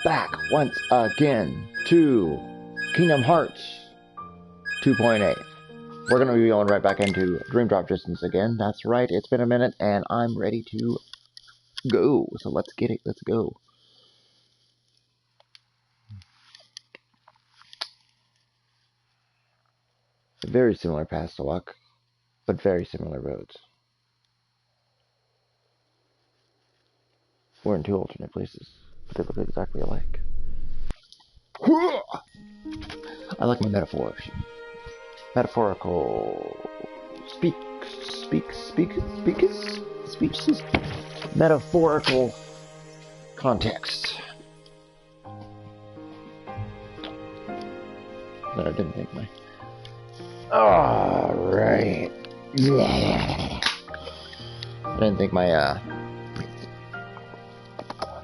back once again to Kingdom Hearts 2.8. We're going to be going right back into Dream Drop Distance again. That's right, it's been a minute and I'm ready to go. So let's get it, let's go. Very similar paths to walk, but very similar roads. We're in two alternate places, but they look exactly alike. I like my metaphors. Metaphorical speeches. Metaphorical context. But I didn't think my. Alright. Yeah. I didn't think my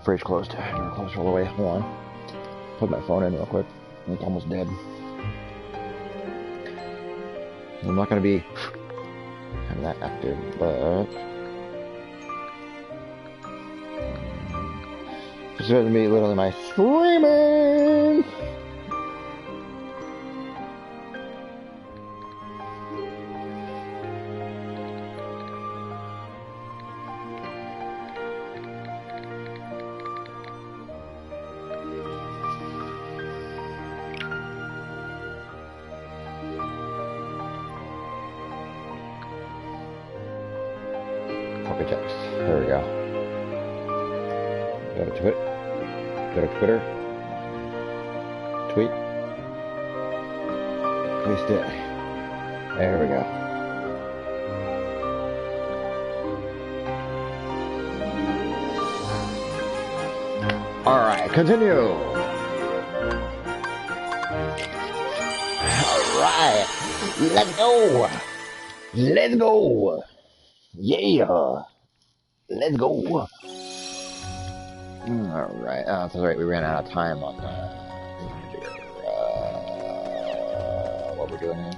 fridge closed. Never closed all the way. Hold on. Put my phone in real quick. It's almost dead. I'm not gonna be kind of that active, but this is gonna be literally my screaming. Text. There we go. Go to Twitter. Go to Twitter. Tweet. Paste it. There we go. Alright, continue. Alright. Let's go. Let's go. Yeah. Let's go. Alright. That's right. We ran out of time on what we're doing here.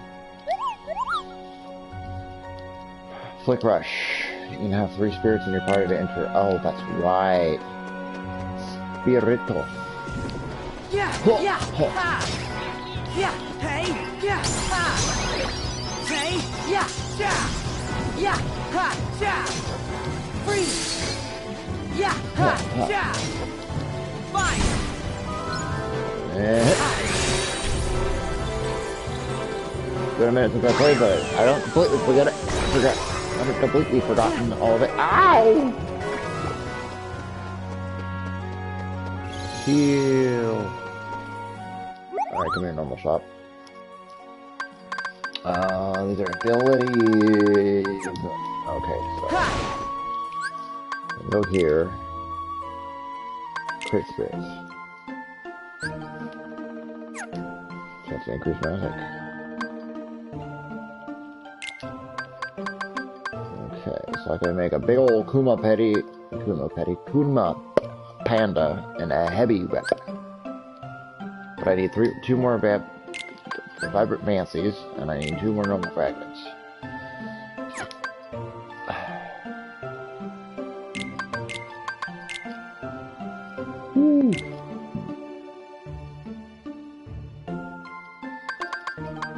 Flick Rush. You can have 3 spirits in your party to enter. Oh, that's right. Spirito. Yeah. Yeah. Ha. Yeah. Hey. Yeah. Ha. Hey. Yeah. Yeah. Yeah. Ha. Yeah. Freeze! Yeah! Ha! Yeah! Fine! Been a minute since I played, but I don't completely forget it. I haven't completely forgotten all of it. Ow! Heal. Alright, come here, normal shop. These are abilities. Okay, so. Go here. Crit spirits. Chance to increase my attack. Okay, so I can make a big old Kuma Panda, and a heavy weapon. But I need 2 more vibrant fancies, and I need 2 more normal fragments.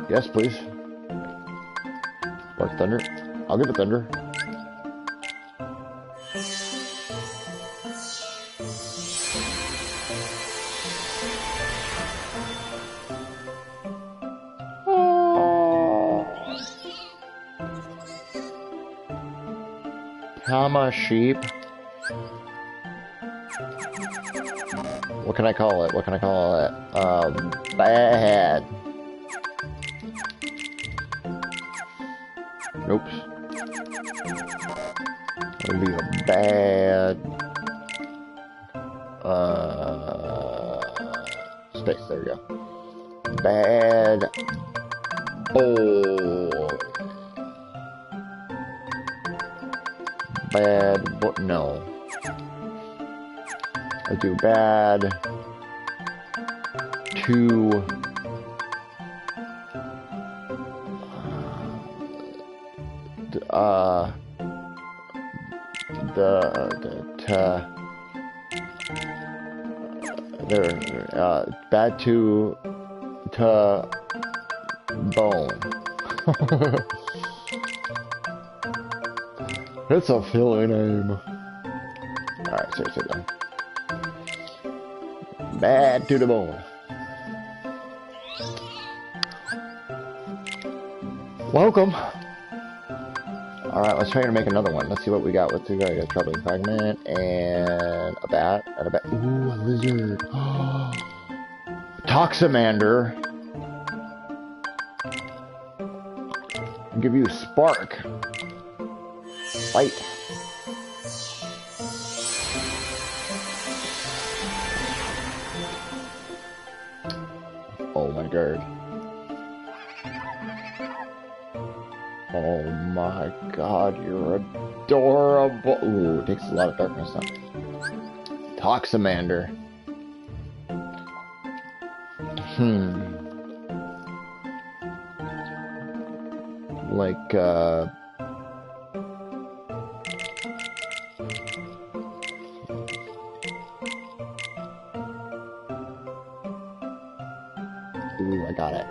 Yes, please. Spark thunder. I'll give it thunder. Kama sheep. What can I call it? What can I call it? Bad. Nope. That would be a bad space. There we go. Bad boy. Bad what? No. I do bad to They're bad to bone. It's a silly name. Alright, seriously though. Bad to the bone. Welcome. Alright, let's try to make another one. Let's see what we got. What's we got? We got a troubling fragment and a bat. And a bat. Ooh, a lizard. Toxamander. I'll give you spark. Fight. Oh my god. Oh my god, you're adorable. Ooh, it takes a lot of darkness up. Toxamander. Like, ooh, I got it.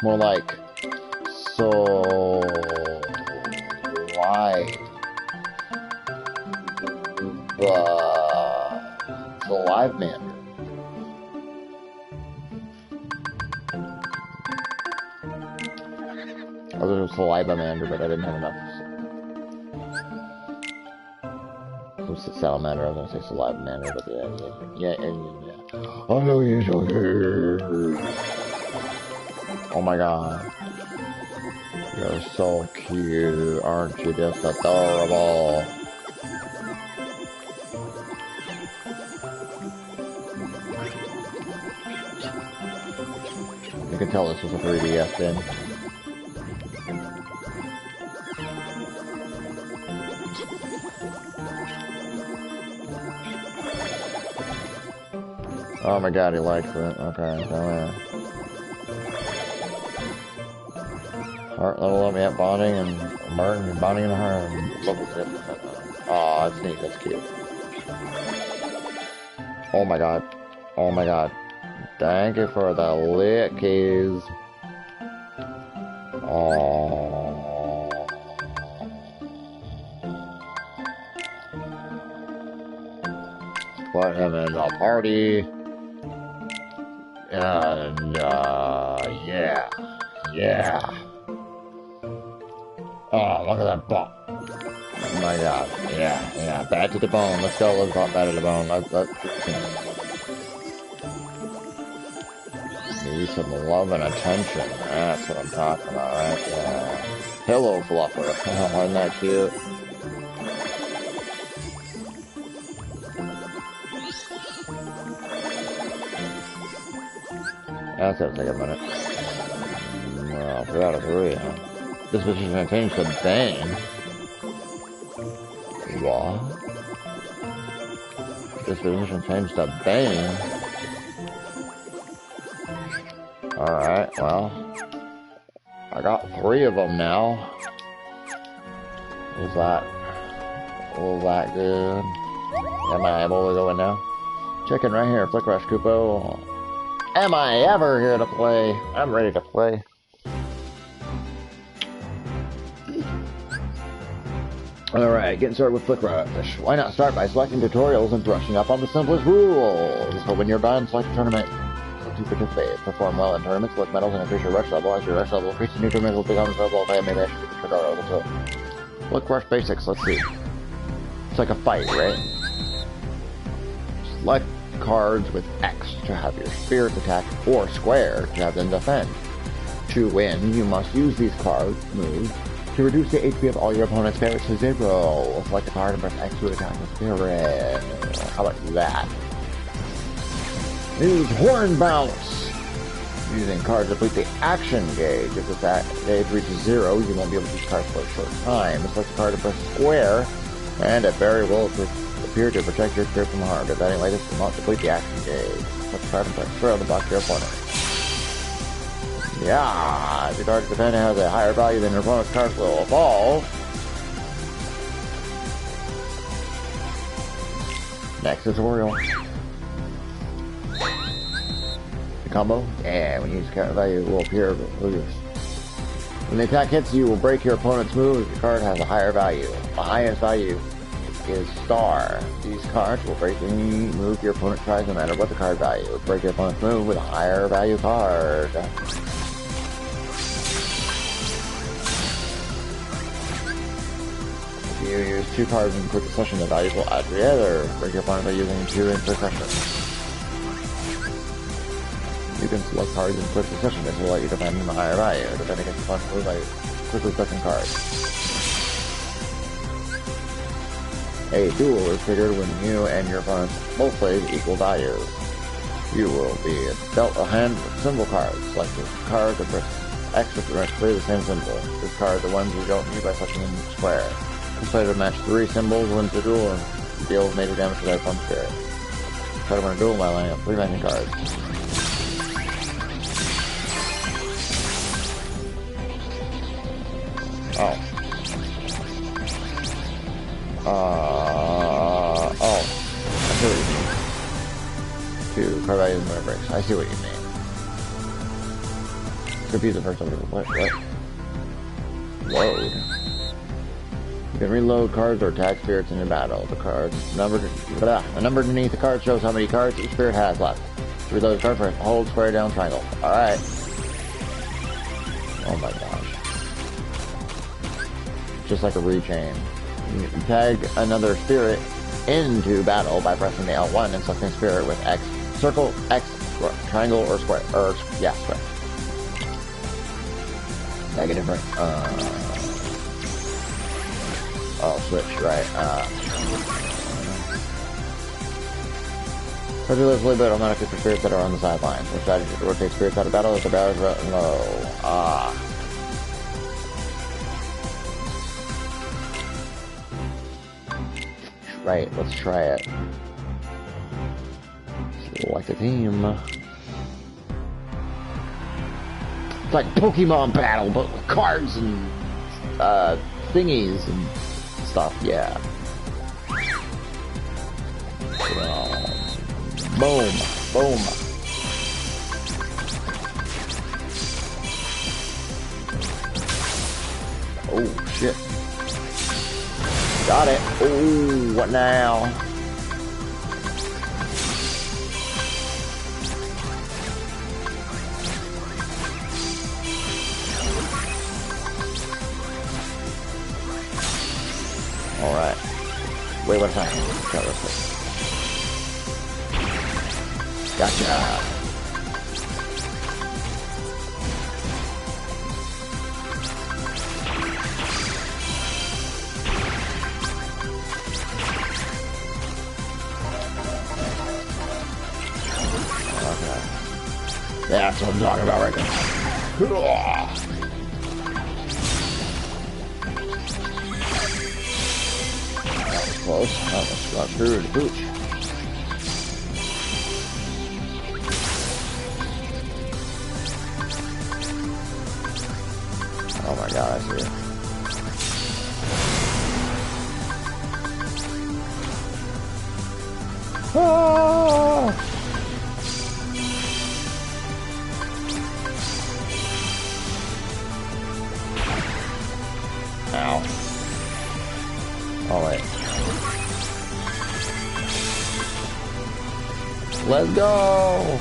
More like, so why the live man? I was a saliva mander, but I didn't have enough. Salamander, I was gonna say saliva mander, but yeah. Oh no, he's here. Oh my god. You're so cute, aren't you? Just adorable. You can tell this was a 3DS then. Oh my god, he likes it. Okay, come here. Heart level up, yeah, bonding and Martin, bonding and heart. Level 6. Aw, that's neat, that's cute. Oh my god. Oh my god. Thank you for the lickies. Oh. Put him in the party. And, yeah. Oh, look at that ball. Oh my god. Yeah. Bad to the bone. Let's go. Let's go bad to the bone. Let's need some love and attention. That's what I'm talking about, right? Yeah. Pillow fluffer. Isn't that cute? That's gonna take a minute. Well, 3 out of 3, huh? This position can change to Bane. What? This position changed to Bane. Alright, well. I got 3 of them now. Was that good? Am I able to go in now? Chicken right here, Flick Rush Kupo. Am I ever here to play? I'm ready to play. Alright, getting started with Flick Rush. Why not start by selecting tutorials and brushing up on the simplest rules? But when you're done, select a tournament to participate. Perform well in tournaments, collect medals, and increase your rush level. As your rush level increases, new tournaments will become available. Okay, maybe I should get the tutorial level too. Flick Rush basics, let's see. It's like a fight, right? Select cards with X to have your spirits attack, or square to have them defend. To win, you must use these cards moves to reduce the HP of all your opponent's spirits to 0. Select a card and press X to attack the spirit. How about that? Use Horn Bounce. Using cards to complete the action gauge. If this gauge reaches 0, you won't be able to use cards for a short time. Select a card and press square, and it very will appear to protect your spirit from harm. If any latest will not complete the action gauge. Select a card and press square to block your opponent. Yeah, if your card's defender has a higher value than your opponent's cards will evolve. Next tutorial. combo. Yeah, when you use character value, it will appear. When the attack hits you, will break your opponent's move if your card has a higher value. The highest value is star. These cards will break any move your opponent tries, no matter what the card value. It will break your opponent's move with a higher value card. If you use 2 cards in quick succession, the values will add together. Break your opponent by using 2 in succession. You can select cards in quick succession. This will let you defend in a higher value. Defend against the opponent's move by quickly selecting cards. A duel is triggered when you and your opponent both play equal values. You will be dealt a hand of symbol cards. Select the card that press X to play the same symbol. Discard the ones you don't need by selecting in the square. This player to match 3 symbols wins the duel and deals major damage to that fun spirit. Try to win a duel by lining up 3 matching cards. Oh. I see what you mean. 2 card values and winner breaks. I see what you mean. Confused the first time. What? Load. You can reload cards or attack spirits in your battle. The number underneath the card shows how many cards each spirit has left. To reload the card, press hold square down triangle. Alright. Oh my gosh. Just like a rechain. You can tag another spirit into battle by pressing the L1 and selecting spirit with X. Circle, X, triangle, or square. Yeah, square. Negative, right? Switch, right? Particularly, but automatically for spirits that are on the sidelines. The strategy to rotate spirits out of battle if the battle is low. Right, let's try it. Select a team. It's like Pokemon battle, but with cards and thingies and stuff, yeah. Boom, boom. Oh, shit. Got it. Oh, what now? Alright. Wait, what time? Let's try real quick. Gotcha. Okay. That's what I'm talking about right now. Close. That was got through the pooch. Oh my god, I see it. Ah! Ow. Oh wait. Let's go!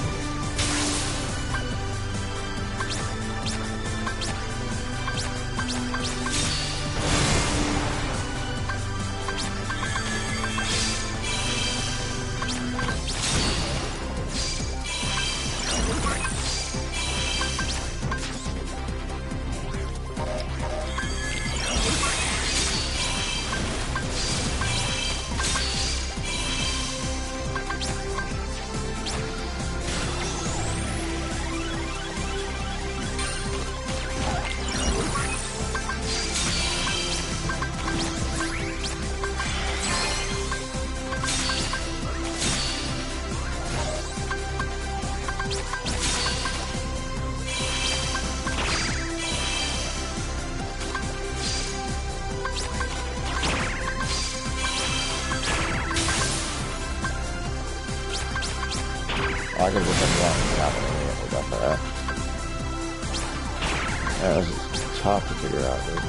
I can just about that. Yeah, this is tough to figure out, dude.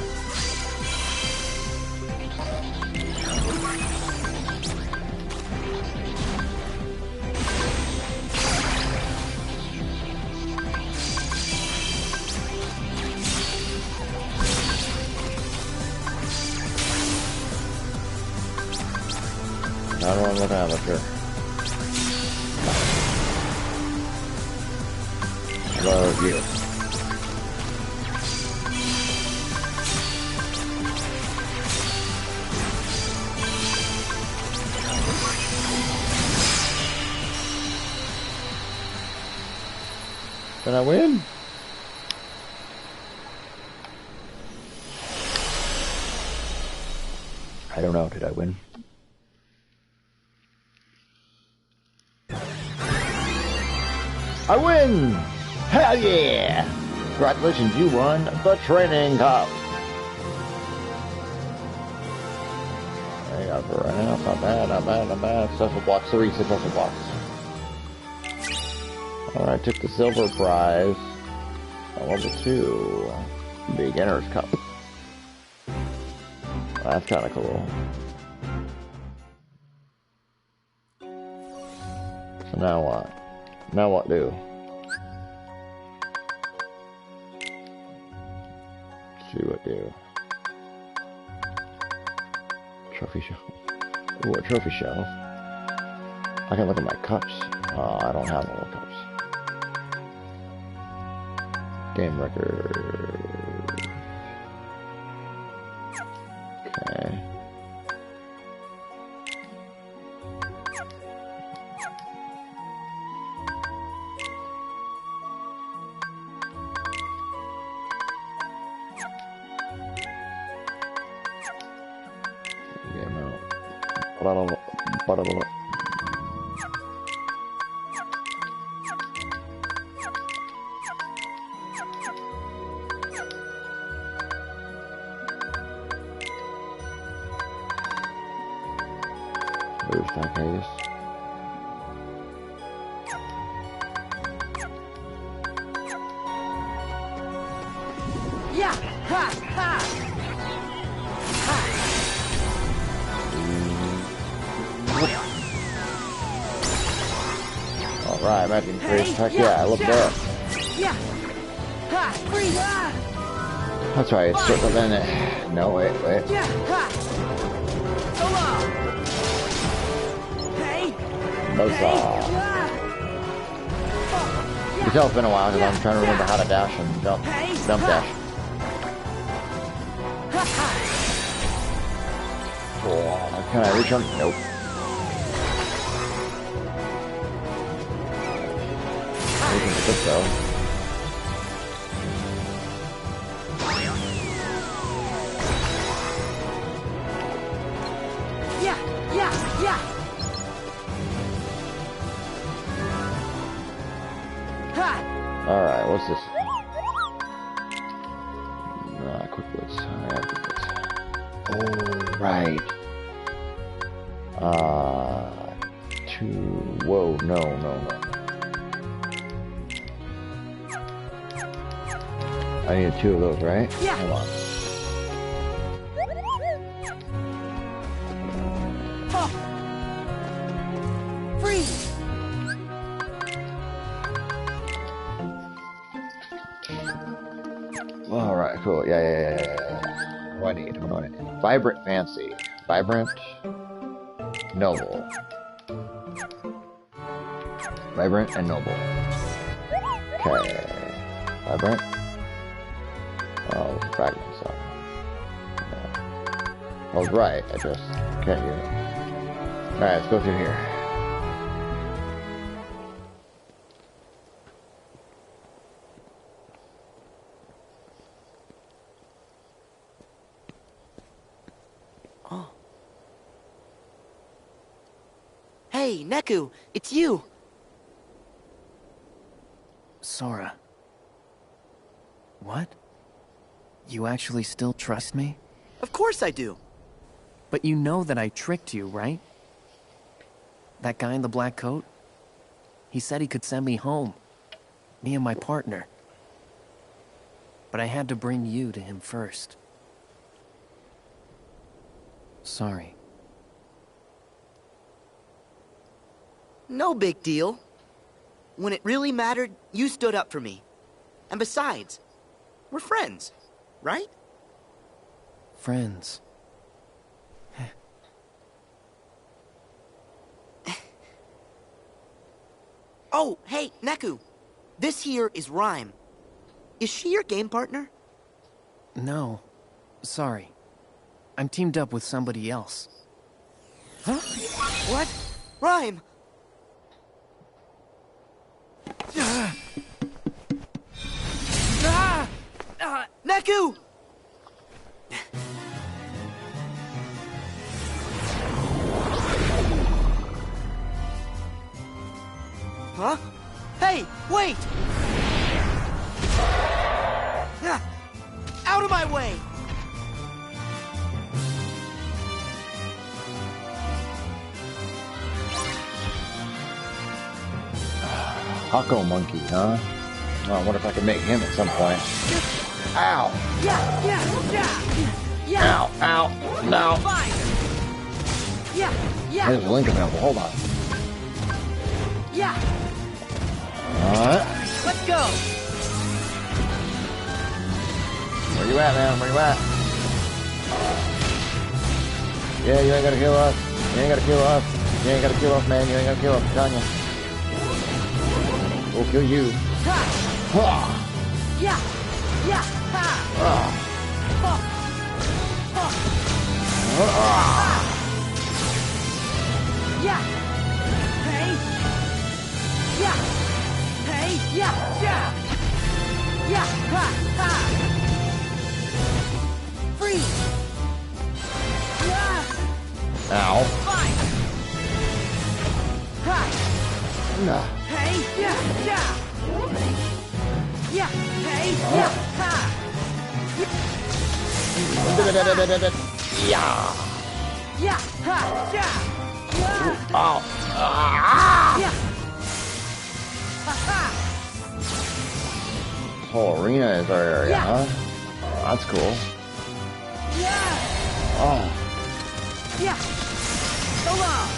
I don't want to look at it here. Love you. Did I win? I don't know. Did I win? I win! Hell yeah! Congratulations, you won the training cup. There you go for right now. Not bad, not bad, not bad. Successful blocks, 3 successful blocks. Alright, took the silver prize. Level 2. Beginner's Cup. That's kinda cool. So now what? Now what do? See what do. Trophy shelf. Ooh, a trophy shelf. I can look at my cups. Oh, I don't have all the cups. Game record. Okay. There's that case. Yeah! Ha! Ha! Alright, imagine freeze. Heck yeah, I look there. Yeah! Ha! Freeze! That's right, it's circled in it. No, wait. Yeah! Ha! Solo! Hey! Buzzsaw. You can tell it's been a while because I'm trying to remember how to dash and jump dash. Oh, can I reach him? Nope. Reaching the foot though. Alright, what's this? Quick wits. I have quick wits. Oh, right. Whoa, no. I need 2 of those, right? Yeah. Hold on. Freeze! Alright, cool. Yeah. What do I need? Vibrant Fancy. Vibrant. Noble. Vibrant and Noble. Okay. Vibrant. Oh, fragments up. Yeah. I was right, I just can't use it. Alright, let's go through here. Hey, Neku, it's you! Sora. What? You actually still trust me? Of course I do! But you know that I tricked you, right? That guy in the black coat? He said he could send me home. Me and my partner. But I had to bring you to him first. Sorry. No big deal. When it really mattered, you stood up for me. And besides, we're friends, right? Friends. Oh, hey, Neku. This here is Rhyme. Is she your game partner? No. Sorry. I'm teamed up with somebody else. Huh? What? Rhyme! Neku! Huh? Hey, wait! Out of my way! Hako Monkey, huh? Oh, I wonder if I can make him at some point. Ow! Ow! Ow! No! There's a link available. Hold on. Alright. Let's go! Where you at, man? Where you at? Yeah, you ain't gotta kill us. You ain't gotta kill us. You ain't gotta kill us, man. You ain't gotta kill us. I'm telling you. We'll kill you. Ha! Freeze! Ow. Fine! Nah. Hey! Yeah! Hey! Yeah. Oh. Whole arena is our area, huh? That's cool. Oh. So long!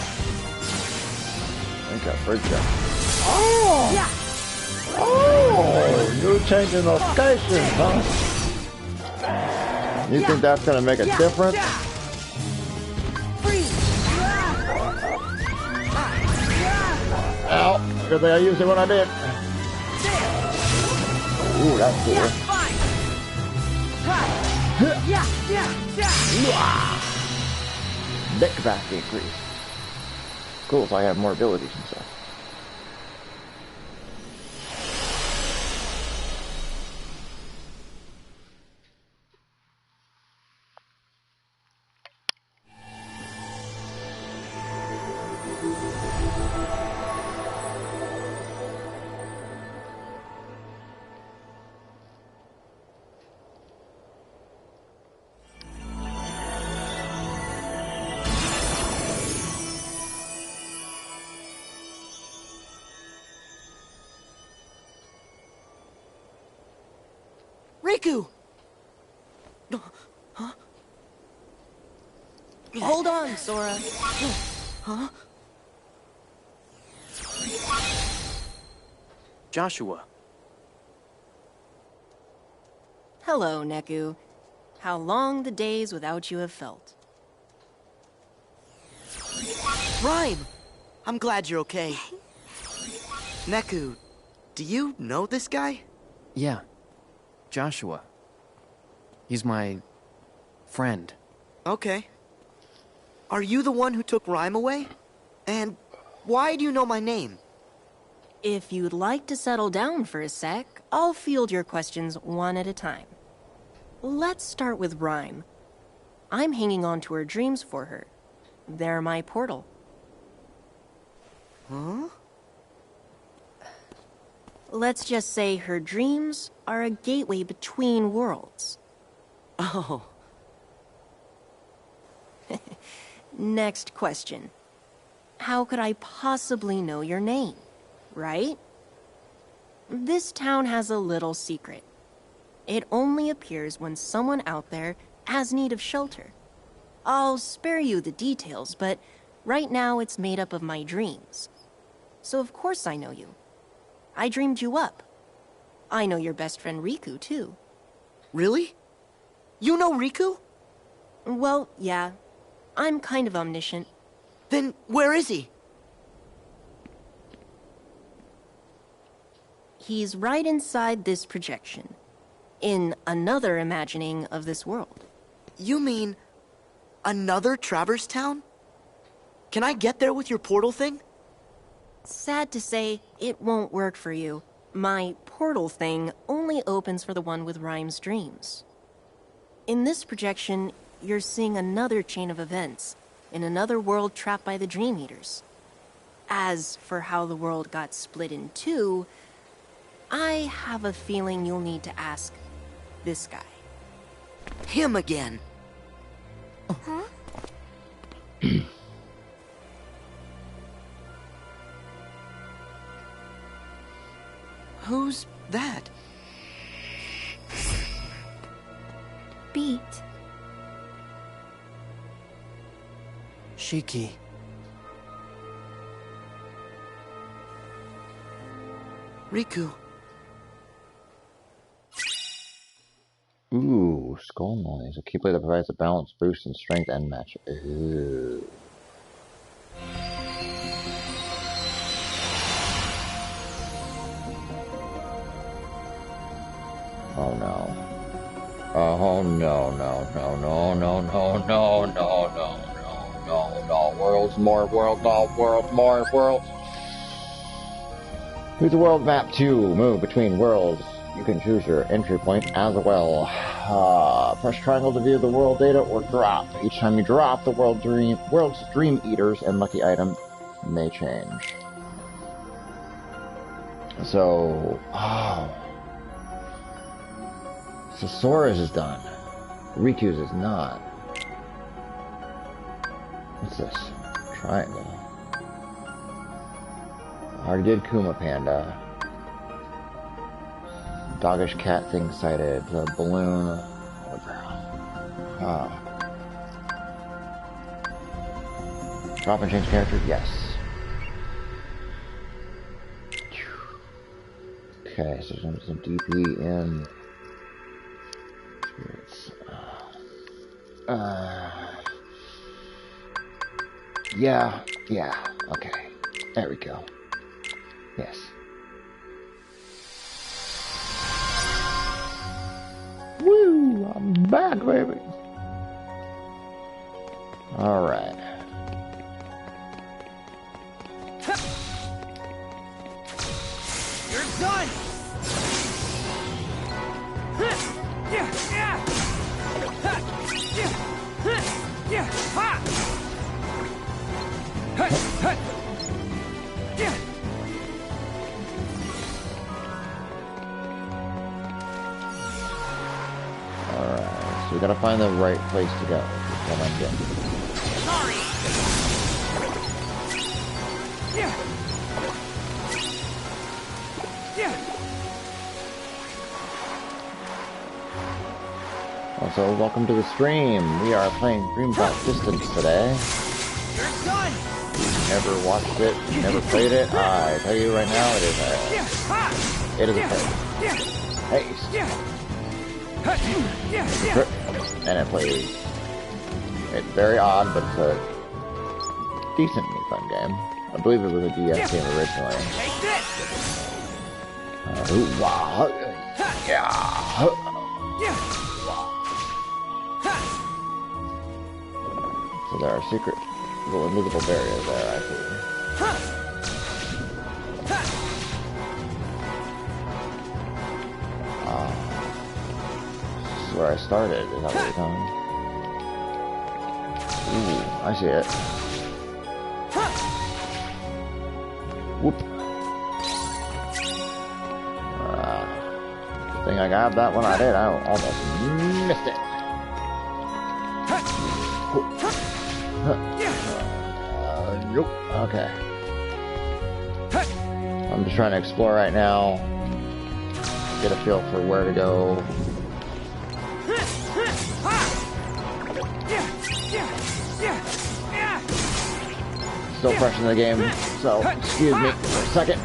Okay, bridge jump. Oh! Oh! You're changing locations, huh? You think that's gonna make a difference? Freeze! Ow! Good thing I used it when I did. Ooh, that's cool. Fine! Deck capacity increase. Cool, so I have more abilities and stuff. Riku! Huh? Hold on, Sora. Huh? Joshua. Hello, Neku. How long the days without you have felt. Rhyme! I'm glad you're okay. Neku, do you know this guy? Yeah. Joshua. He's my friend. Okay. Are you the one who took Rhyme away? And why do you know my name? If you'd like to settle down for a sec, I'll field your questions one at a time. Let's start with Rhyme. I'm hanging on to her dreams for her. They're my portal. Huh? Let's just say her dreams are a gateway between worlds. Oh. Next question. How could I possibly know your name? right? This town has a little secret. It only appears when someone out there has need of shelter. I'll spare you the details, but right now it's made up of my dreams. So of course I know you. I dreamed you up. I know your best friend Riku, too. Really? You know Riku? Well, yeah. I'm kind of omniscient. Then where is he? He's right inside this projection, in another imagining of this world. You mean another Traverse Town? Can I get there with your portal thing? Sad to say, it won't work for you. My portal thing only opens for the one with Rhyme's dreams. In this projection, you're seeing another chain of events, in another world trapped by the Dream Eaters. As for how the world got split in two, I have a feeling you'll need to ask this guy. Him again. Huh? Who's that? Beat. Shiki. Riku. Ooh, skull noise. A keyblade that provides a balance boost in strength and match. Ooh. Oh no. Oh no, no, no, no, no, no, no, no, no, no, no. Worlds, more worlds, no, worlds, more worlds. Use the world map to move between worlds. You can choose your entry point as well. Press triangle to view the world data or drop. Each time you drop, the world's dream eaters and lucky item may change. So, so Sora's is done. Riku's is not. What's this? Triangle. I already did Kuma Panda. Doggish cat thing sighted. The balloon. What the hell? Drop and change character? Yes. Okay, so there's some DP in. Yeah, okay. There we go. Yes. Woo! I'm back, baby! Alright. You're done! Alright, so we gotta find the right place to go. That's what I'm getting. Sorry! Also, welcome to the stream. We are playing Dream Drop Distance today. You're done! Never watched it, never played it. I tell you right now, it is a pace. And it plays. It's very odd, but it's a decently fun game. I believe it was a DS game originally. Take this! Yeah. So there are secret little invisible barriers there, I see. This is where I started, is that what you're telling me? Ooh, I see it. Whoop. Good thing I got that one I did. I almost missed it. Nope. Okay. I'm just trying to explore right now. Get a feel for where to go. Still fresh in the game, so excuse me for a second.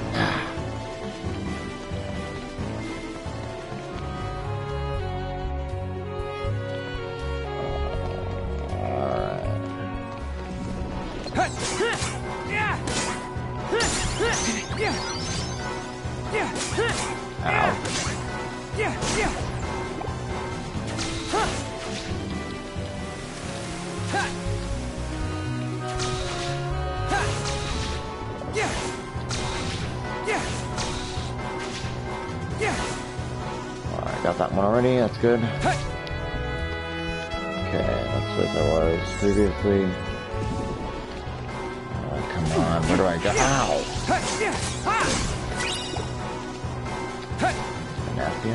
Alright, got that one already, that's good. Okay, that's what I was previously. Come on, where do I go? Ow! Nasty.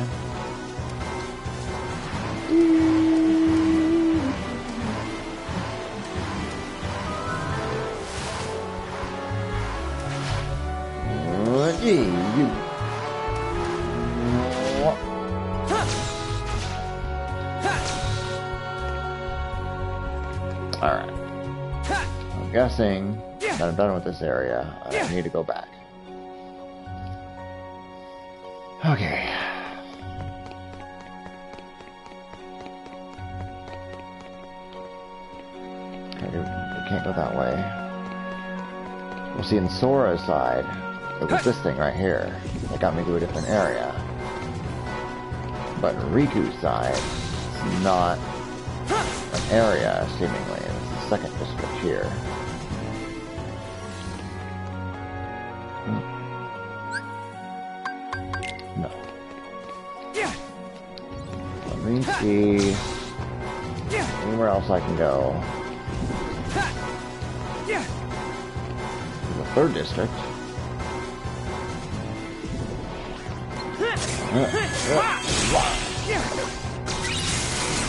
Alright. I'm guessing that I'm done with this area. I need to go back. Okay. Okay, we can't go that way. We'll see in Sora's side, it was this thing right here that got me to a different area. But Riku's side, it's not an area, seemingly. It's the second district here. No. Let me see anywhere else I can go. The third district.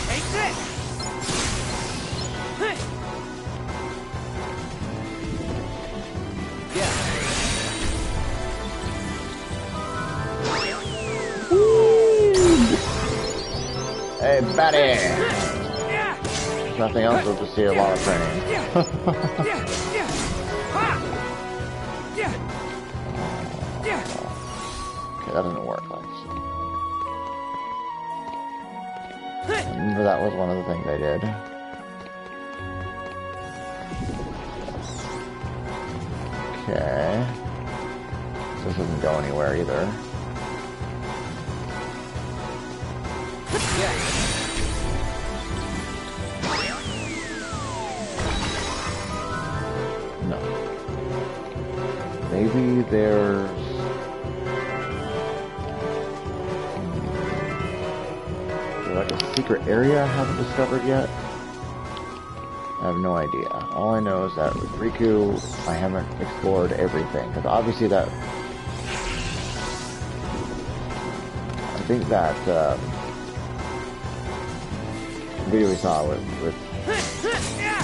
Take this! Hey, Betty! If nothing else, we'll just see a lot of training. Okay, that doesn't work. I remember that was one of the things I did. Okay. So this doesn't go anywhere either. No. Maybe there's... like a secret area I haven't discovered yet? I have no idea. All I know is that with Riku, I haven't explored everything. Because obviously that... I think that video we saw with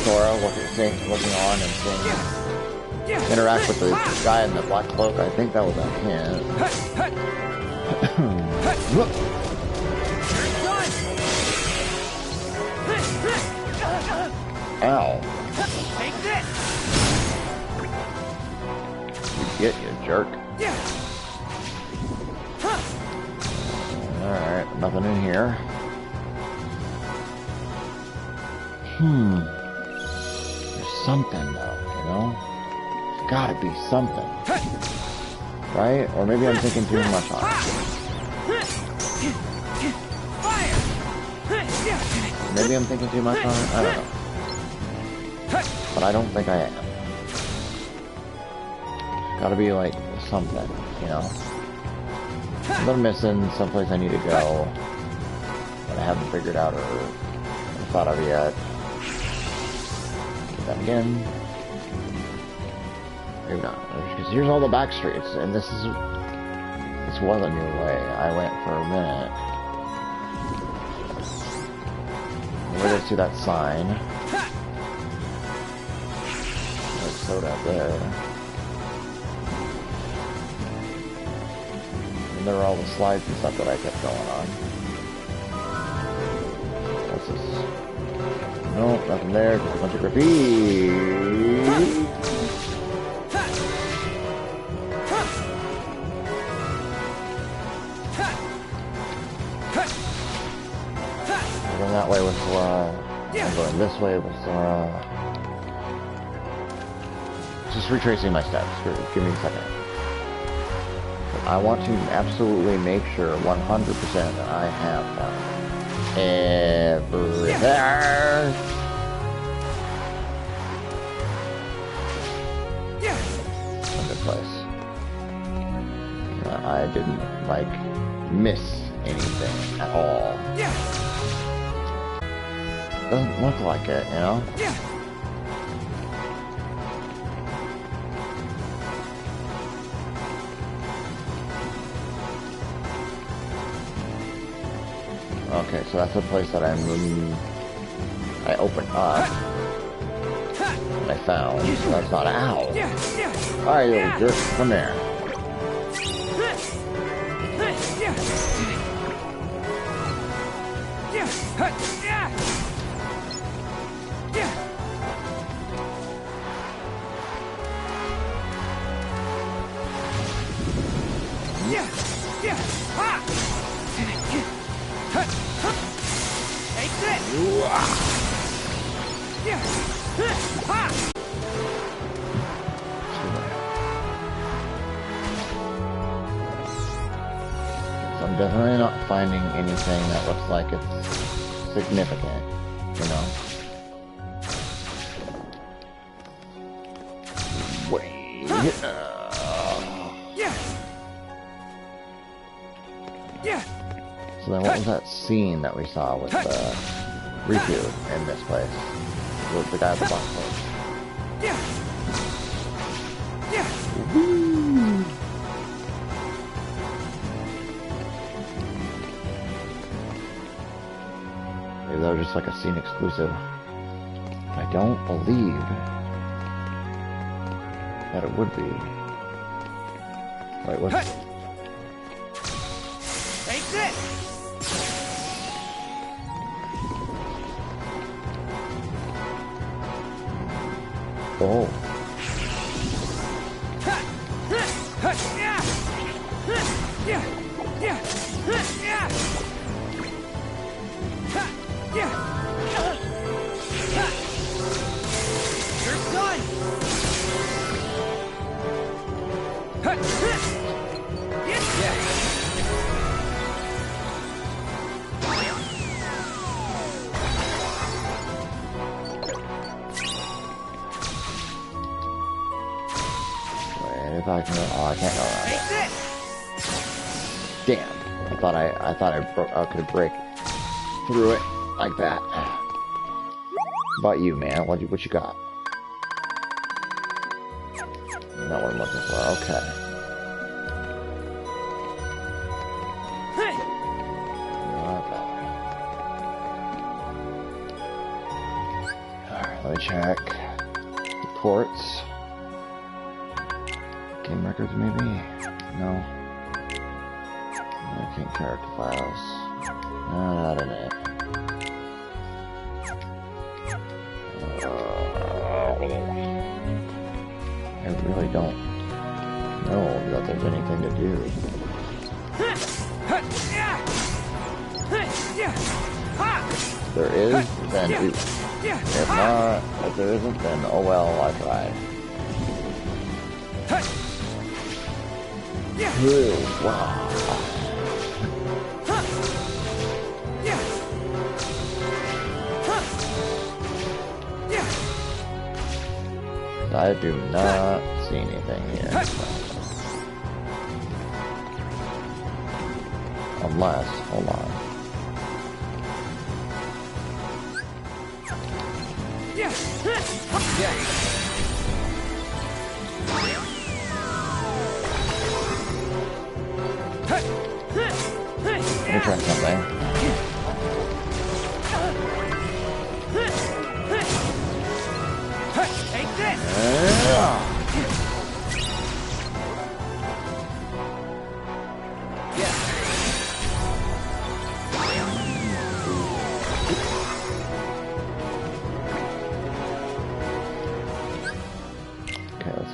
Sora looking on and seeing interact with the guy in the black cloak, I think that was a hint. Ow. Take this! You get, you jerk. Alright, nothing in here. There's something though, you know? There's gotta be something. Right? Or maybe I'm thinking too much on it. Maybe I'm thinking too much on it? I don't know. But I don't think I am. Gotta be like something, you know? Something I'm missing, someplace I need to go that I haven't figured out or thought of yet. Do that again. Maybe not. Because here's all the back streets, and this was a new way. I went for a minute. Where did I see that sign? There's soda up there. there were all the slides and stuff that I kept going on. What's this? Nope, nothing there. Just a bunch of graffiti. I'm going that way with Sora. I'm going this way with Sora. Just retracing my steps. Give me a second. But I want to absolutely make sure 100% that I have found everything. In this place. I didn't, like, miss anything at all. Doesn't look like it, you know? Okay, so that's the place that I opened up. And I found, so that's not ow. Alright, you jerk, come here. So I'm definitely not finding anything that looks like it's significant, you know. Wait. So then what was that scene that we saw with Riku in this place? With the guy at the box place. Maybe that was just like a scene exclusive. I don't believe that it would be. Wait, what? Take this! Oh. You're done! If I can, oh, I can't go around Take it. this! Damn! I thought I could break through it like that. How about you, man? What you got? Not what I'm looking for. Okay. Alright, let me check. Reports. Game records, maybe? No. I can't character files. Not in it. I really don't know that there's anything to do. If there is, then oops. If not, if there isn't, then oh well, I tried. Ooh, wow. I do not see anything here. Unless, hold on. Let me try something. Take this!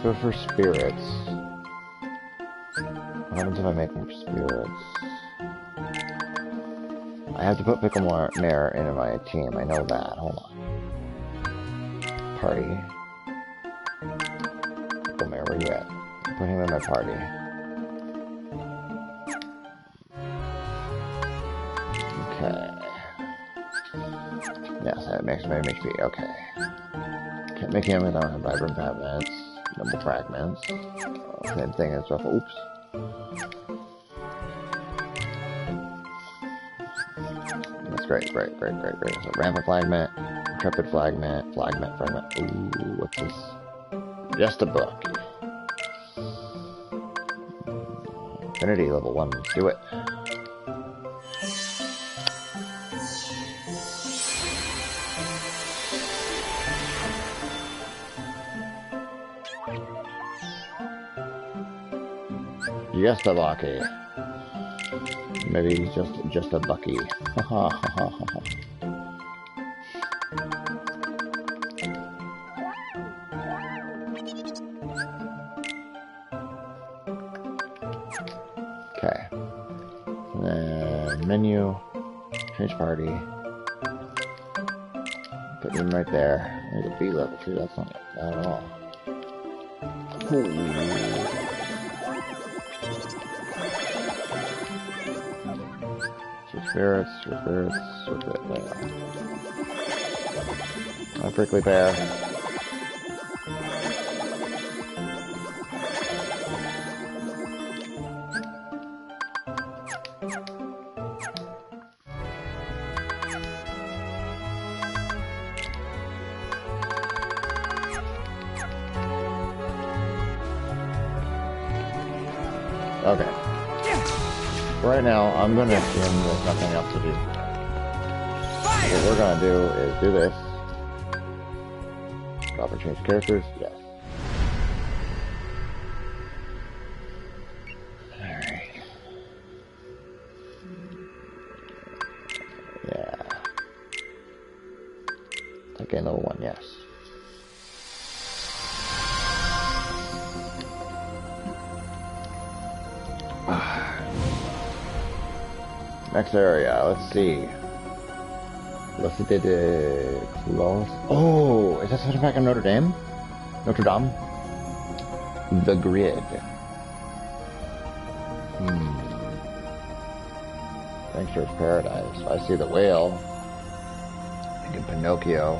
go for spirits. What happens if I make more spirits? I have to put Pickle Mare into my team. I know that. Hold on. Party. Pickle Mare, where you at? Put him in my party. Okay. Yes, that makes my HP. Okay. Can't make him without vibrant fragments. Double fragments. Same thing as well. Oops. That's great. So rampant fragment, intrepid fragment, fragment. Ooh, what's this? Just a book. Infinity level 1. Let's do it. Just a Bucky. Maybe just a Bucky. Okay. Menu. Change party. Put him right there. There's a B level too. That's not bad at all. Spirits, with it there. A prickly pear. Okay. Right now, I'm gonna assume there's nothing else to do. What we're gonna do is do this. Drop or change characters? Yes. Alright. Yeah. Okay, level 1, yes. Next area, let's see. Let's see the close. Oh, is that something back in Notre Dame? Notre Dame? The Grid. Gangster's Paradise. I see the whale. Thinking Pinocchio.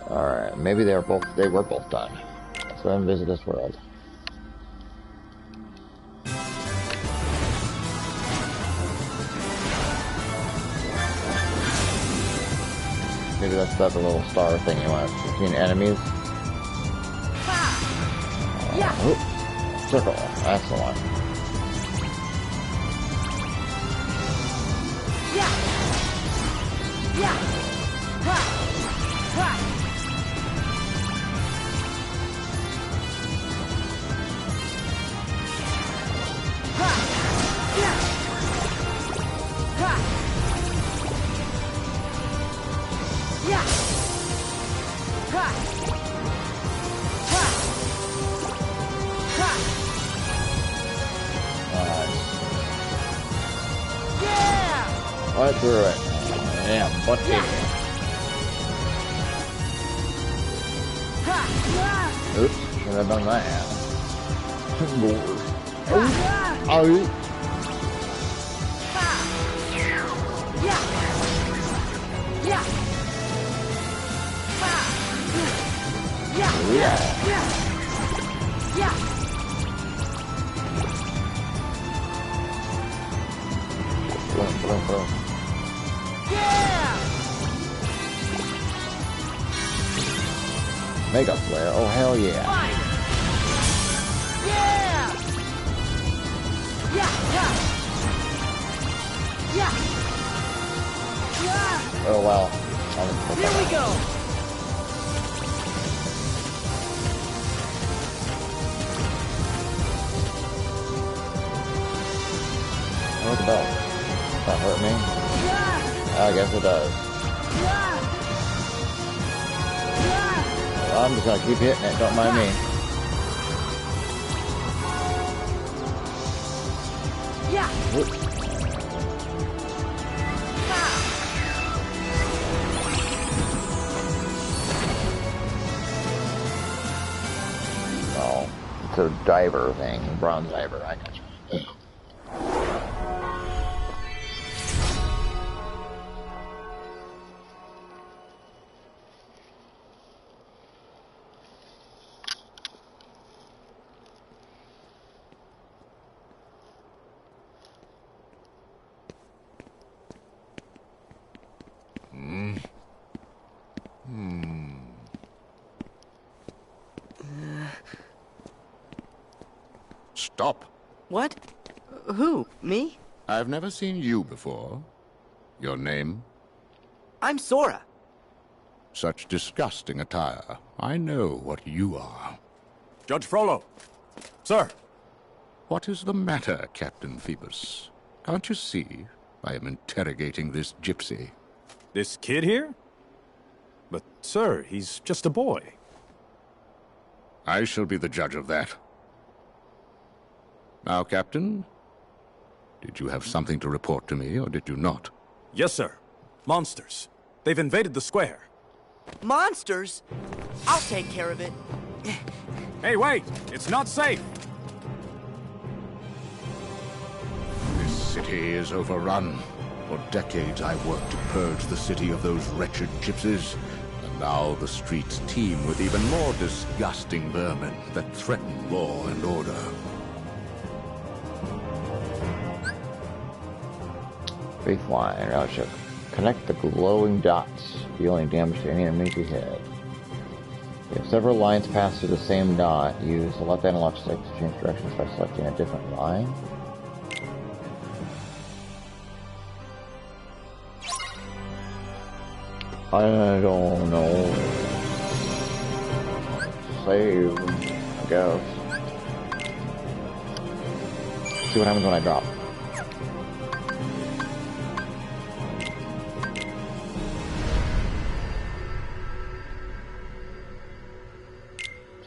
Alright, maybe they were both done. Let's go ahead and visit this world. Maybe that's that little star thing you want between enemies. Oh, circle. That's the one. Right through it. Yeah, butt kick. Oops, should have done that. Oh. Yeah. Boom. Mega Flare, oh hell yeah. Oh wow. Here we go. Oh, the bell. That hurt me? I guess it does. I'm just gonna keep hitting it, don't mind me. Yeah. Whoop. Oh, it's a diver thing, bronze diver, I got you. Stop. What? Who? Me? I've never seen you before. Your name? I'm Sora. Such disgusting attire. I know what you are. Judge Frollo. Sir. What is the matter, Captain Phoebus? Can't you see I am interrogating this gypsy? This kid here? But, sir, he's just a boy. I shall be the judge of that. Now, Captain, did you have something to report to me, or did you not? Yes, sir. Monsters. They've invaded the square. Monsters? I'll take care of it. Hey, wait! It's not safe! This city is overrun. For decades I worked to purge the city of those wretched gypsies. And now the streets teem with even more disgusting vermin that threaten law and order. Faith line, Ratchet. Connect the glowing dots, dealing damage to any enemy ahead. If several lines pass through the same dot, use the left analog stick to change directions by selecting a different line. I don't know. Save, I guess. See what happens when I drop.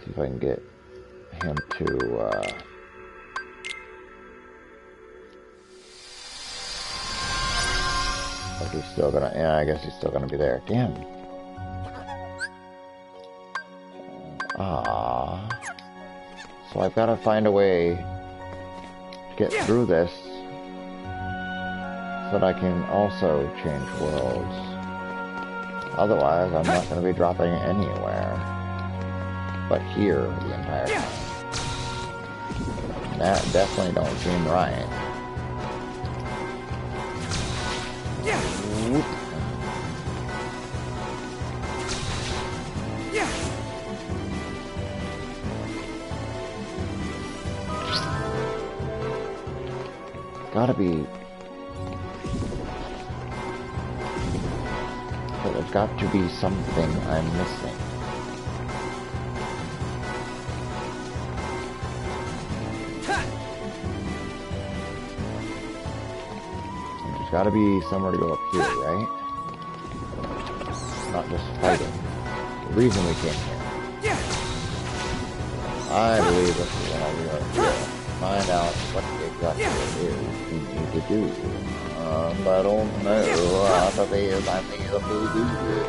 See if I can get him to, Like he's still gonna, yeah, I guess he's still gonna be there. Damn. So I've gotta find a way to get through this so that I can also change worlds. Otherwise, I'm not gonna be dropping anywhere but here the entire time. That definitely don't seem right. Whoop. Gotta be. But there's got to be something I'm missing. There's gotta be somewhere to go up here, right? Not just fighting. The reason we came here. I believe this is all we are here. Find out what exactly it is we need to do. I don't know. I thought they I think it'll be good.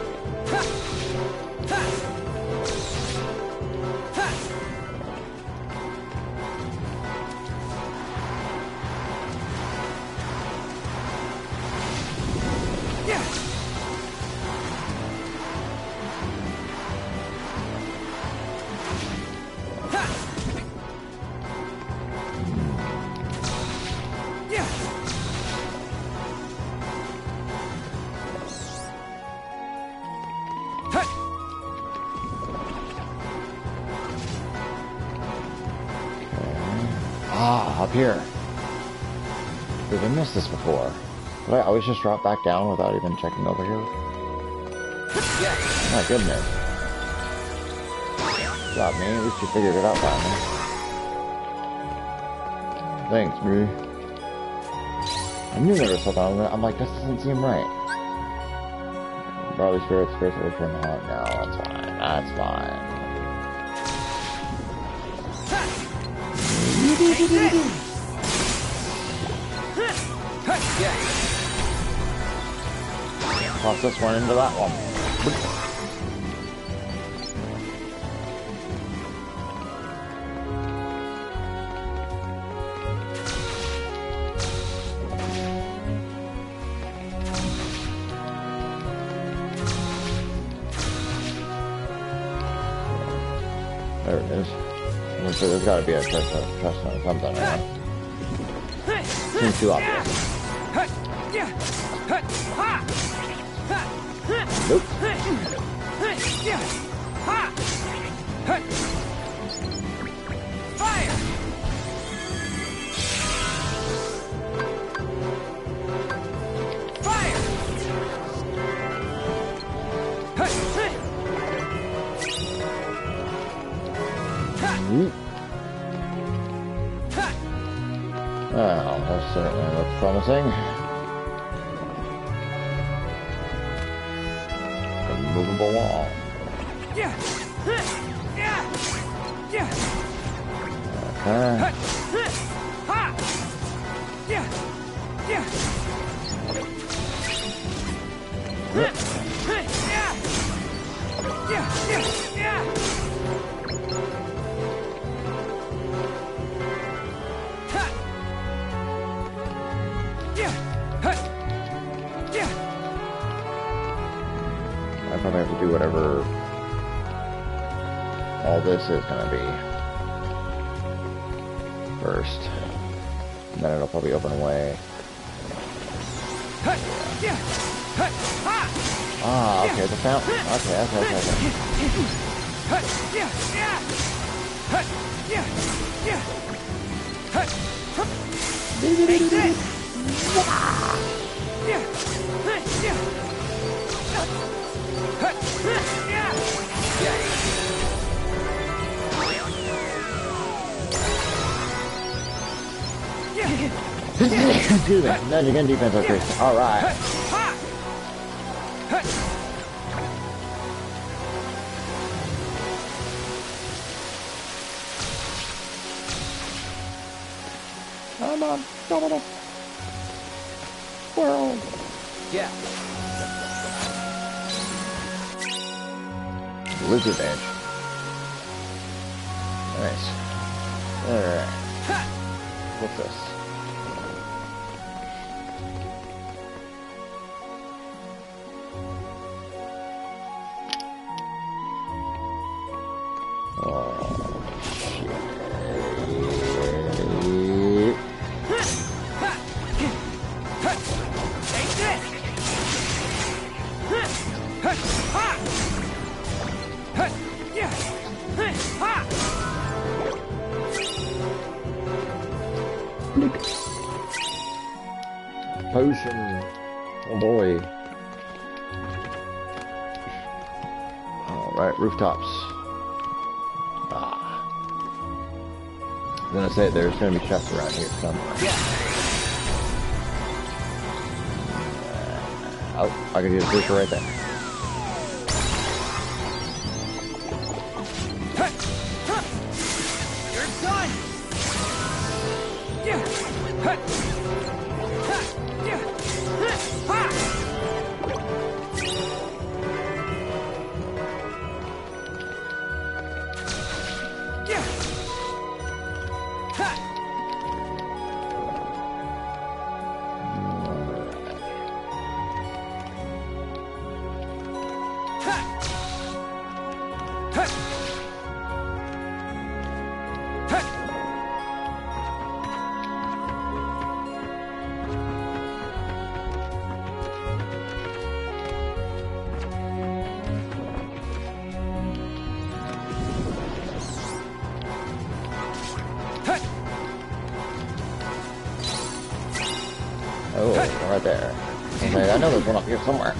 Up here. We've missed this before. Did I always just drop back down without even checking over here? My goodness. Good job, me. At least you figured it out finally. Thanks, me. I knew there was something on there. I'm like, this doesn't seem right. Probably spirits will return home. No, that's fine. That's fine. Toss this one into that one. There it is. So there's got to be a trust on something. Right? Seems too obvious. Nope. Fire! Well, that certainly looks promising. A movable wall. Okay. I probably have to do whatever all this is going to be first. And then it'll probably open away. Ah, okay, the fountain. Okay. Excuse me. Magic and defense increase. Alright. I'm on double world. Yeah. Lizard edge. Nice. Alright. What's this? Potion. Oh boy. Alright, rooftops. I'm gonna say there's gonna be chests around here somewhere. Oh, I can use a booster right there. You're done! Oh, right there. Okay, I know there's one up here somewhere.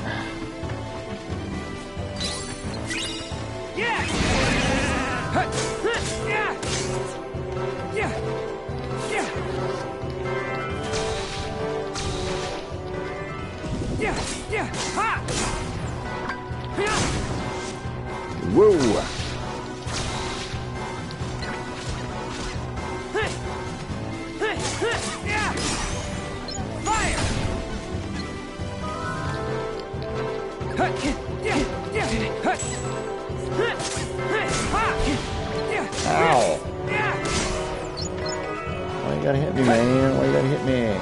Whoa! you gotta hit me, man? Why you gotta hit me?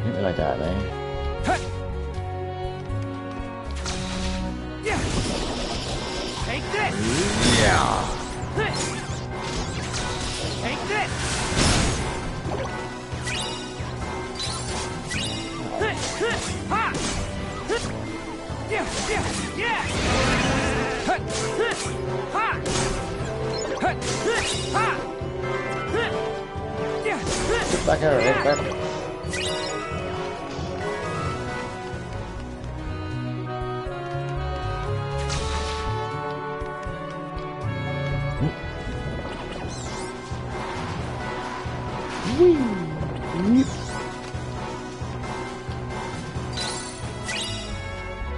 Hit me like that, man. Take this! Yeah. Take this! Ha! Yeah! Yeah! Ha! Ha! Get back here, get back.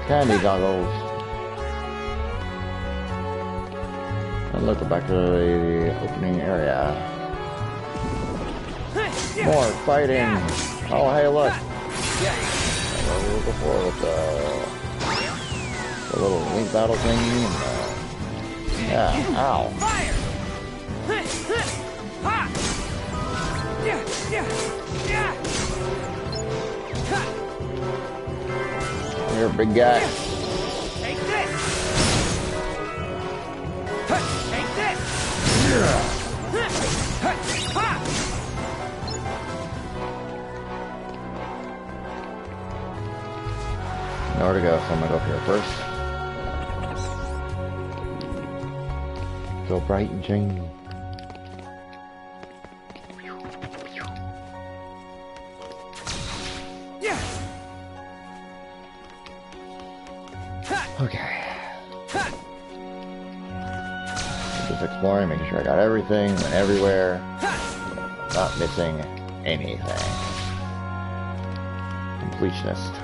Candy goggles. And look back to the opening area. More fighting. Oh, hey, look. Before with the little link battle thing. And, yeah, ow. Fire! Ha! Yeah! You're a big guy. Take this! Take this! Nowhere to go, so I'm gonna go up here first. Go bright and shiny. Okay. Just exploring, making sure I got everything and everywhere. Not missing anything. Completionist.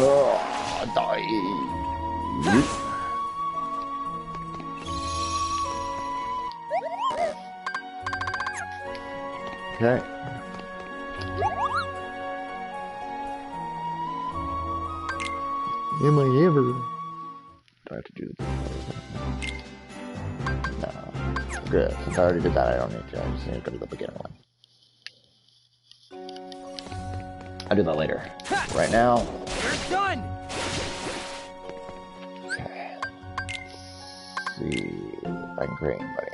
Oh, die. Okay. Am I ever? Do I have to do this? No. Good. Since I already did that, I don't need to. I just need to go to the beginning one. I'll do that later. Right now. You're done! Okay. Let's see if I can create anybody.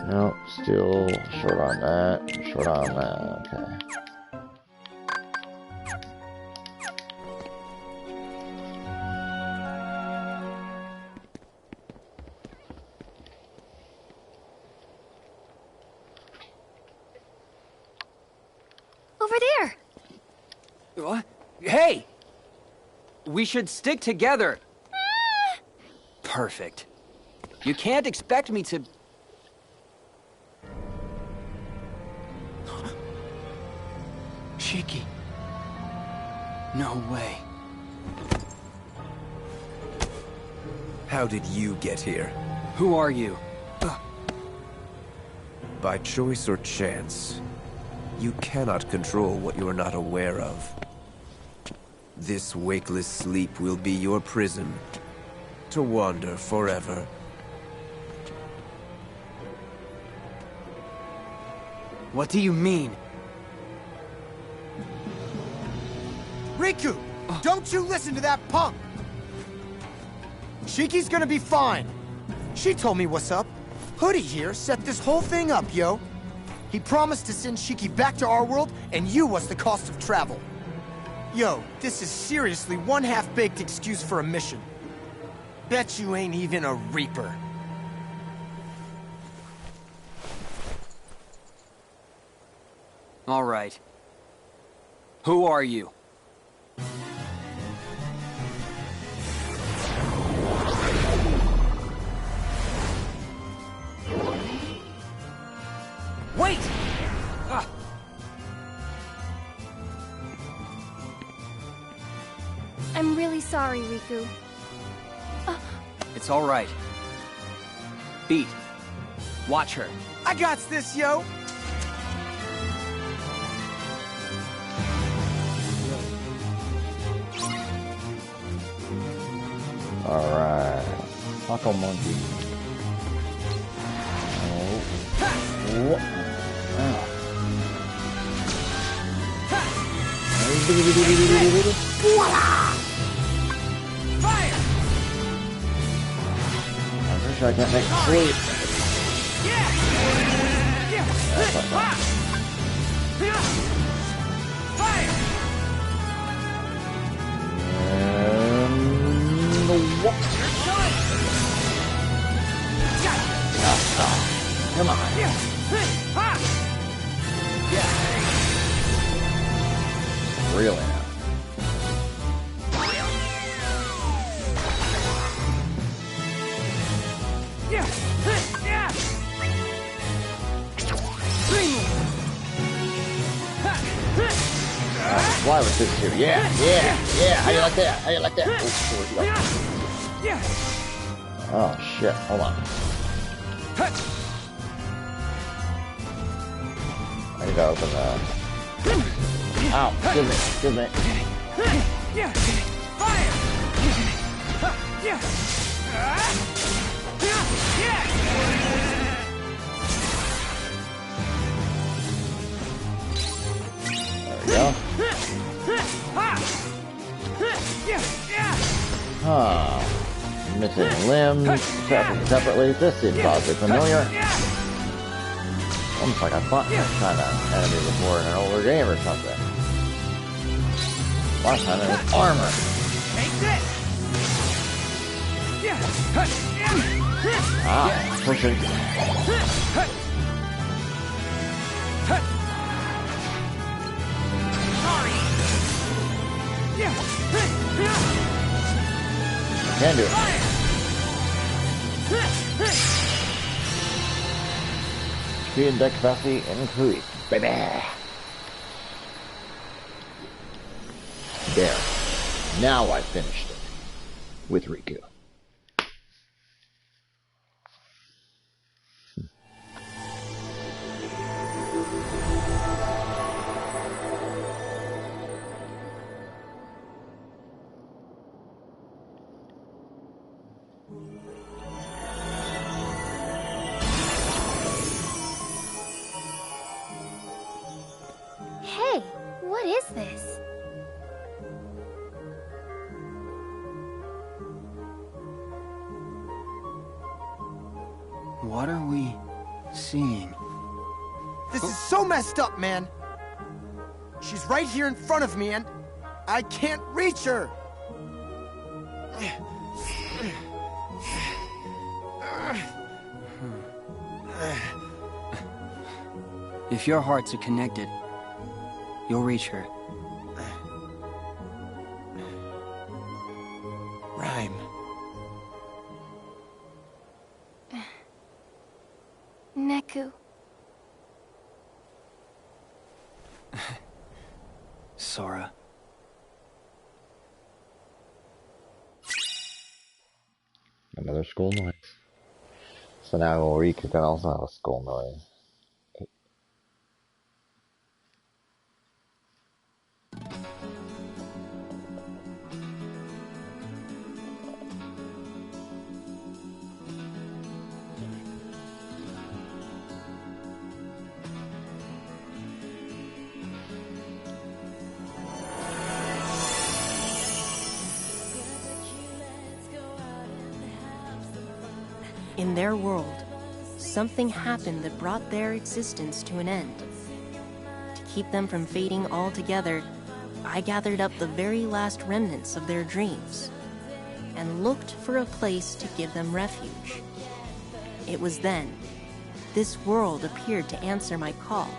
No, still short on that. Short on that. Okay. Over there! What? Hey! We should stick together. Perfect. You can't expect me to... Shiki. No way. How did you get here? Who are you? By choice or chance, you cannot control what you are not aware of. This wakeless sleep will be your prison, to wander forever. What do you mean? Riku! Don't you listen to that punk! Shiki's gonna be fine. She told me what's up. Hoodie here set this whole thing up, yo. He promised to send Shiki back to our world, and you was the cost of travel. Yo, this is seriously one half-baked excuse for a mission. Bet you ain't even a Reaper. All right. Who are you? Wait! I'm really sorry, Riku. It's all right. Beat. Watch her. I got this, yo! Alright. Taco monkey. Oh. Fire! I'm pretty sure I can't make sleep. Fire! Come on. Really now. Why was this here? Yeah. How you like that? How you like that? Oh shit, hold on. I need to open the... Ow, excuse me. Fire! There we go. Huh. Missing limbs, separately. This seems oddly familiar. Almost like I fought this kind of enemy before in an older game or something. Last time it was armor. Ah, pushing. Can do it. Speed and deck capacity increased, baby. There. Now I finished it with Riku. Hey, what is this? What are we seeing? This is so messed up, man. She's right here in front of me and I can't reach her. If your hearts are connected, you'll reach her. Rhyme. Neku. Sora. Another school noise. So now Riku can also have a school noise. In their world, something happened that brought their existence to an end. To keep them from fading altogether, I gathered up the very last remnants of their dreams and looked for a place to give them refuge. It was then this world appeared to answer my call,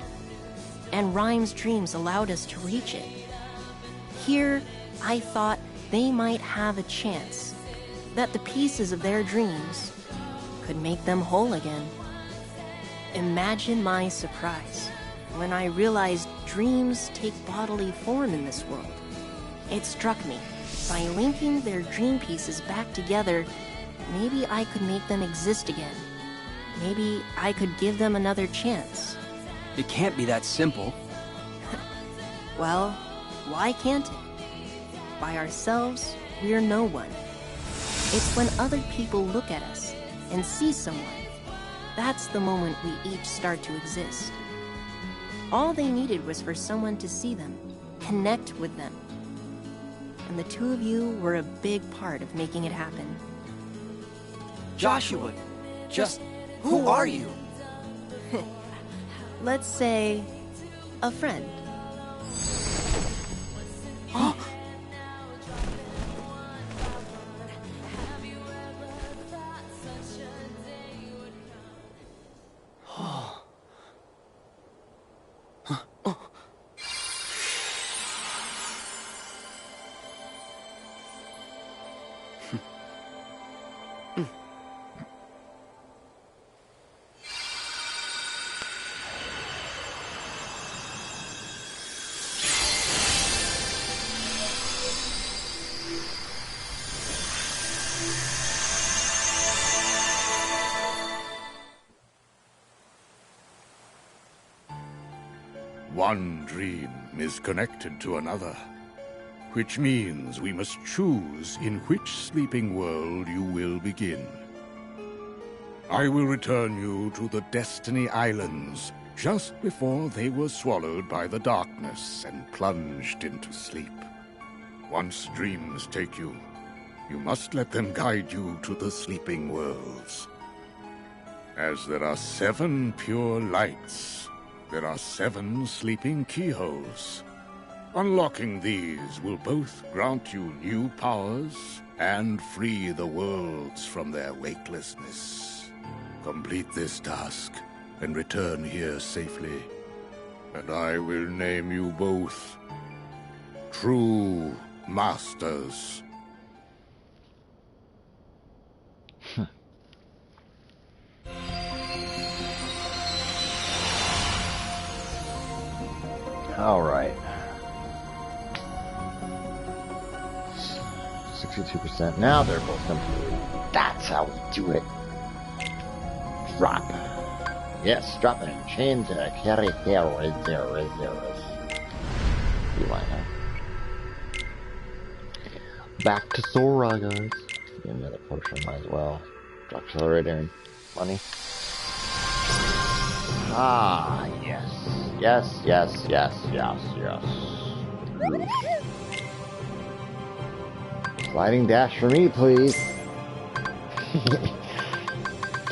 and Rhyme's dreams allowed us to reach it. Here, I thought they might have a chance, that the pieces of their dreams could make them whole again. Imagine my surprise when I realized dreams take bodily form in this world. It struck me, by linking their dream pieces back together, maybe I could make them exist again. Maybe I could give them another chance. It can't be that simple. Well, why can't it? By ourselves, we're no one. It's when other people look at us and see someone. That's the moment we each start to exist. All they needed was for someone to see them, connect with them. And the two of you were a big part of making it happen. Joshua, just who are you? Let's say, a friend. One dream is connected to another, which means we must choose in which sleeping world you will begin. I will return you to the Destiny Islands just before they were swallowed by the darkness and plunged into sleep. Once dreams take you, you must let them guide you to the sleeping worlds. As there are 7 pure lights, there are 7 sleeping keyholes. Unlocking these will both grant you new powers and free the worlds from their wakelessness. Complete this task and return here safely, and I will name you both True Masters. All right. 62%. Now they're both completed. That's how we do it. Drop. Yes, drop it. Chain to carry heroes. You might have. Back to Sora, guys. Get another potion, might as well. Drop accelerator. Money. Ah, yes. Yes. Sliding dash for me, please.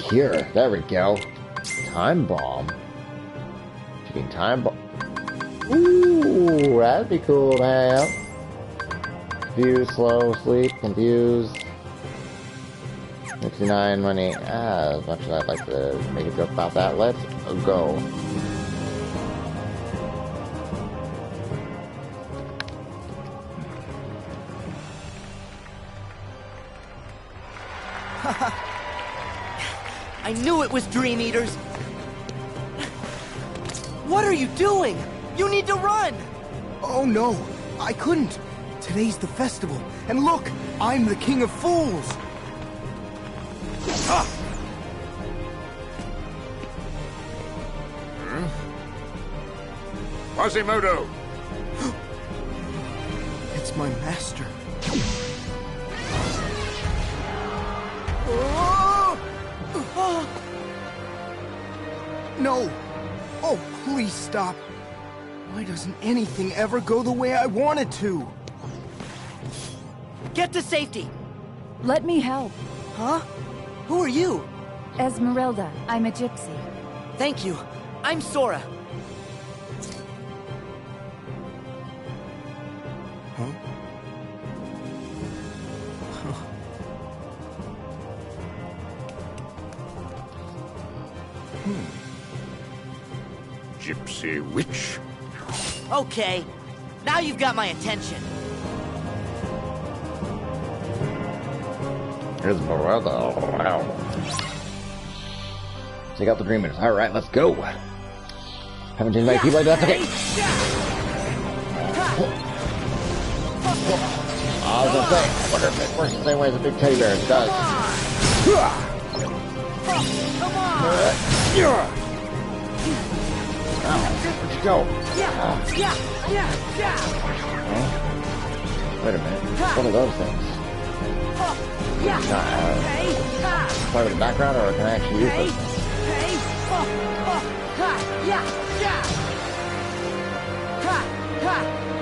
Here, there we go. Time bomb. Shooting time bomb. Ooh, that'd be cool to have. Confused, slow, sleep, confused. 69 money. As much as I'd like to make a joke about that, let's go. I knew it was Dream Eaters! What are you doing? You need to run! Oh no, I couldn't. Today's the festival, and look, I'm the King of Fools! Ah! Quasimodo! It's my master. No! Oh, please stop. Why doesn't anything ever go the way I want it to? Get to safety! Let me help. Huh? Who are you? Esmeralda. I'm a gypsy. Thank you. I'm Sora. Huh? Gypsy witch? Okay. Now you've got my attention. Here's Esmeralda. Wow. Take out the Dream Eaters. Alright, let's go. Haven't changed my keyblade, that's okay. I was gonna say, I wonder if it works the same way as a big teddy bear. It does. Come on! Ow, where'd you go? Yeah. Wait a minute. It's one of those things. Part of the background, or can I actually use this?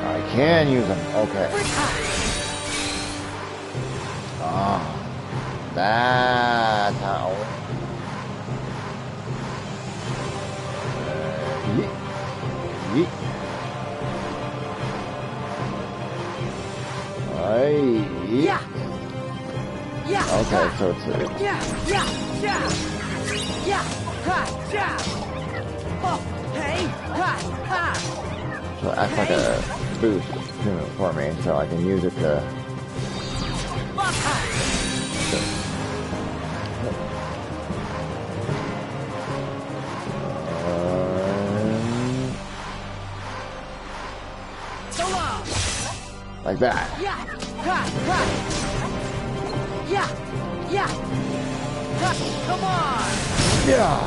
I can use them. Okay. Ah, that's how. Yeet. Okay, so it's so it acts like a boost for me, so I can use it to. Like that. Come on! Yeah.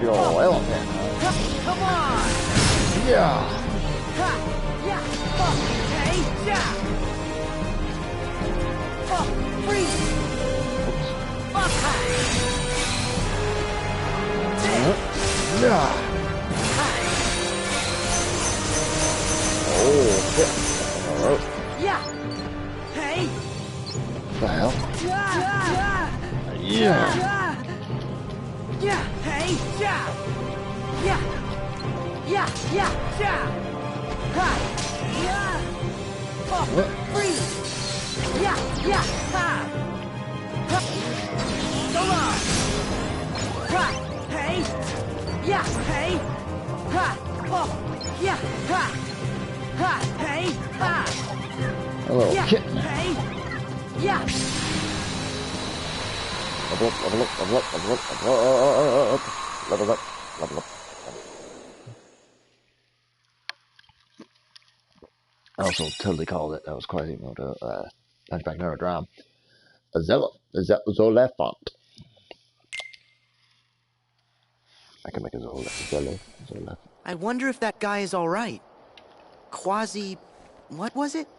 Good old elephant. Come on! Yeah. Freeze! Yeah. Oh, shit. Alright. Yeah. Hey. What the hell? Yeah. Yeah. Yeah. Hey. Yeah. Yeah. Ha. Yeah. Oh, freeze. Yeah. Ha. So long. Ha. Hey. Yeah. Hey. Ha. Oh. Yeah. Ha. Ha. Hey. Ha. A little kitten. Hey. Yeah. Level up. I also totally called it. That was Quasimodo, Hunchback Notre Dame. Zolefant. I can make a Zolefant. I wonder if that guy is all right. Quasi... what was it?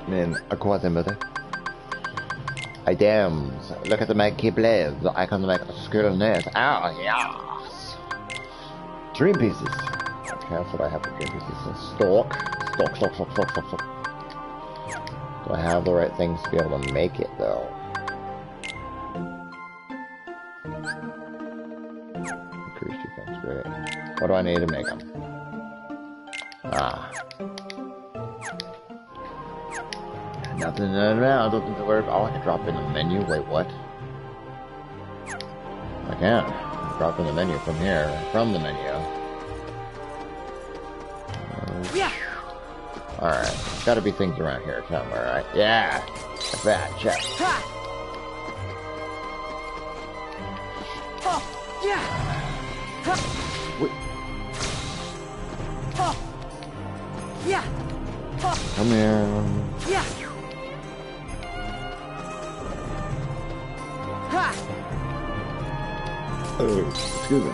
Men a Quasimodo. I damn. Look at the mag keep lives. I can make a skill nest. Oh, yes. Dream pieces. Okay, that's what I have for dream pieces. Stalk. Do I have the right things to be able to make it, though? Increase defense, great. What do I need to make them? Ah. Nothing around, nothing to worry about. Oh, I can drop in the menu. Wait, what? I can. Drop in the menu from here. From the menu. Yeah. Alright. Gotta be things around here somewhere, right? Yeah. Like that. Check. Ha. Oh, yeah. Ha. Wait. Oh. Yeah. Oh. Come here. Yeah. Ha. Oh, excuse me.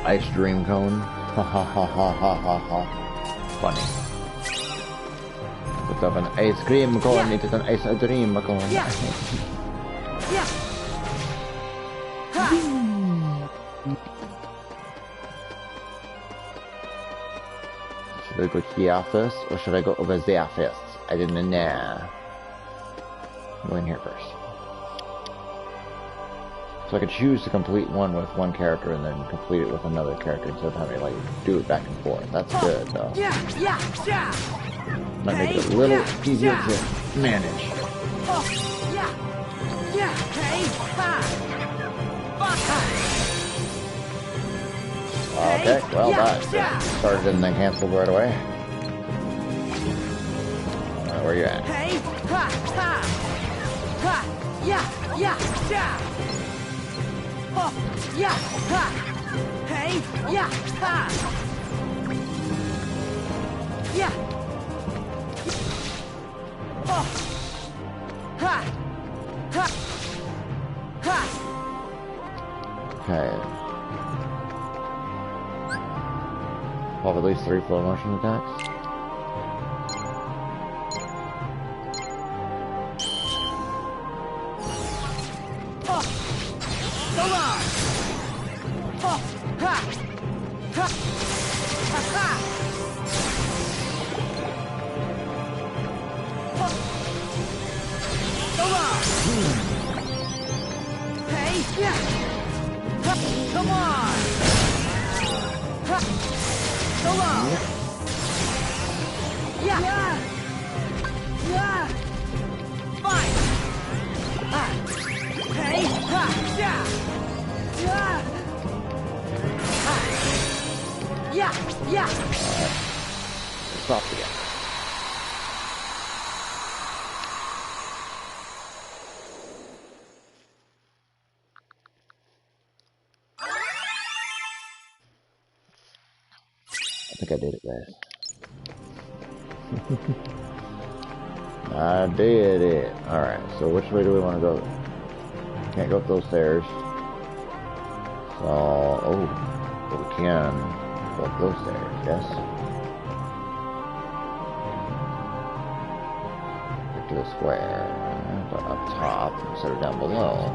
Ice dream cone. Ha ha ha ha ha ha ha. Funny. Put up an ice cream cone. It is an ice dream cone. Yeah. Yeah. Ha. Should I go here first, or should I go over there first? I didn't know. I'm going here first. So I could choose to complete one with one character and then complete it with another character instead of having to like do it back and forth. That's good though. Might make it a little easier to manage. Okay, well that started and then canceled right away. Where are you at? Hey, ha, ha, ha, yeah, yeah, yeah. Oh, yeah, ha. Hey, yeah, ha. Yeah. Oh, ha. Okay. Have at least 3 full motion attacks. Come on! Solo! Yeah! Fine! Hey! Yeah! Yeah! Stop again. I think I did it, guys. I did it. Alright, so which way do we want to go? Can't go up those stairs. So, but we can go up those stairs, yes? Back to the square. But up top instead of down below.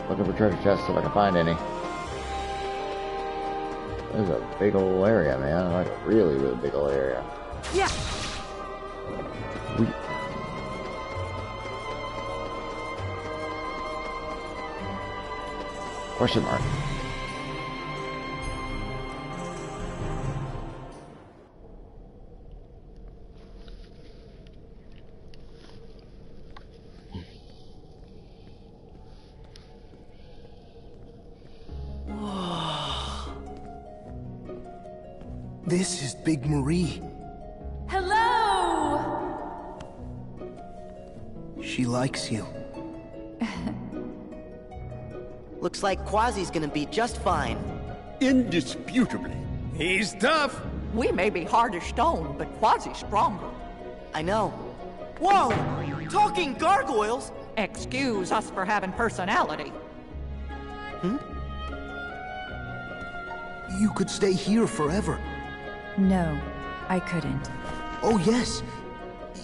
Looking for treasure chests if I can find any. This is a big old area, man. Like a really, really big old area. Yeah. Question mark. This is Big Marie. Hello! She likes you. Looks like Quasi's gonna be just fine. Indisputably. He's tough. We may be hard as stone, but Quasi's stronger. I know. Whoa! Talking gargoyles! Excuse us for having personality. You could stay here forever. No, I couldn't. Oh yes,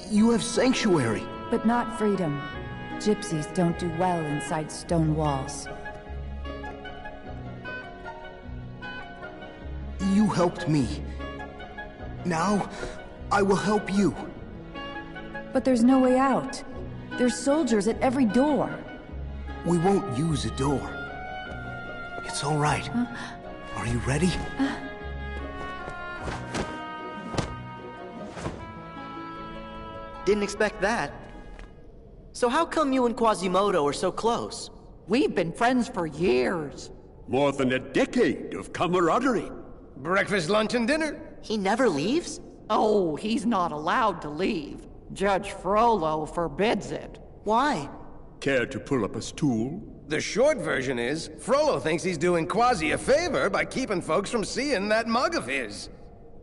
you have sanctuary. But not freedom. Gypsies don't do well inside stone walls. You helped me. Now, I will help you. But there's no way out. There's soldiers at every door. We won't use a door. It's all right. Are you ready? Didn't expect that. So how come you and Quasimodo are so close? We've been friends for years. More than a decade of camaraderie. Breakfast, lunch, and dinner. He never leaves? Oh, he's not allowed to leave. Judge Frollo forbids it. Why? Care to pull up a stool? The short version is, Frollo thinks he's doing Quasi a favor by keeping folks from seeing that mug of his.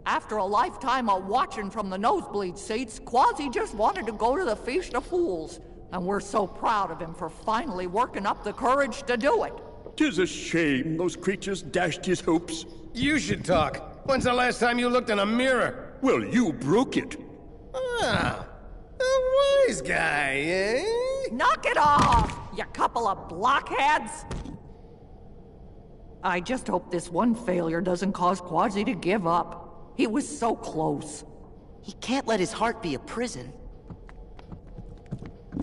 After a lifetime of watching from the nosebleed seats, Quasi just wanted to go to the Feast of Fools. And we're so proud of him for finally working up the courage to do it. 'Tis a shame those creatures dashed his hopes. You should talk. When's the last time you looked in a mirror? Well, you broke it. Ah, a wise guy, eh? Knock it off, you couple of blockheads! I just hope this one failure doesn't cause Quasi to give up. He was so close. He can't let his heart be a prison.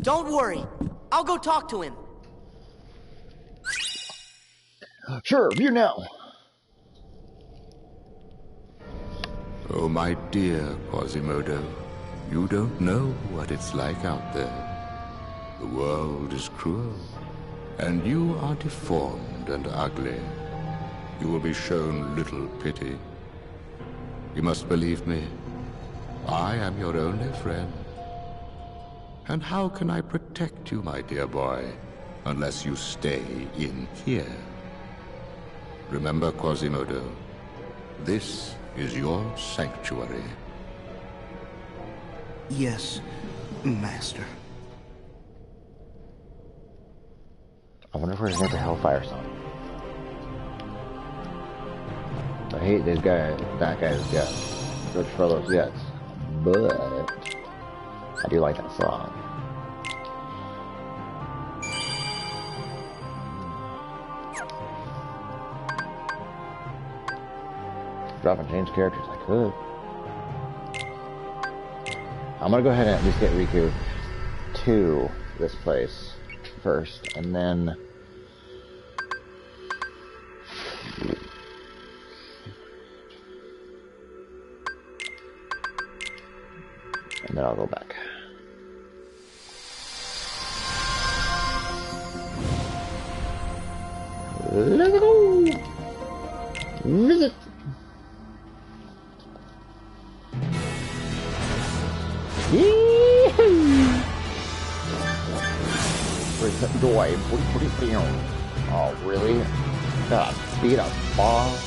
Don't worry. I'll go talk to him. Sure, you know. Oh, my dear Quasimodo, you don't know what it's like out there. The world is cruel, and you are deformed and ugly. You will be shown little pity. You must believe me. I am your only friend. And how can I protect you, my dear boy, unless you stay in here? Remember, Quasimodo, this is your sanctuary. Yes, Master. I wonder if we're gonna get the Hellfire song. I hate this guy, that guy's guts. George Frollo's guts. But I do like that song. Drop and change characters, I could. I'm gonna go ahead and at least get Riku to this place first, and then I'll go back. Let's go! Visit! Where's that door? Oh, really? Gotta beat a boss?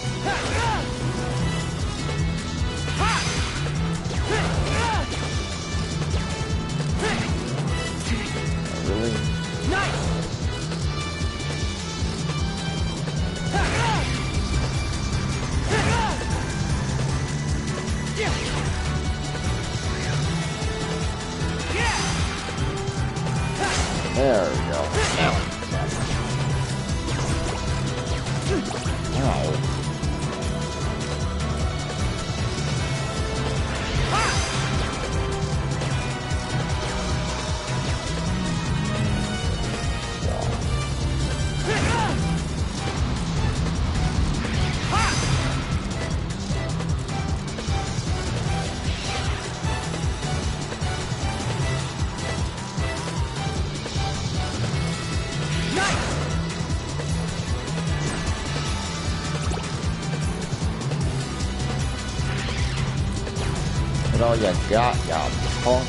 Really? Nice! There we go. Ow. All you got, y'all punk.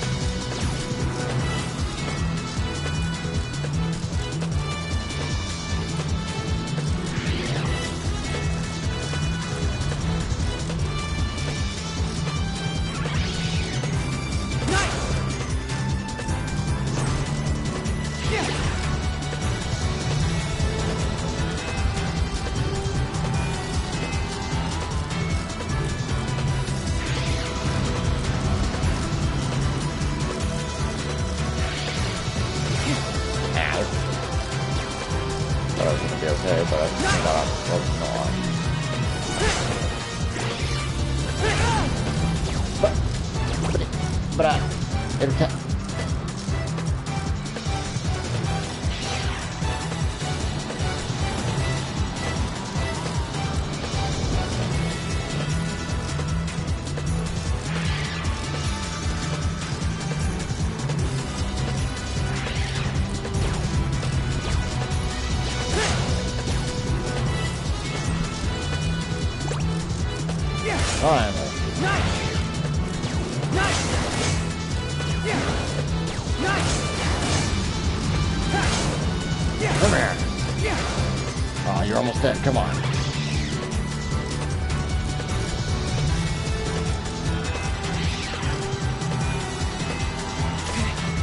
Come on.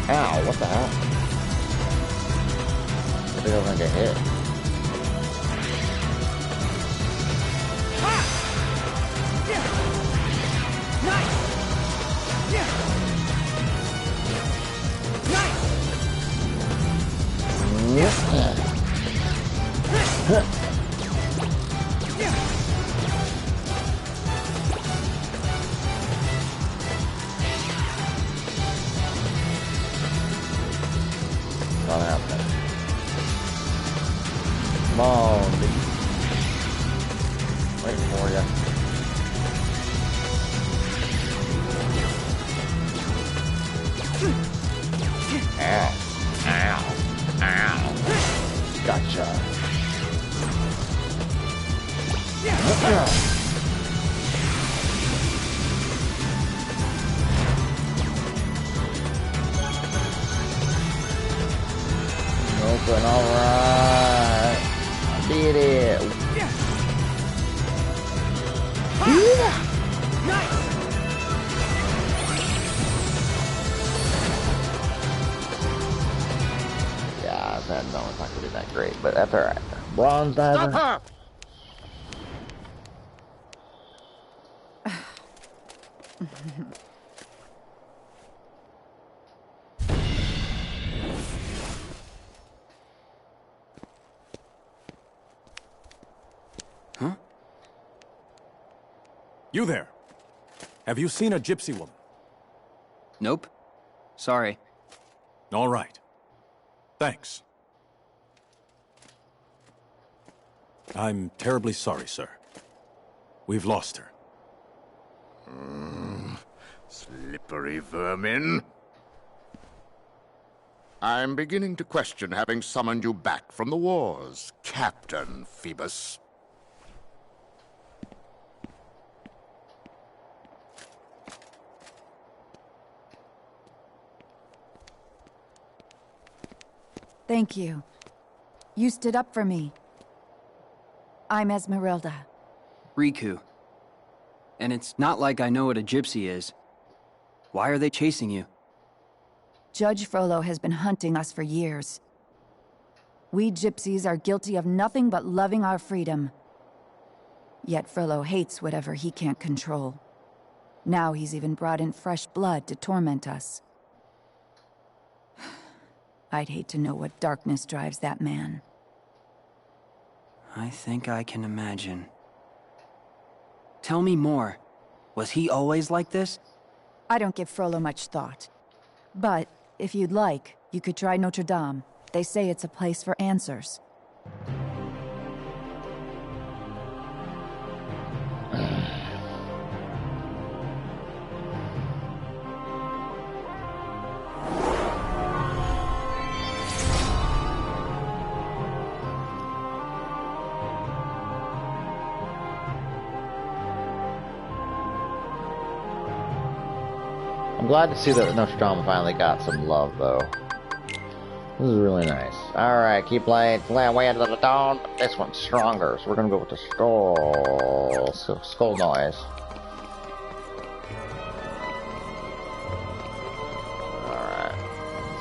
Ow, what the hell? I think I'm gonna get hit. Not happening. Come on, dude. Waiting for you. Ow. Ow. Ow. Gotcha. not doing that great, but that's alright. Bronze diver. Stop her! Huh? You there. Have you seen a gypsy woman? Nope. Sorry. All right. Thanks. I'm terribly sorry, sir. We've lost her. Slippery vermin. I'm beginning to question having summoned you back from the wars, Captain Phoebus. Thank you. You stood up for me. I'm Esmeralda. Riku. And it's not like I know what a gypsy is. Why are they chasing you? Judge Frollo has been hunting us for years. We gypsies are guilty of nothing but loving our freedom. Yet Frollo hates whatever he can't control. Now he's even brought in fresh blood to torment us. I'd hate to know what darkness drives that man. I think I can imagine. Tell me more. Was he always like this? I don't give Frollo much thought. But, if you'd like, you could try Notre Dame. They say it's a place for answers. I'm glad to see that Notre Dame finally got some love, though. This is really nice. Alright, keep playing. Play way into the dawn, but this one's stronger, so we're gonna go with the skull noise. Alright.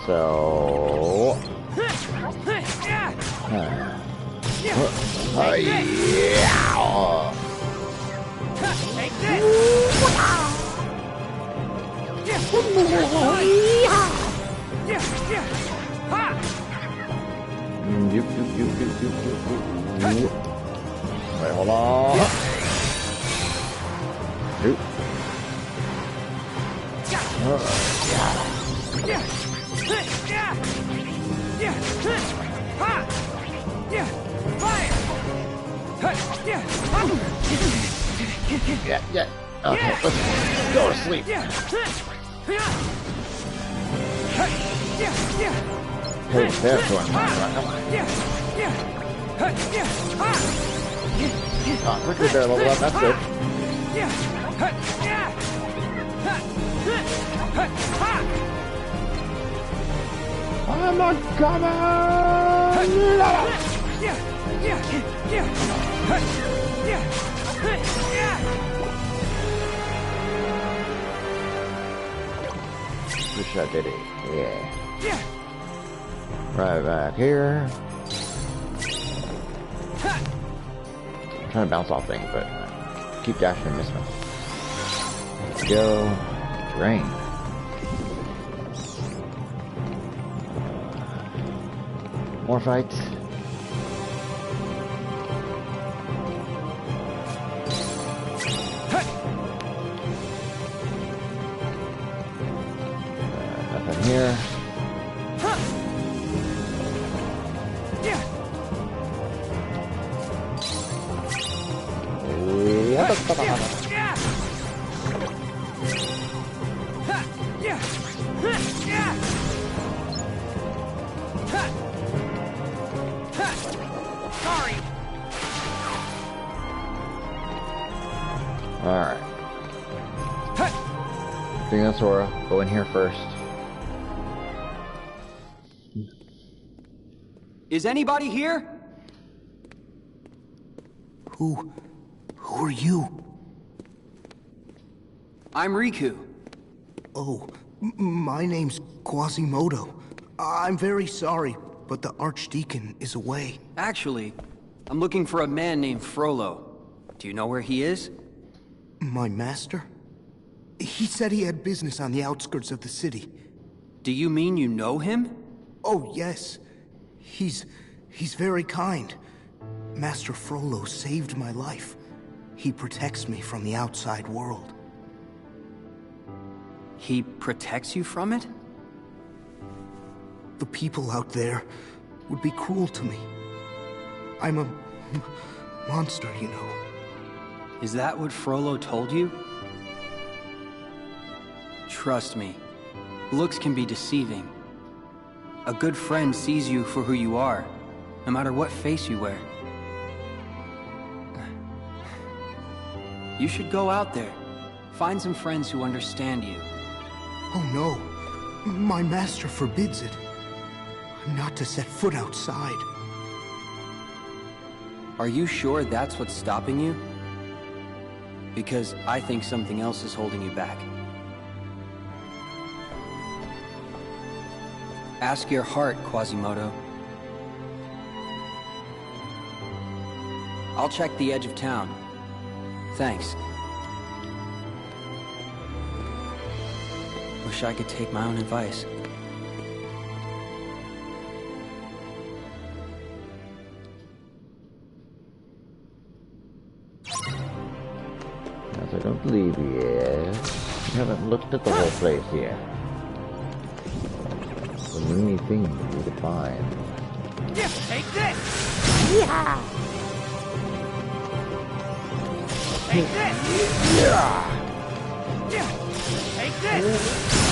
So... Wait, hold on. Yeah. Okay, let's go to sleep. Hey, there's one. Come on. Oh, quickly there, level up. That's good. I'm not Wish I did it. Yeah. Right back here. I'm trying to bounce off things, but keep dashing and missing them. Go. Drain. More fights. Nothing here. Sorry. Alright. Bring on Sora. Go in here first. Is anybody here? Who are you? I'm Riku. Oh, my name's Quasimodo. I'm very sorry, but the Archdeacon is away. Actually, I'm looking for a man named Frollo. Do you know where he is? My master? He said he had business on the outskirts of the city. Do you mean you know him? Oh, yes. He's very kind. Master Frollo saved my life. He protects me from the outside world. He protects you from it? The people out there would be cruel to me. I'm a monster, you know. Is that what Frollo told you? Trust me, looks can be deceiving. A good friend sees you for who you are, no matter what face you wear. You should go out there, find some friends who understand you. Oh no, my master forbids it. I'm not to set foot outside. Are you sure that's what's stopping you? Because I think something else is holding you back. Ask your heart, Quasimodo. I'll check the edge of town. Thanks. Wish I could take my own advice. As I don't believe you yet. You haven't looked at the whole place yet. So many things for you to find. Take this! Yeah! Take this! Yeah! Take this!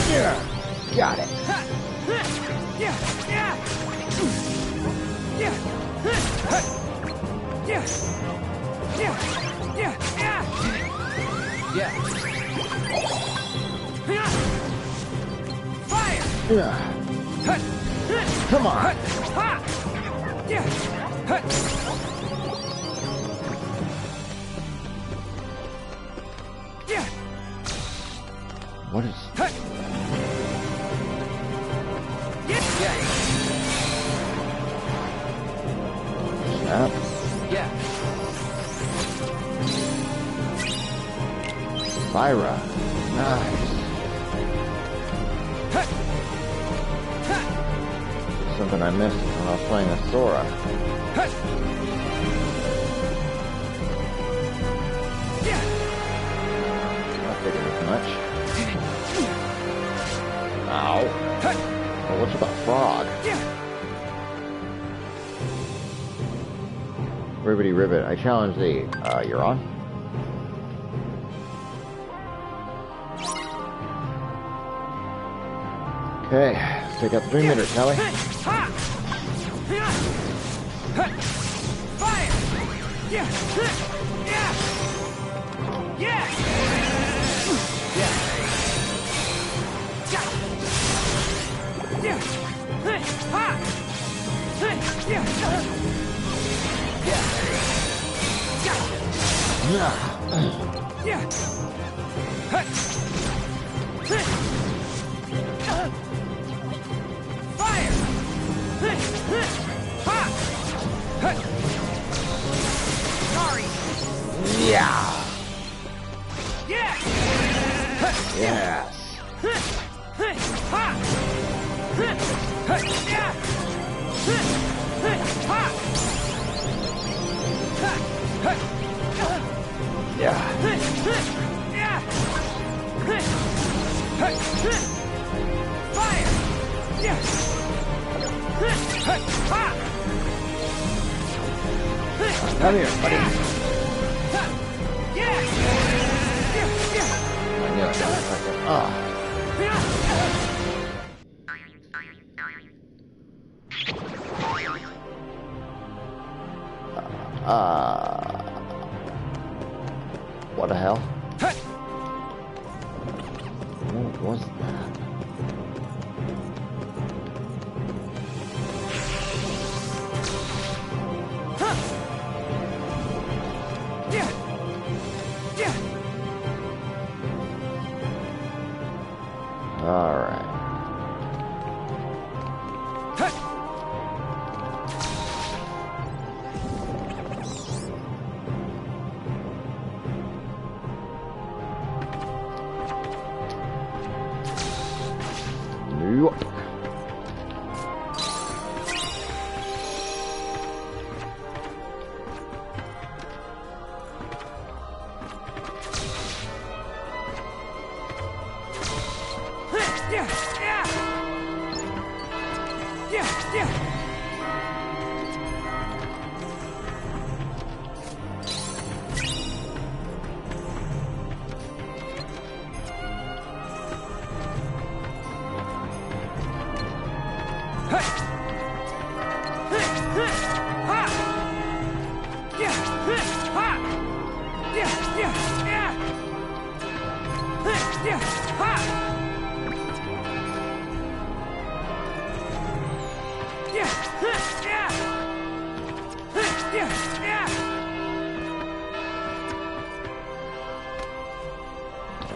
Yeah! Got it. Yeah! Yeah! Yeah! Yeah! Yeah! Yeah! Yeah! Fire! Yeah! Come on! What is... Snap. Yeah. Spyra. Nice. Something I missed when I was playing as Sora. Not figured as much. Ow. Oh, what's with the frog? Ribbity Ribbit, I challenge thee. You're on? Okay, take out the 3 meters, shall we? Fire! Yeah! Yeah! Yeah! Yeah! Ha! Yeah! Fire! Sorry. Yeah. Yeah. Yes. Yeah. Fire. Yeah. Come here, buddy. Yeah. I knew it. Oh. What the hell? What was that? Alright.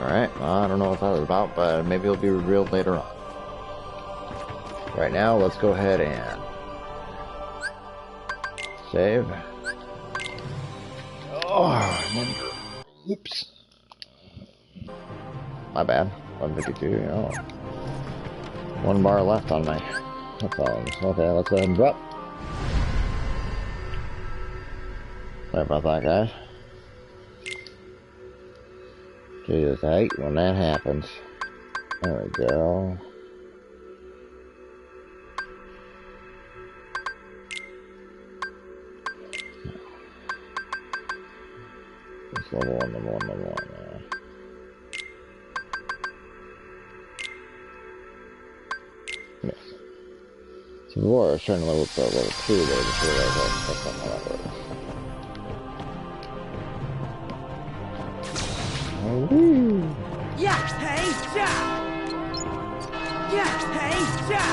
Alright, well, I don't know what that was about, but maybe it'll be revealed later on. Right now, let's go ahead and save. Oh, oops. My bad. 152. Oh. One bar left on my. That's all. Okay, let's go ahead and drop. Sorry about that, guys. Jesus, I hate when that happens. There we go. It's level one. Yes. So before I was trying to level up to level 2 there, just realized that's not how that works. Yeah, hey, ja! Yeah, hey, ja!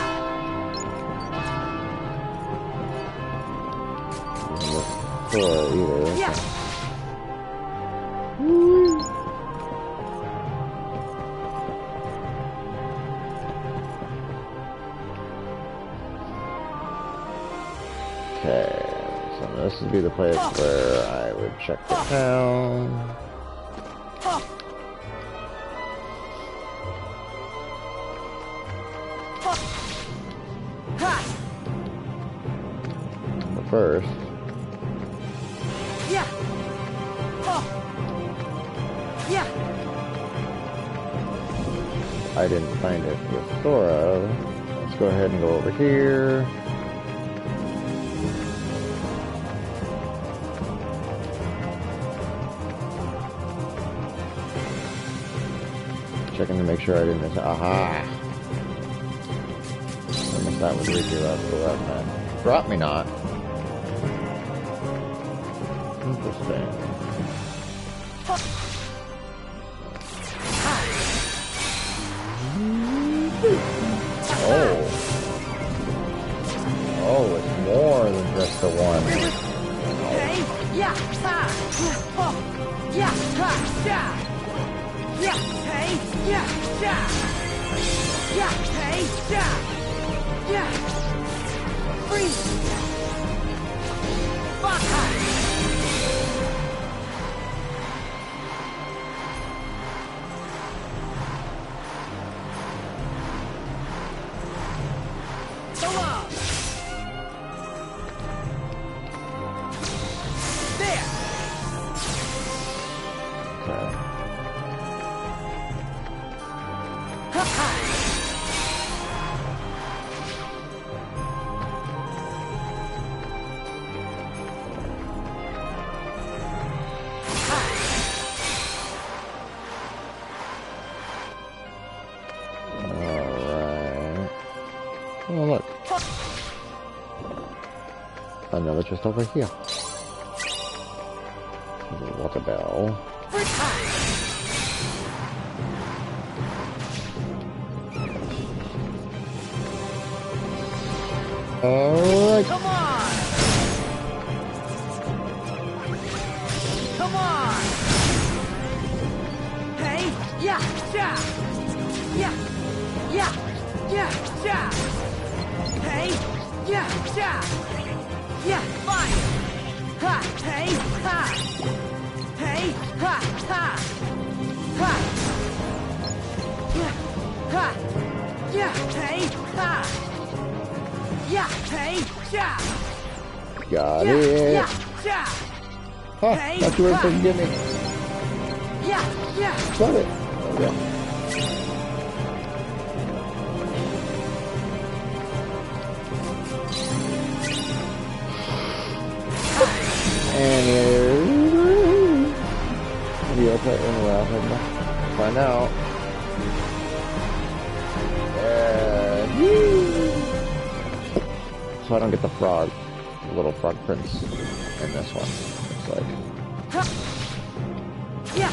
Either. Yeah. Okay, so this would be the place where I would check the town. But first, yeah. Yeah. I didn't find it with Sora. Let's go ahead and go over here. Checking to make sure I didn't miss it. Aha! I missed that with Riku. That's the left man. Drop me not. Interesting. Oh. Oh, it's more than just the one. Hey, yeah, ha! Oh, yeah, ha, ja! Yeah, hey, yeah, ja! Yeah, hey, ja! Yeah! Freeze! Fuck! So long! There! Okay. Alright. Oh, look. Another just over here. Water bell. Alright. Come on! Come on! Hey, yeah, ja! Yeah, yeah, yeah, ja! Hey, yeah, ja! Yeah, fire! Ha, hey, ha! Hey, ha, ha! Ha! Yeah, ha! Yeah, hey, ha! Yeah, hey, yeah! Got Yeah, it. yeah, yeah! Huh, Hey, not too early for ha! gimmick. Yeah, yeah! Got it. Okay. And maybe I'll play it anyway. I'll find out. So I don't get the frog, the little frog prince in this one. It's like, yeah.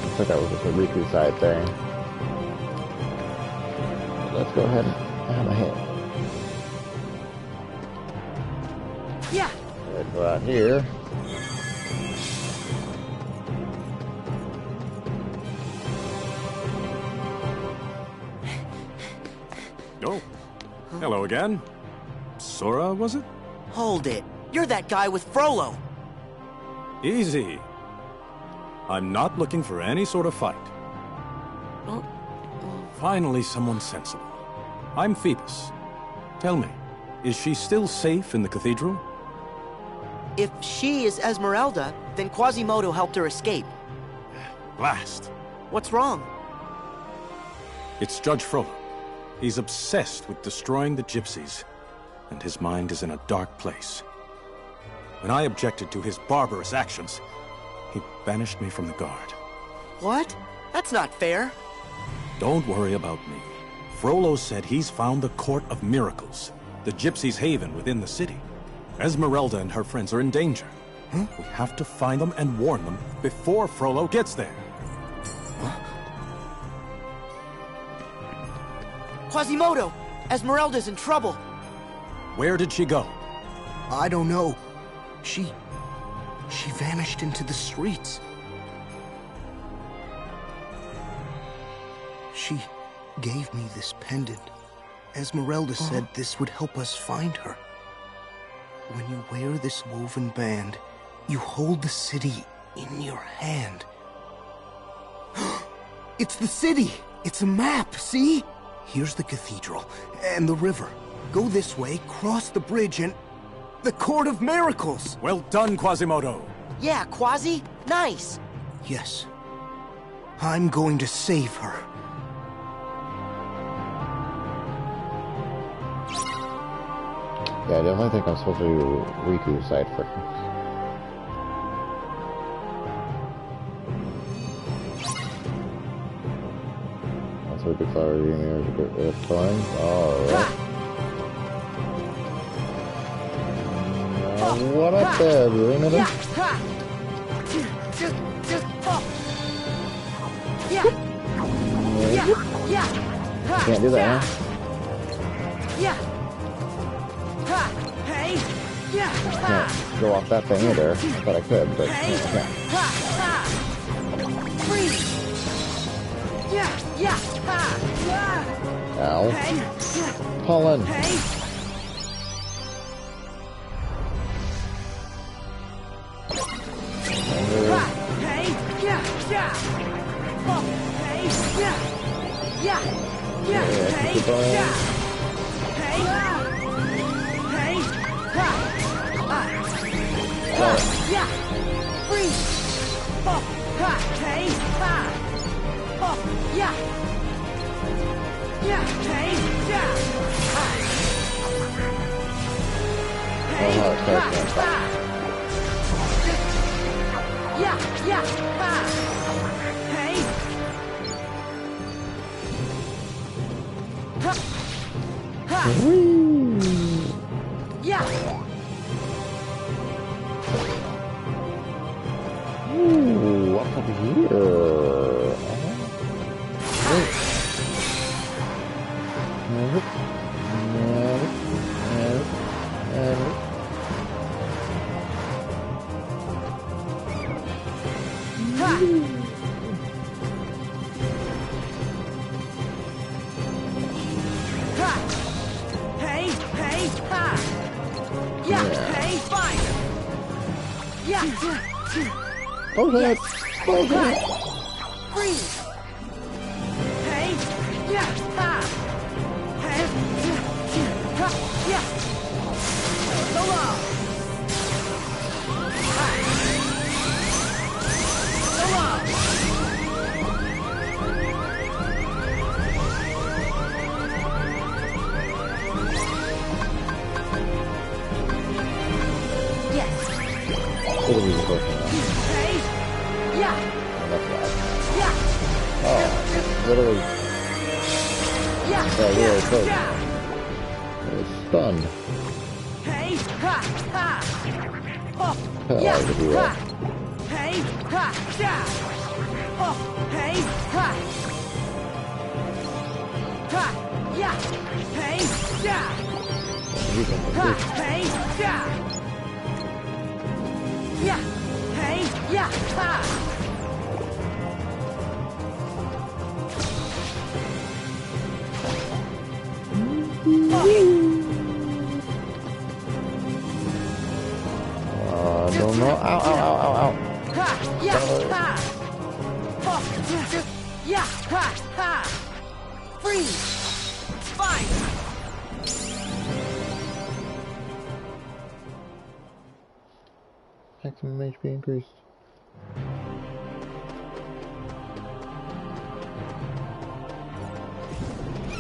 Looks like that was just a Riku side thing. Let's go ahead and have a hit. Yeah. Let's go out here. Oh, hello again. Sora, was it? Hold it. You're that guy with Frollo. Easy. I'm not looking for any sort of fight. Finally, someone sensible. I'm Phoebus. Tell me, is she still safe in the cathedral? If she is Esmeralda, then Quasimodo helped her escape. Blast. What's wrong? It's Judge Frollo. He's obsessed with destroying the gypsies, and his mind is in a dark place. When I objected to his barbarous actions, he banished me from the guard. What? That's not fair. Don't worry about me. Frollo said he's found the Court of Miracles, the gypsies' haven within the city. Esmeralda and her friends are in danger. We have to find them and warn them before Frollo gets there. Quasimodo! Esmeralda's in trouble. Where did she go? I don't know. She vanished into the streets. She gave me this pendant. Esmeralda said this would help us find her. When you wear this woven band, you hold the city in your hand. It's the city! It's a map, see? Here's the cathedral, and the river. Go this way, cross the bridge, and... the Court of Miracles! Well done, Quasimodo! Yeah, Quasi. Nice. Yes. I'm going to save her. Yeah, I definitely think I'm supposed to do Riku's side first. That's what the flower mirrors are good fun. Alright. What up there, bring it up? Can't do that, huh? Can't go off that thing either. I thought I could, but I can't. Ow. Pollen. Ooh, what's up Freeze! Hey! Yeah! literally. Really close. I was stunned. Hey, ha, ha. Oh, I could do that. Hey, ha, ja. Hey, ha. Ha, yeah. Hey, ja. Ha, hey, ja. Yeah. Hey, yeah, ha. No, no. Ow, ow, ow, ow, ow. Ha, yeah, ha. Yeah, ha, ha. Freeze. Fine. Maximum HP increased.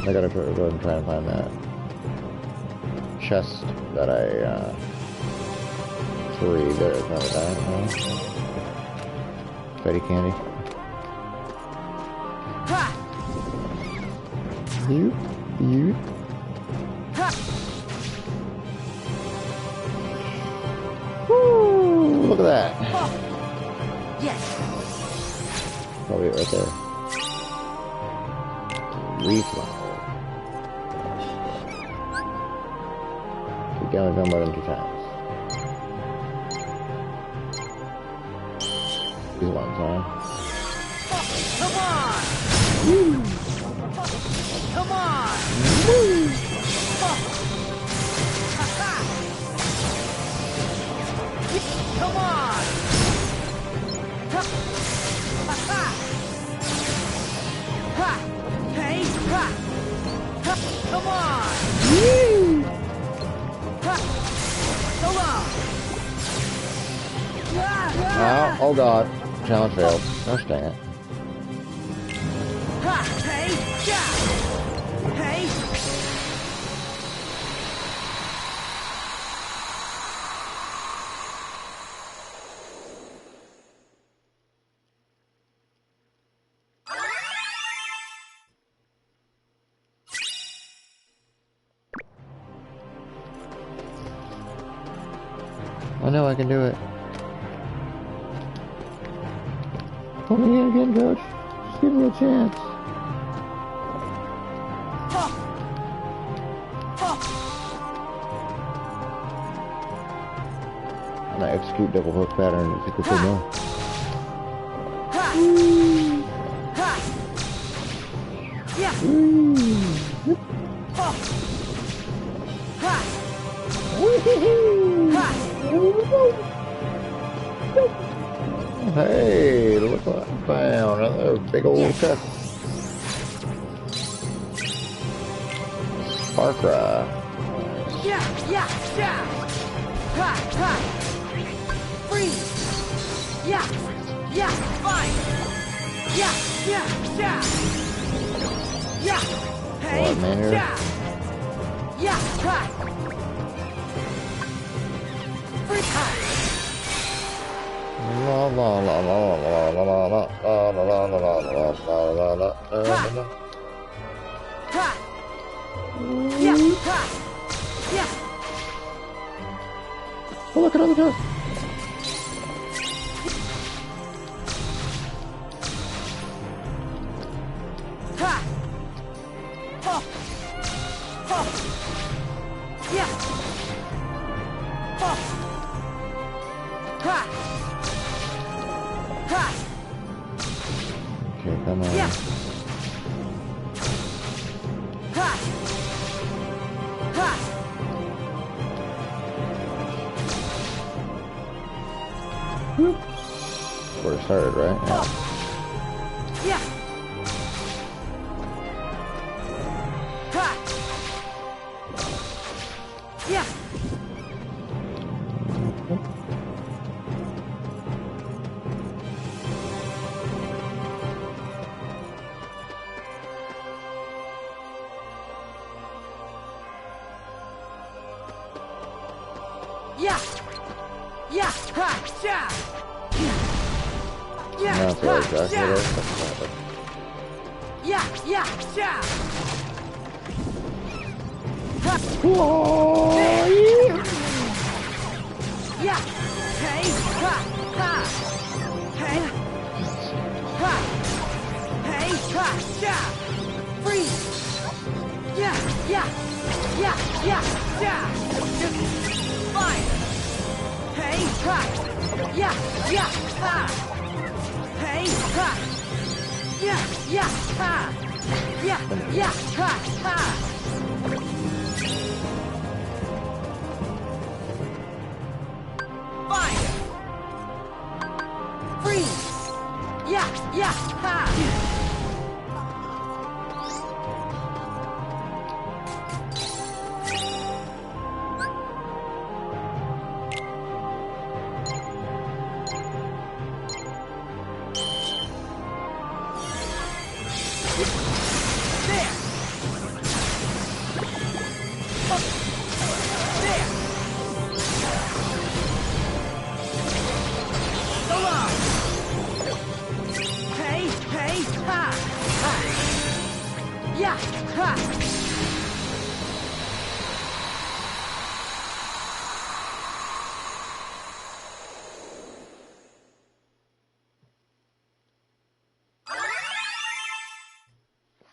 I gotta go ahead and try and find that chest that I freed. There's not that. Betty candy. You. Woo! Look at that. Yes. Probably right there. Reflower. You can only go more than 2 times. These ones, huh? Come on! Woo! Come on! Woo! Come on! Hey! Come on! Woo! So long! Oh god. Challenge failed. Gosh dang it. Hey! Hey! I know I can do it. Put me in again, coach. Just give me a chance. And I execute double hook pattern to get the signal. Hey, look what I found. Another big old chest. Sparkra. Yeah. Freeze. Yeah. Fine. Yeah. Hey. What, man? Yeah. Freeze. La la la la la la la la la la la la la la. Yeah. Oh, look at all the dust. Okay, come on. Where it started, right? Yeah. Yeah. That's what exactly what I was. Yeah. yeah, yeah. Whoa! Yeah, hey, ha, ha. Hey, ha. Hey, ha, yeah. Freeze. Yeah, yeah, yeah, yeah, yeah. Fine. Hey, ha. Yeah, yeah, ha. Hey, ha. Yeah, yeah, ha. Yeah, yeah, ha, ha. Fine. Freeze. Yeah, yeah, ha.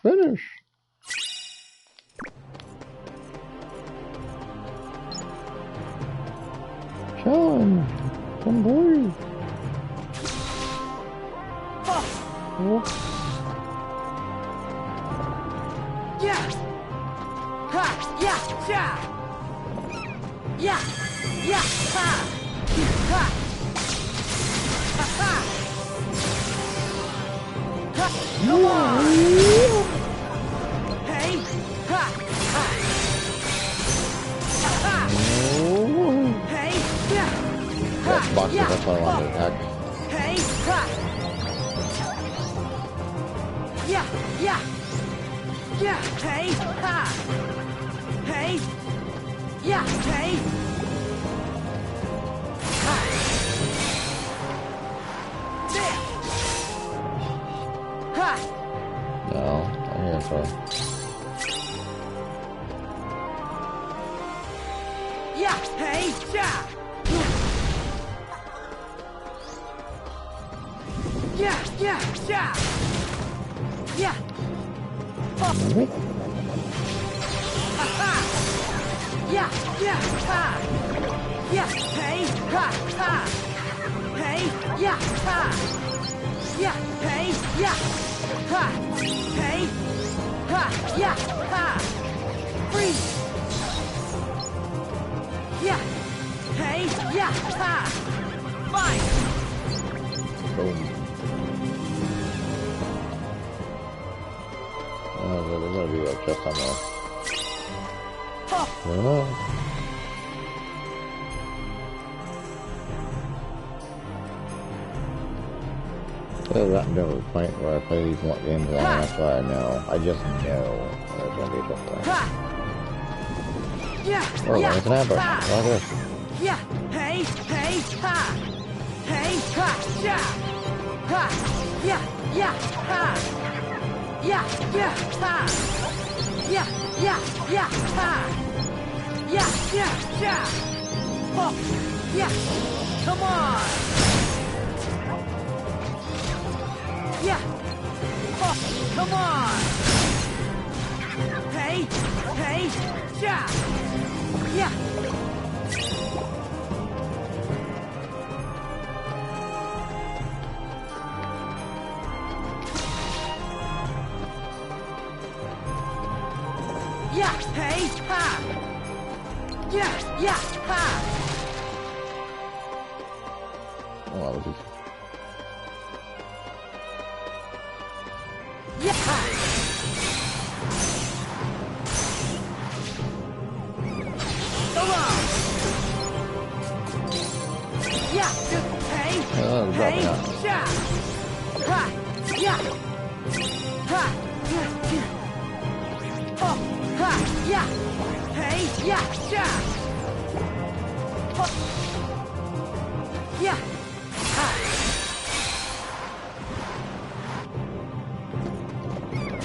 Finish. Challenge. Complete. Oh. Yeah. Ha. Yeah. Yeah. Yeah. Yeah. Ha. Ha. Ha. Ha. Ha. Come on. Hey. Ha. Ha. Ha. Ha. Hey. Yeah. Ha. That's boxes, Yeah. that's what I wanted to attack. Hey. Ha. Yeah. Yeah. Yeah. Hey. Ha. Hey. Yeah. Hey. Ha. There. Ha. No, I'm here for. Yeah. Hey. Yeah. Yeah. Yeah. Yeah. Yeah. Oh. Ha ha. Yeah. Yeah. Ha. Yeah. Hey. Ha. Ha. Hey. Yeah. Ha. Yeah. Hey. Yeah. Ha. Hey. Ha. Yeah. Ha. Freeze. Yeah. Hey. Yeah. Ha. Fine. Boom. Oh, there's gonna be a chest on there. Oh. There's that no point where I play these games on, that's why I know. I just know there's gonna be a chest there. Yeah. Oh, Yeah. there's an amber. Ha. Right there. Yeah. Hey. Hey. Ha. Hey. Ha. Yeah. Ha. Yeah. Yeah. Ha. Yeah. Yeah. Ha. Yeah. Yeah. Yeah. Ha. Yeah. Yeah. Yeah. Oh. Yeah. Come on. Yeah. Oh. Come on. Hey. Hey. Yeah. Yeah. Yeah, hey, ha! Yeah, yeah, ha! Oh, that was easy. Yeah, ha! Come on! Yeah, hey, Oh, that was hey, dropping out. yeah! Ha! Yeah! Ha! Yeah, yeah! Oh! Ha! Yeah! Hey! Yeah! Yeah! Oh. Yeah! Ha!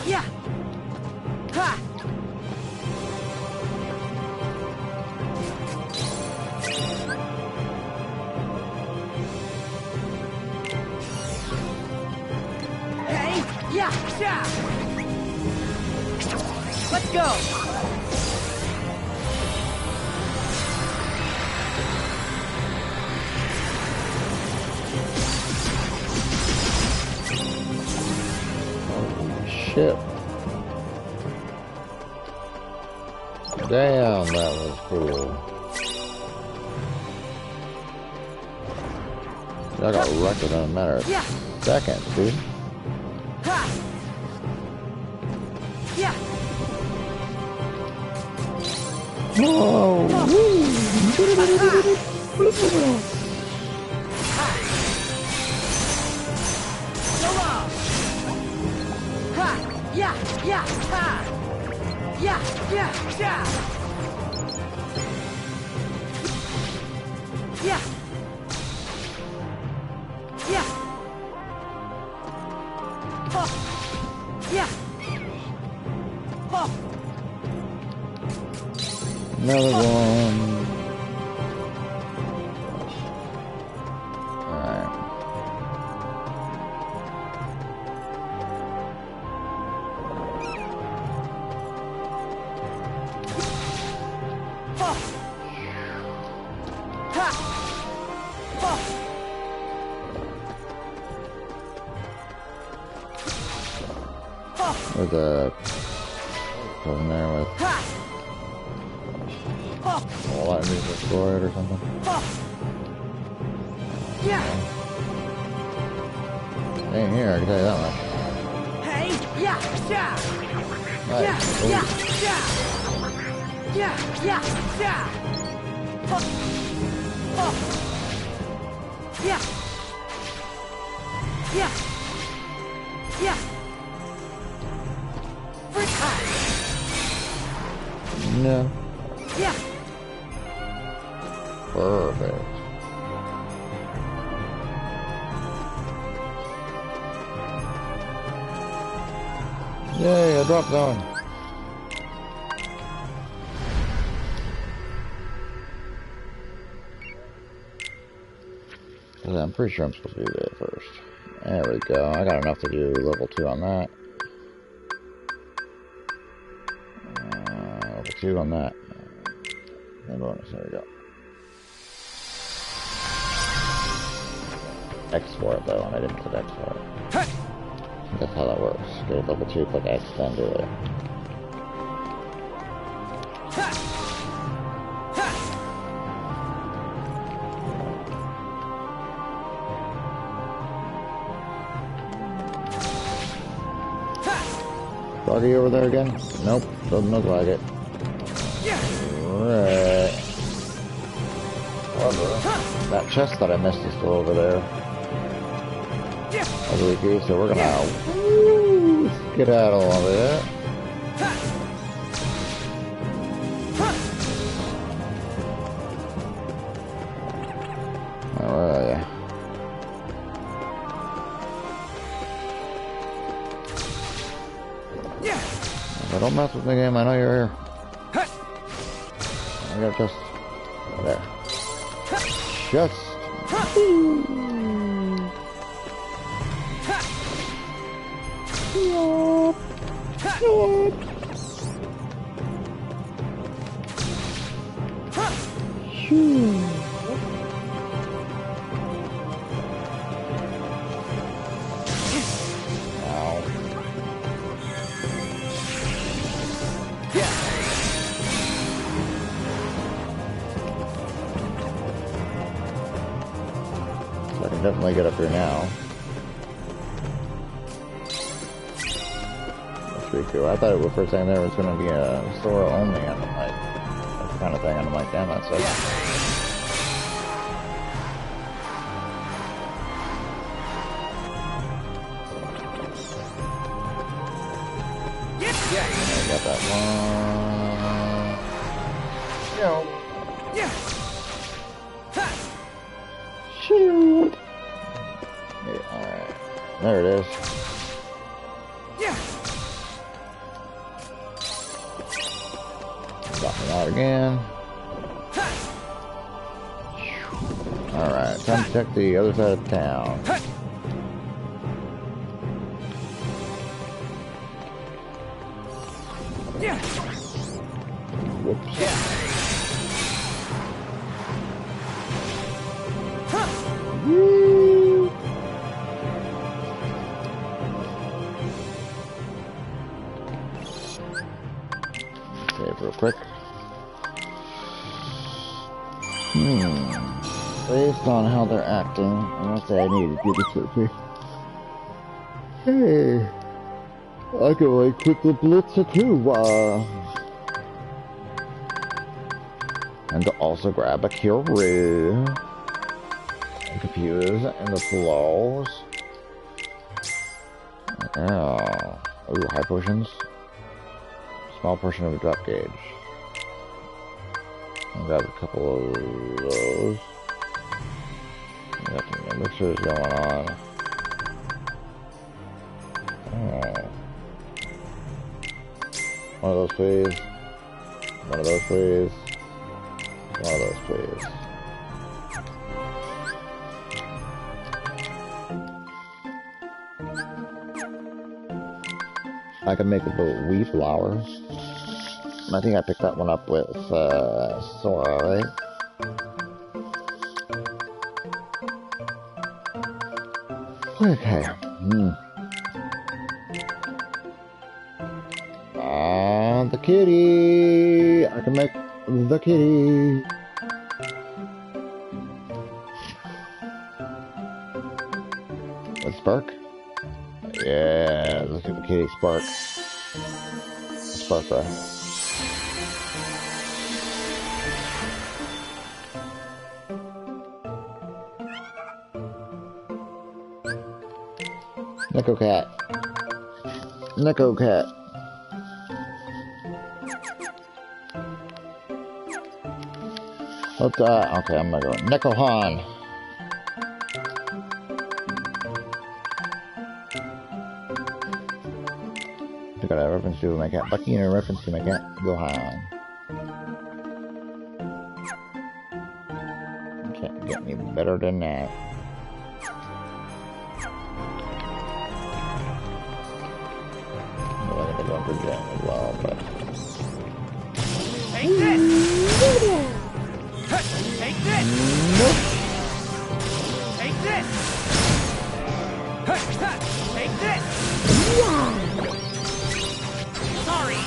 Yeah! yeah. Let's go. Shit. Damn, that was cool. I got wrecked in a matter of seconds, dude. Ha. Yeah. Whoa! Ha! Yeah! Yeah! Ha! Yeah! Yeah! Yeah! Yeah! Yeah! Oh! Yeah! Oh! Another one. Alright. Oh! Ha! Oh! With a from there with a lot of music destroyed or something. Yeah. Ain't here, I can tell you that much. Hey, yeah, yeah. Nice. Yeah, Ooh. yeah, yeah. Yeah, yeah, yeah. Oh. Oh. Yeah. Yeah. Yeah. Frick. No. Yeah. Perfect. Yay, a drop zone. I'm pretty sure I'm supposed to do that first. There we go. I got enough to do level 2 on that. Level 2 on that. And bonus, there we go. X for it though, and I didn't click X for it. That's how that works. Go to level 2, click X, then do it. Buggy over there again? Nope, doesn't look like it. Right. That chest that I missed is still over there. Leaky, so we're gonna get out a little bit. Where are you? Don't mess with the game, I know you're here. I got just there. Just. Definitely get up here now. That's pretty cool. I thought it was first thing there was going to be a Sora only, and I'm like, that kind of thing, and I'm like, damn, that sucks. I got that one. Yeah. Shoot. Yeah, alright. There it is. Yeah. Drop it out again. Alright, time to check the other side of town. Save real quick. Based on how they're acting, I'm gonna say I need to do this quickly. Hey, I can like quickly blitzer too, and to also grab a Kyrie. I'm confused and the flows. Yeah. Ooh, high potions. Small portion of a drop gauge. I'll grab a couple of those. Got some mixers going on. Oh. One of those, please. One of those, please. One of those, please. I can make a wheat flour. I think I picked that one up with Sora, right? Okay. The kitty! I can make the kitty! What, Spark? Yeah, let's get the kitty Spark. Spark, bro. Neko Cat. Neko Cat. Let's, okay, I'm not going. Neko Han. I got a reference to my cat Bucky and a reference to my cat Gohan. Can't get any better than that. For Jen as well, but take this! Take this! Nope. Take this! Take this! Sorry!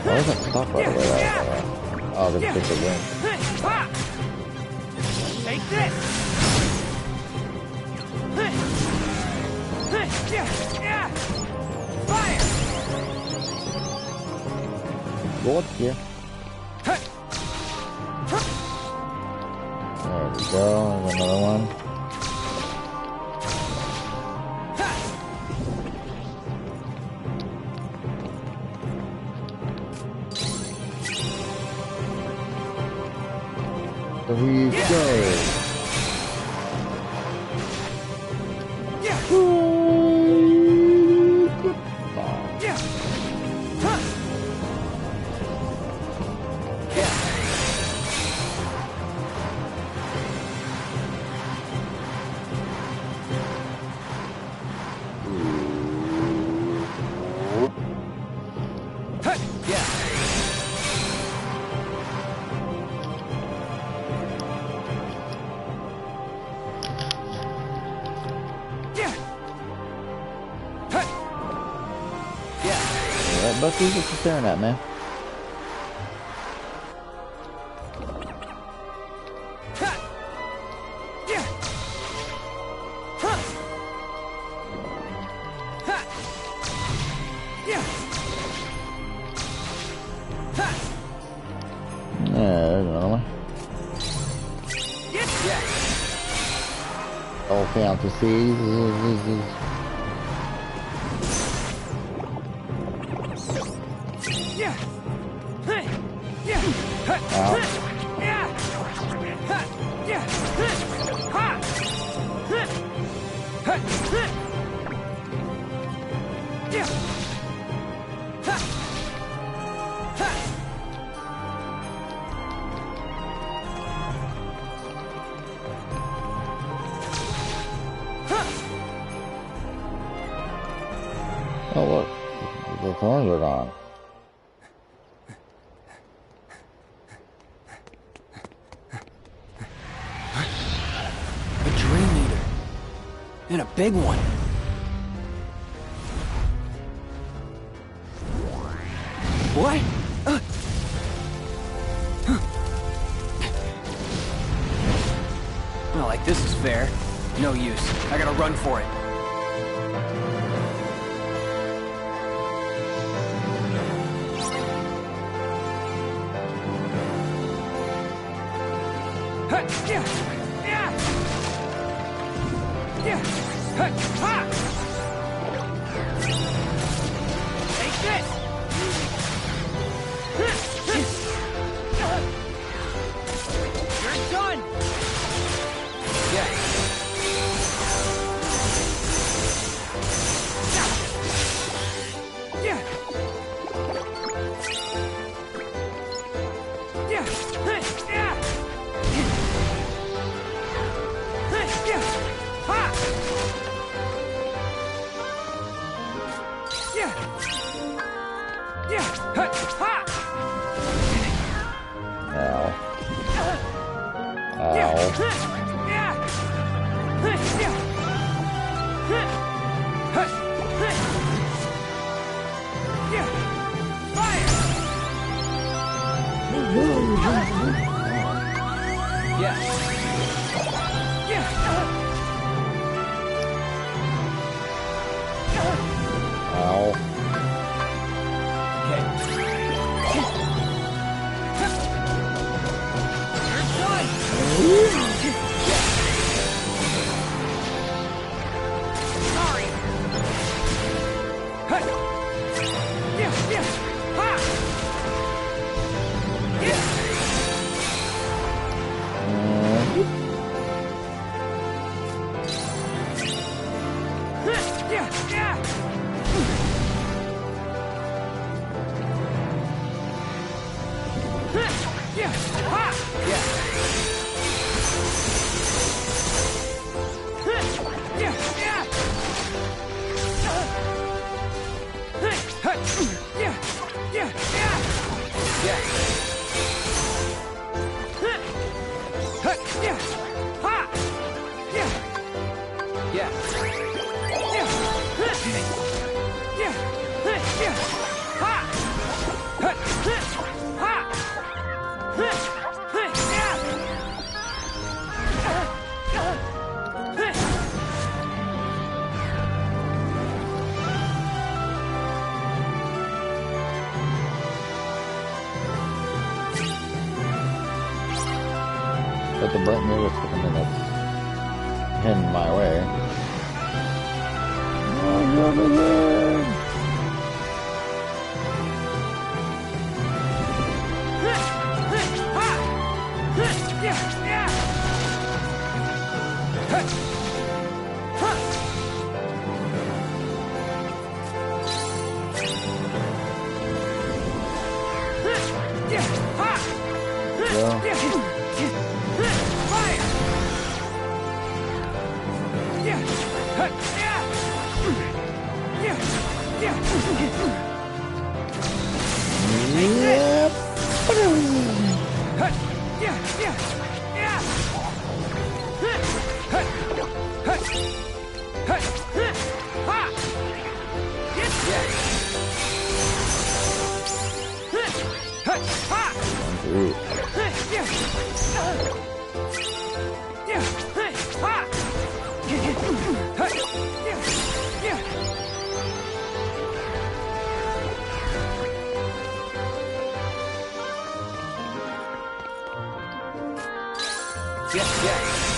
Why does that stop right away? Oh, because it takes a win. Take this! Fire! Go up here. There we go. There's another one. There we go. Bucky, what you staring at, man? There's another one. All fantasies. Oh look, the thorns are gone. A Dream Eater. And a big one. What? Not like this is fair. No use. I gotta run for it. But the button is something that's in my way. Oh, over there. Get ready.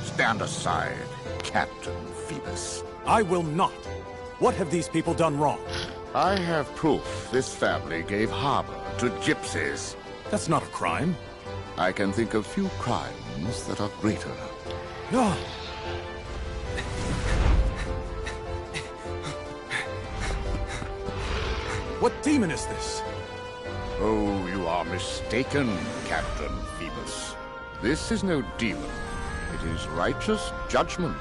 Stand aside, Captain Phoebus. I will not. What have these people done wrong? I have proof this family gave harbor to gypsies. That's not a crime. I can think of few crimes that are greater. No. What demon is this? Oh, you are mistaken, Captain Phoebus. This is no demon. It is righteous judgment.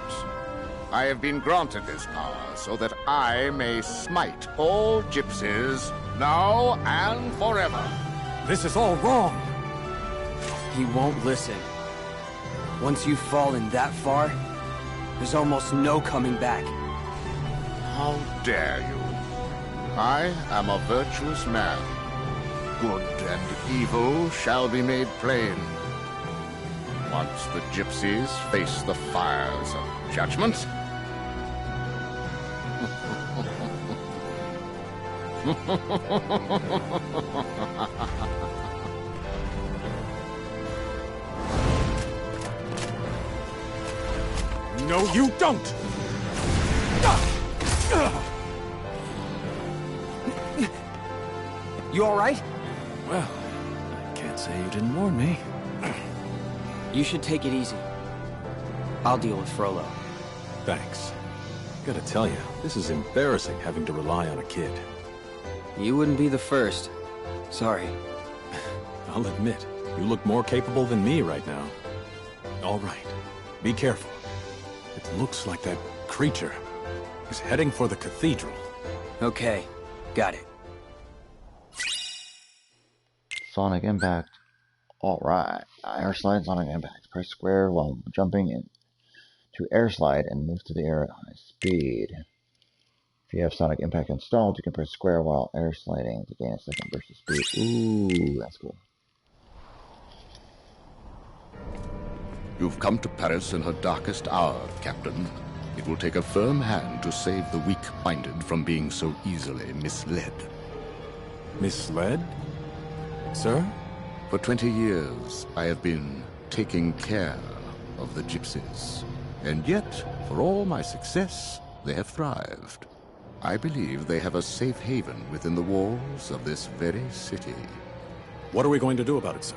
I have been granted this power so that I may smite all gypsies, now and forever. This is all wrong. He won't listen. Once you've fallen that far, there's almost no coming back. How dare you? I am a virtuous man. Good and evil shall be made plain. Once the gypsies face the fires of judgment, no, you don't! You all right? Well, I can't say you didn't warn me. You should take it easy. I'll deal with Frollo. Thanks. Gotta tell you, this is embarrassing having to rely on a kid. You wouldn't be the first. Sorry. I'll admit, you look more capable than me right now. All right, be careful. It looks like that creature is heading for the cathedral. Okay, got it. Sonic Impact. Alright. Air slide, Sonic Impact. Press square while jumping in to air slide and move to the air at high speed. If you have Sonic Impact installed, you can press square while air sliding to gain a second burst of speed. Ooh, that's cool. you've come to Paris in her darkest hour, Captain. It will take a firm hand to save the weak-minded from being so easily misled. Misled? Sir? For 20 years, I have been taking care of the gypsies. And yet, for all my success, they have thrived. I believe they have a safe haven within the walls of this very city. What are we going to do about it, sir?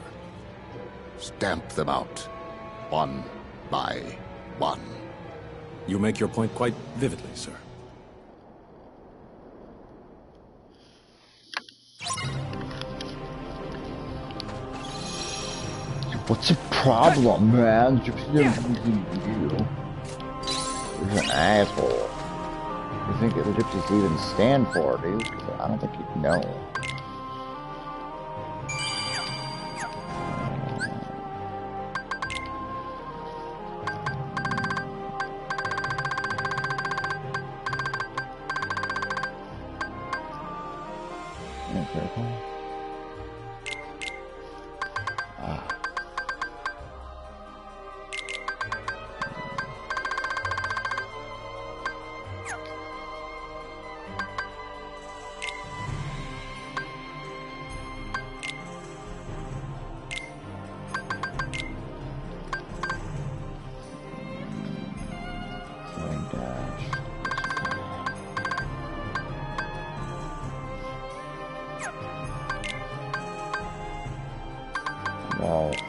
Stamp them out, one by one. You make your point quite vividly, sir. What's the problem, man? You're an asshole. You think the gypsies even stand for, dude? I don't think you know.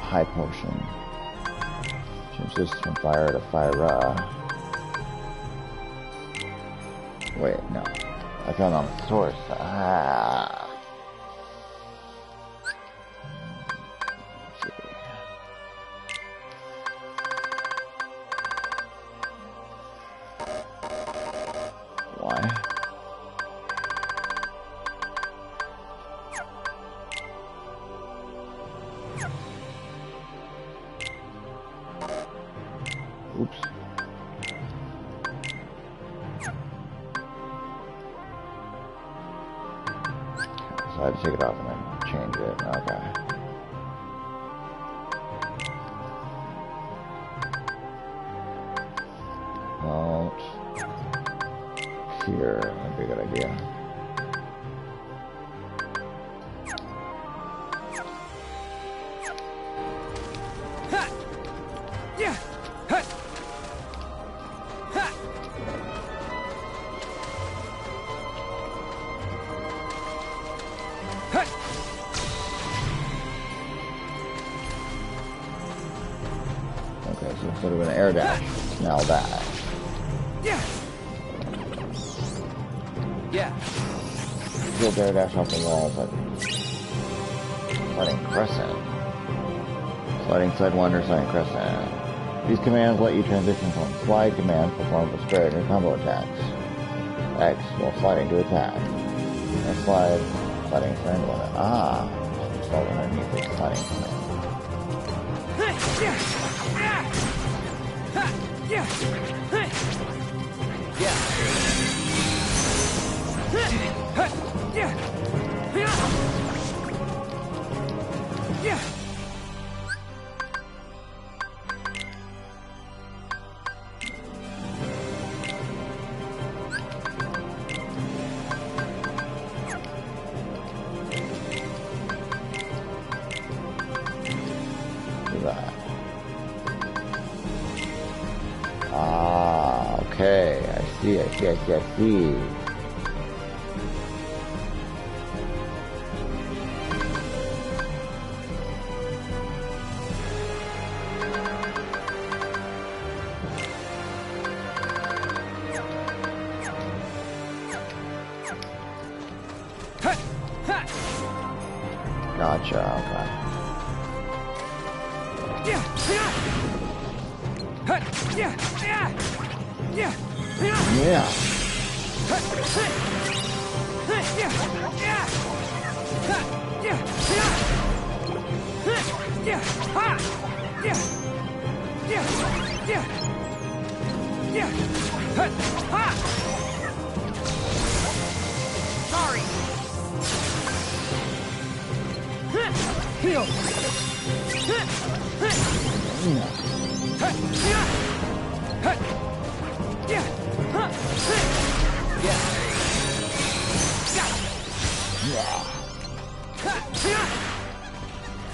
high potion. Change this from fire to fire. Wait, no. I found on the source. Ah. Why? Oops. So I had to take it off and then change it. Okay. Well, here, that'd be a good idea. Yeah. Okay, so instead of an air dash, it's now that. Yeah. Yeah. Still air dash off the wall, but sliding crescent. Sliding slide 1 or sliding crescent. These commands let you transition from slide commands performed with spread and combo attacks. X while sliding to attack. And slide, sliding triangle. Ah, slide underneath the sliding command. Yeah. Ah, okay. I see. Gotcha, okay. Yeah. Sorry. Heal.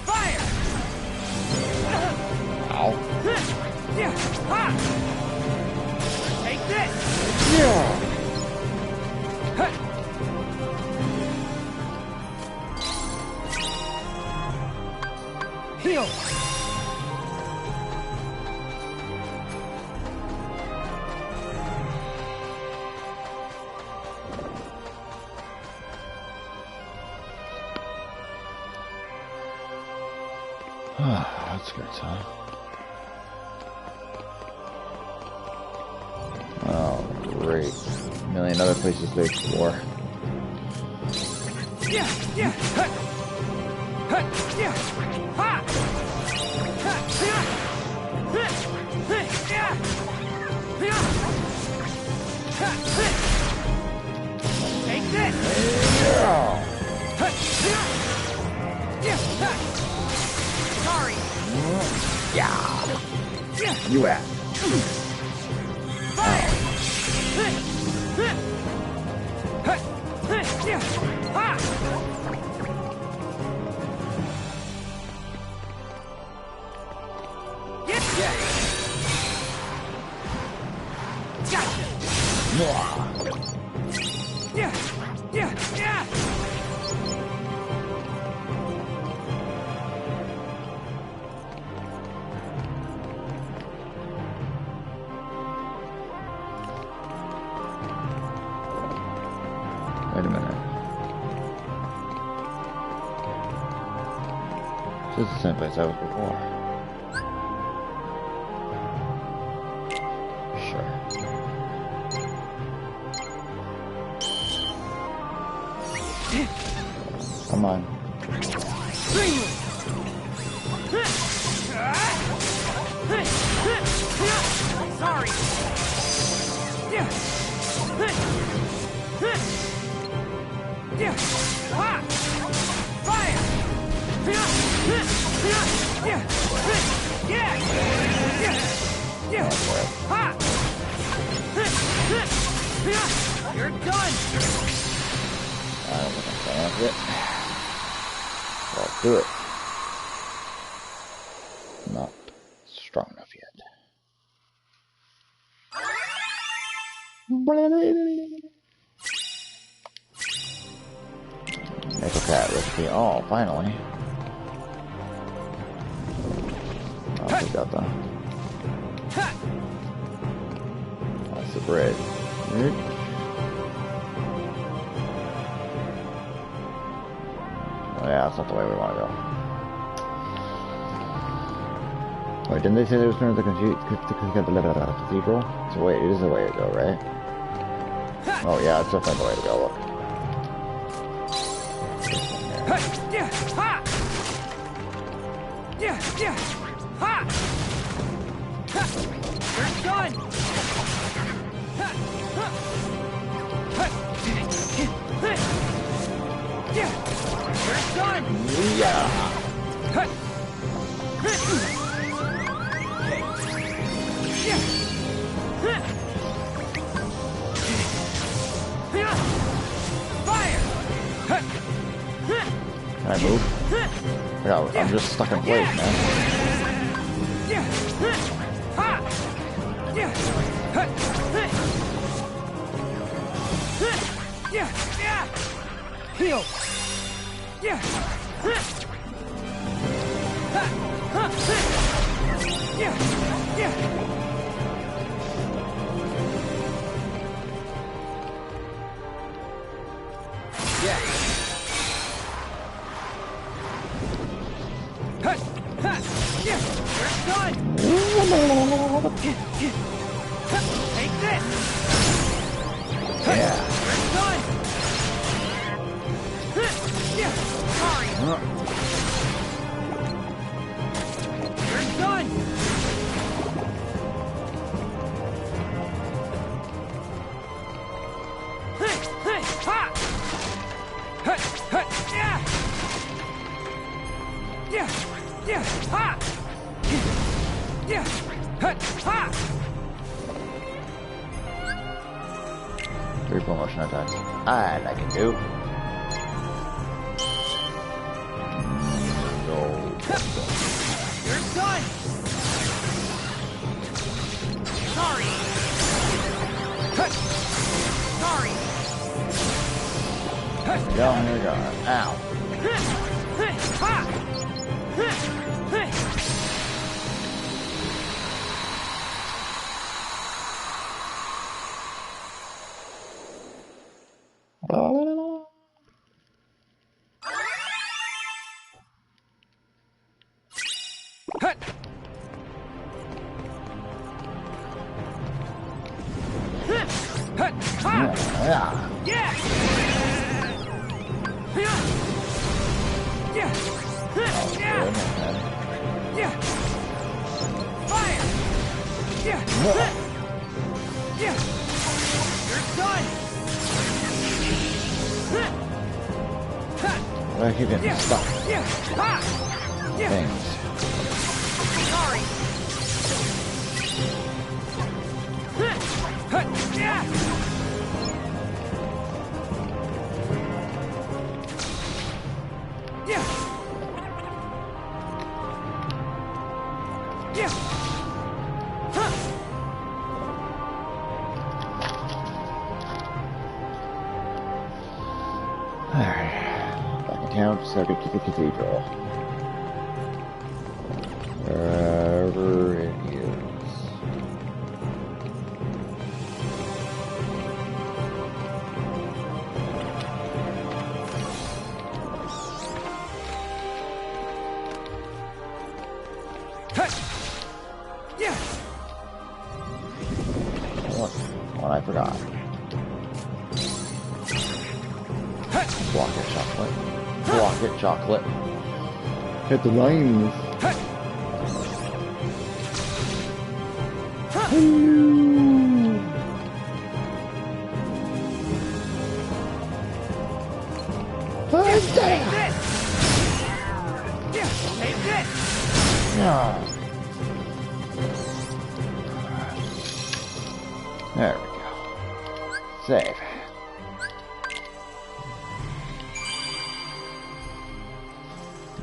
Fire! Ow. Take this! Yeah. Heal! That's good, huh? Oh, great. A million other places to explore. Yeah! Take this! Sorry! Yeah! You ass. Fire! This is the same place I was before. Sure. Come on. Sorry. Ha! Fire! Ha! You're done. I don't think I'm done with it. I'll do it. Not strong enough yet. Nickel cat recipe. Oh, finally. Oh, we got that. That's the bread. Oh, yeah, that's not the way we want to go. Wait, didn't they say there was no the cathedral? So wait, it is the way to go, right? Oh yeah, it's definitely the way to go. Look. You're done. You're done. Yeah. Can I move? Yeah, I'm just stuck in place, man. Heal. Take this! Yeah. You're done! Sorry! You're done! Three full motion attacks. And I can do. No. You're done! Sorry! Sorry! Down here we go. Ow. I keep getting stuck. Things. Sorry. Alright. Back in town, so I get to the cathedral. Wherever it is. What I forgot. Block it, chocolate. Block it, chocolate. Hit the lines. There we go. Save.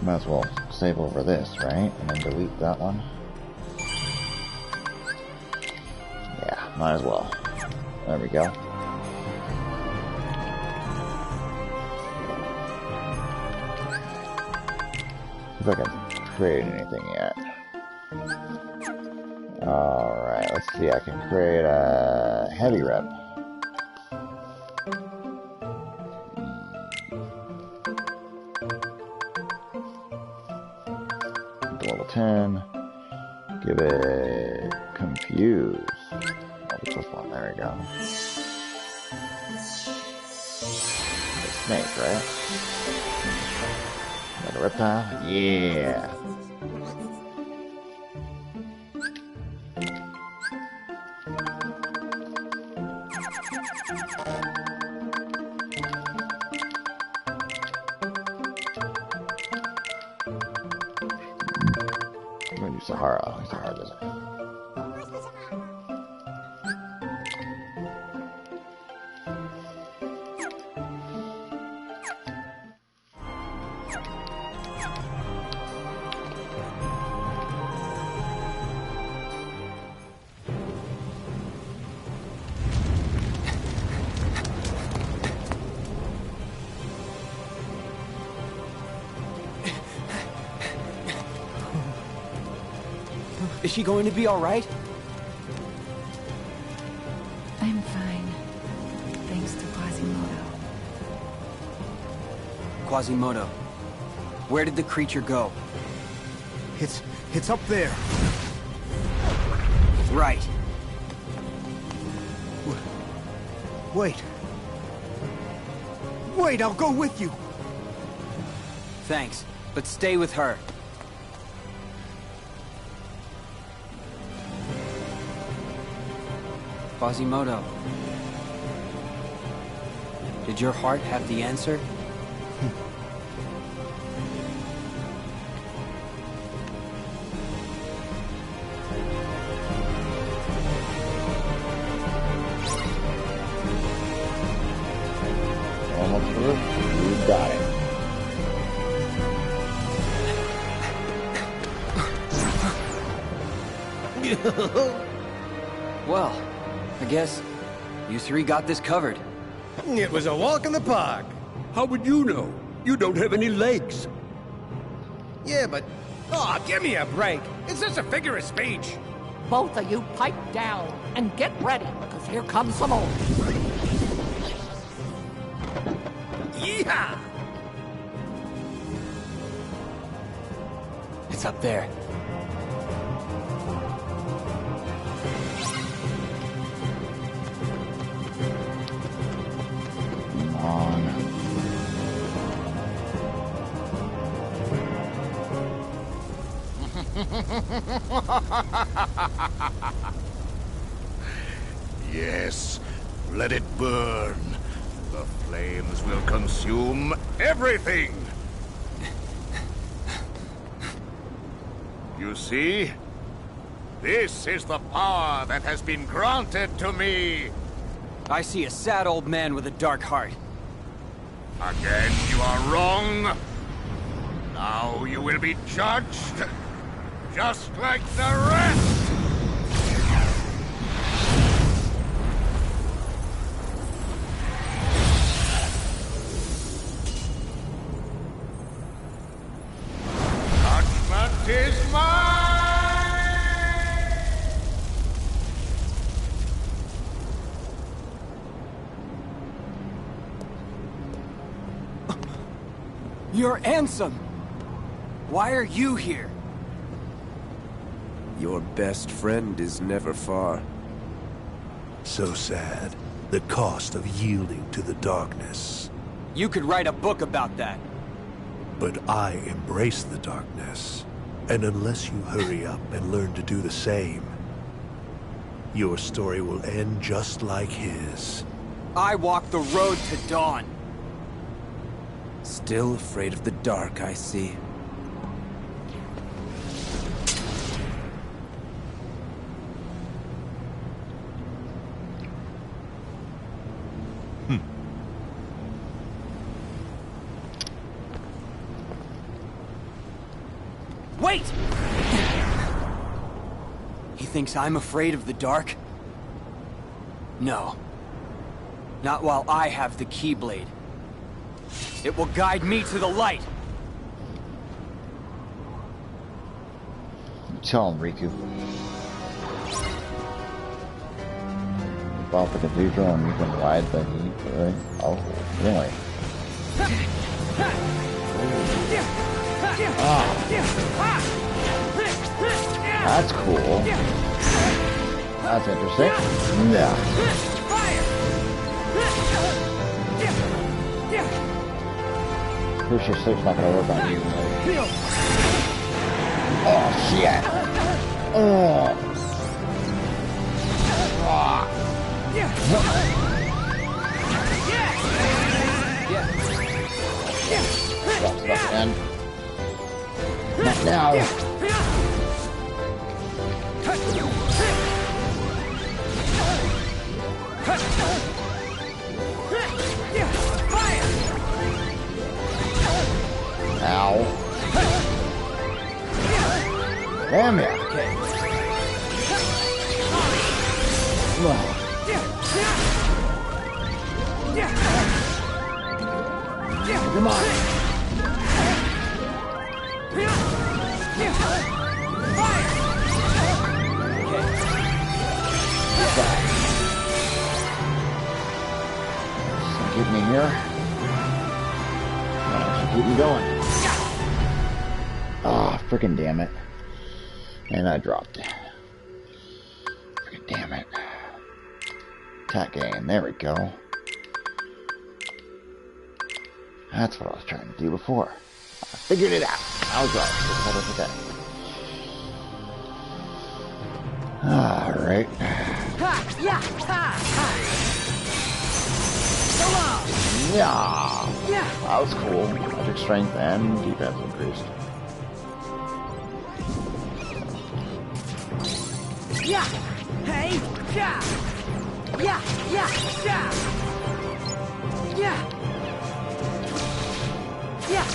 Might as well save over this, right? And then delete that one. Yeah, might as well. There we go. See if I can create anything yet. Alright, let's see. I can create a heavy rep. Level 10. Give it confuse. Oh, the first one. There we go. The snake, right? Like a reptile? Yeah. I'm gonna do Sahara. Sahara Desert. Is she going to be all right? I'm fine. Thanks to Quasimodo. Quasimodo. Where did the creature go? It's up there. Right. Wait. Wait, I'll go with you. Thanks, but stay with her. Quasimodo. Did your heart have the answer? Almost through. You got it. Well, I guess you three got this covered. It was a walk in the park. How would you know? You don't have any legs. Yeah, but... Oh, give me a break. It's just a figure of speech. Both of you pipe down and get ready, because here comes some more. Yeehaw! It's up there. Come on. Yes, let it burn. The flames will consume everything. You see? This is the power that has been granted to me. I see a sad old man with a dark heart. Again, you are wrong. Now you will be judged, just like the rest. Judgment is mine! You're Ansem! Why are you here? Your best friend is never far. So sad. The cost of yielding to the darkness. You could write a book about that. But I embrace the darkness. And unless you hurry up and learn to do the same, your story will end just like his. I walked the road to dawn. Still afraid of the dark, I see. Wait! He thinks I'm afraid of the dark? No. Not while I have the Keyblade. It will guide me to the light. Tell him, Riku. About the cathedral and you can ride the heat, right? Oh, really? Ah. That's cool. That's interesting. Yeah. Push your sleep's not gonna work on you. Oh shit! Oh. Stop, man. Not now. Ow. Damn ya. Come on. Keep me here. Keep me going. Ah, freaking damn it. And I dropped it. Freaking damn it. Attack game. There we go. That's what I was trying to do before. I figured it out. I was right. Alright. Yeah. That was cool. Magic strength and defense increased. Yeah. Hey. Yeah. Yeah. Yeah. Yeah. Yeah. Yeah.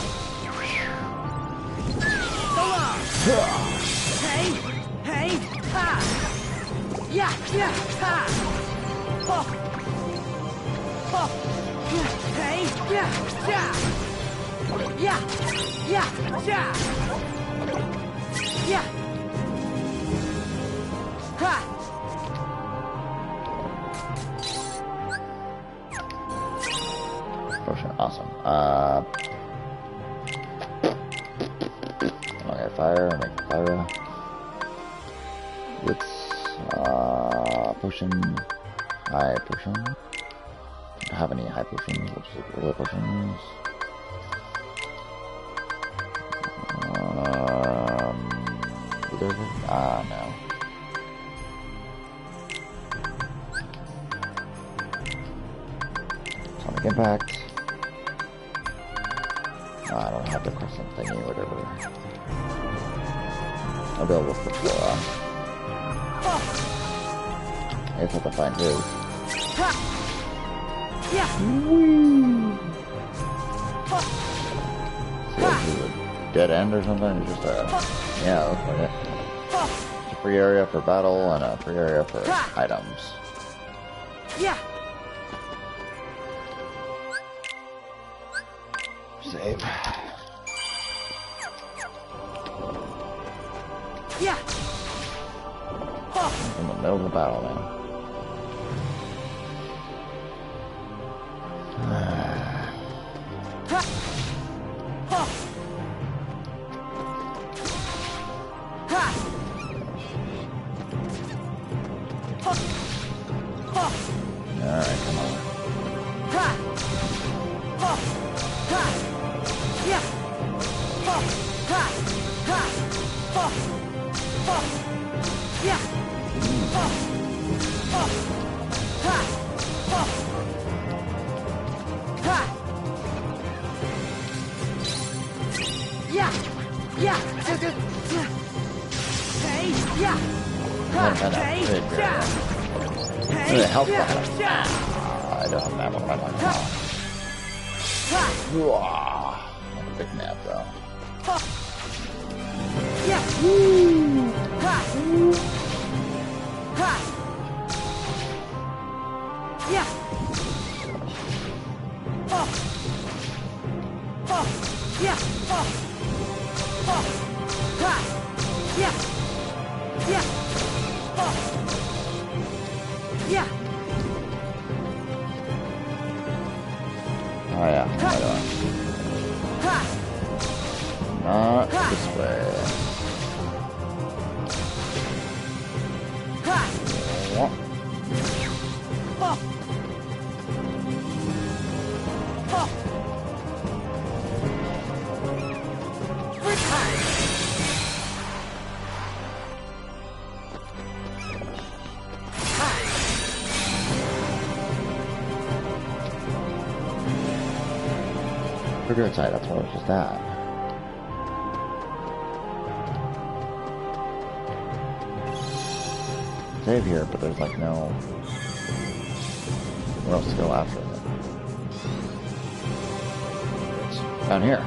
Hey. Hey. Ha. Yeah. Yeah. Ha. Oh. Oh. Hey. Yeah. Yeah. Yeah. Yeah. Yeah. Yeah. Ha. Potion, awesome. Okay, fire, make fire. It's potion, high potion. Don't have any high potions, which is regular potions. Either of them? No. Sonic Impact. I don't have the crescent thingy, whatever. I'll go with the Flora. I guess I have to find his. So is it a dead end or something? It's just a... Yeah, looks like it. It's a free area for battle and a free area for items. Yeah. Save. Yeah. In the middle of the battle, man. Yeah. Yeah. Yeah. Hey. Yeah. Hey. Yeah. Hey. Help that. I don't have a run like that. Wow. That's a big map, though. Yeah. Woo. Ha. Ha. Yeah. Oh. Oh. Yeah. Oh. Oh. Ha. Yeah. Yeah. Oh. Yeah. Oh yeah. Ha. Not this way. Ha. What? Oh. Oh. Trigger inside, that's what it was just at. Save here, but there's like no... where else to go after it? It's down here.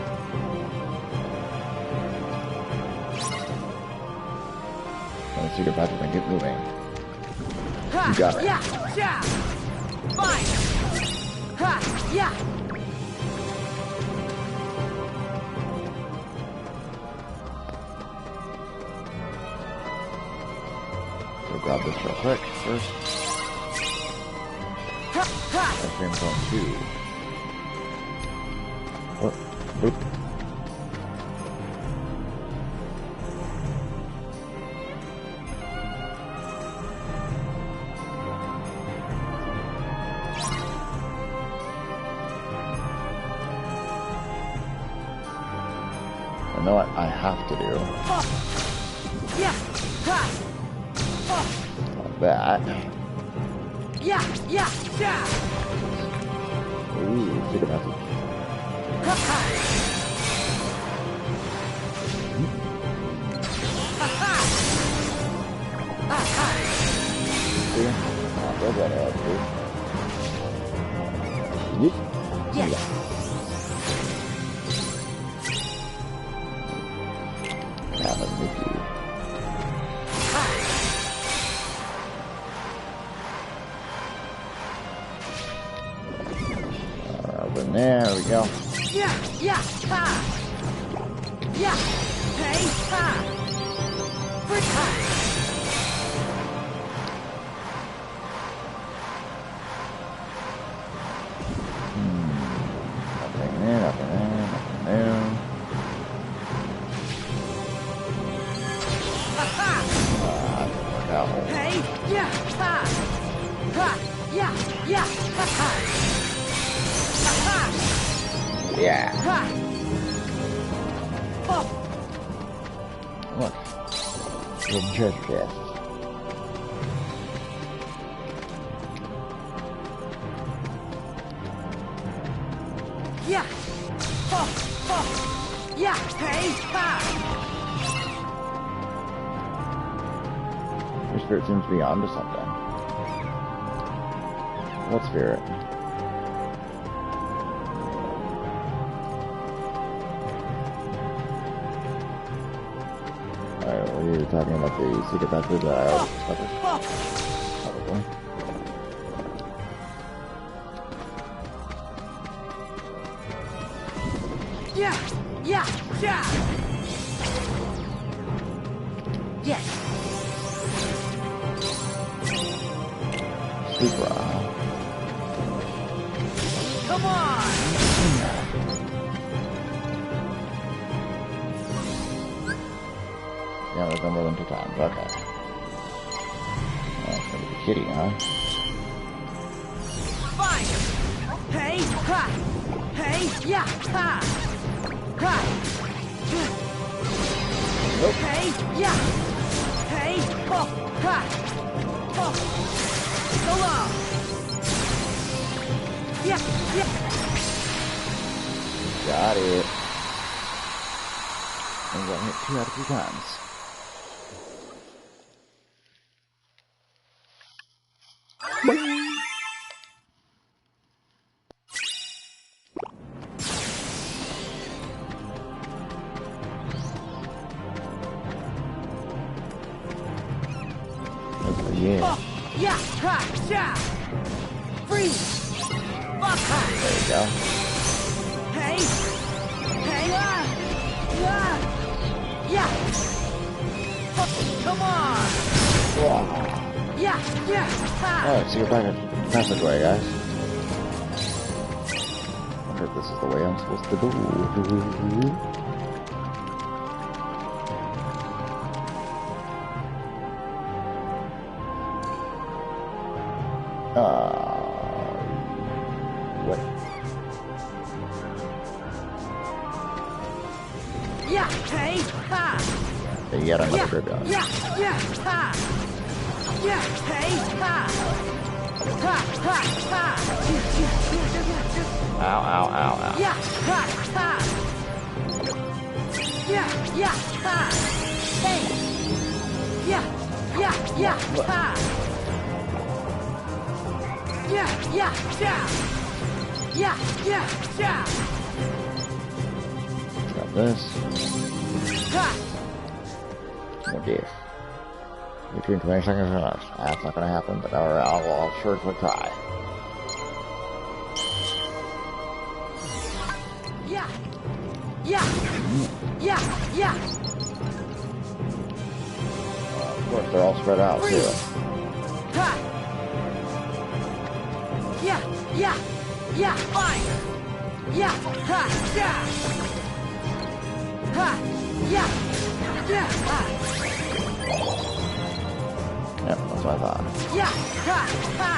Let's see if I can get moving. You got it. Yeah. Yeah. Fine. Ha. Yeah. Grab this real quick first. Ice cream zone 2. What? Oop. You know what I have to do? Yeah. Ha. That. Yeah, yeah, yeah. Ooh, take a message. See? Not go that out, dude. Yeet. Yeah. Have a Mickey. There we go. Yeah, yeah, ha. Yeah. Hey, ha. Frick, ha. Nothing there, nothing there, nothing there. Work out. Hey, yeah, ha. Ha. Yeah, yeah, ha, ha. Yeah. Oh. Look. Hidden treasure chest. Yeah. Oh. Oh. Yeah. Hey. Ha. Your spirit seems to be onto something. What spirit? You're talking about the secret passage that I already discovered. Probably. Yeah, yeah, yeah. Yes. Supra. Come on. Yeah, there's no more than 2 times. Okay. That's gonna be the kitty, huh? Fine. Hey, ha. Hey, yeah, ha. Ha. Nope. Hey, yeah. Hey, oh. Ha! Oh! So long! Yeah! Got it. And got hit 2 out of 3 times. Yeah. Oh, yeah, ha, yeah. Freeze. Fuck ha. There you go. Hey. Hey, yeah. Oh, come on. Yeah, ha. Alright, so you're back in passageway, guys. I wonder if this is the way I'm supposed to go. What? Yeah, hey, ha. They got another graveyard. Yeah, ha. Yeah, hey, ha. Ha, ha, ha. Ow, ow, ow, ow. Yeah, ha, ha. Yeah, ha. Hey. Yeah, ha. Yeah. Got this. Ha. More deer. Between 20 seconds or less. That's not gonna happen, but I'll sure to try. Yeah. Of course, they're all spread out too. Ha. Yeah, fine. Yeah, ha, yeah. Ha, yeah, ha. Yep, that's what I thought. Yeah, ha, ha.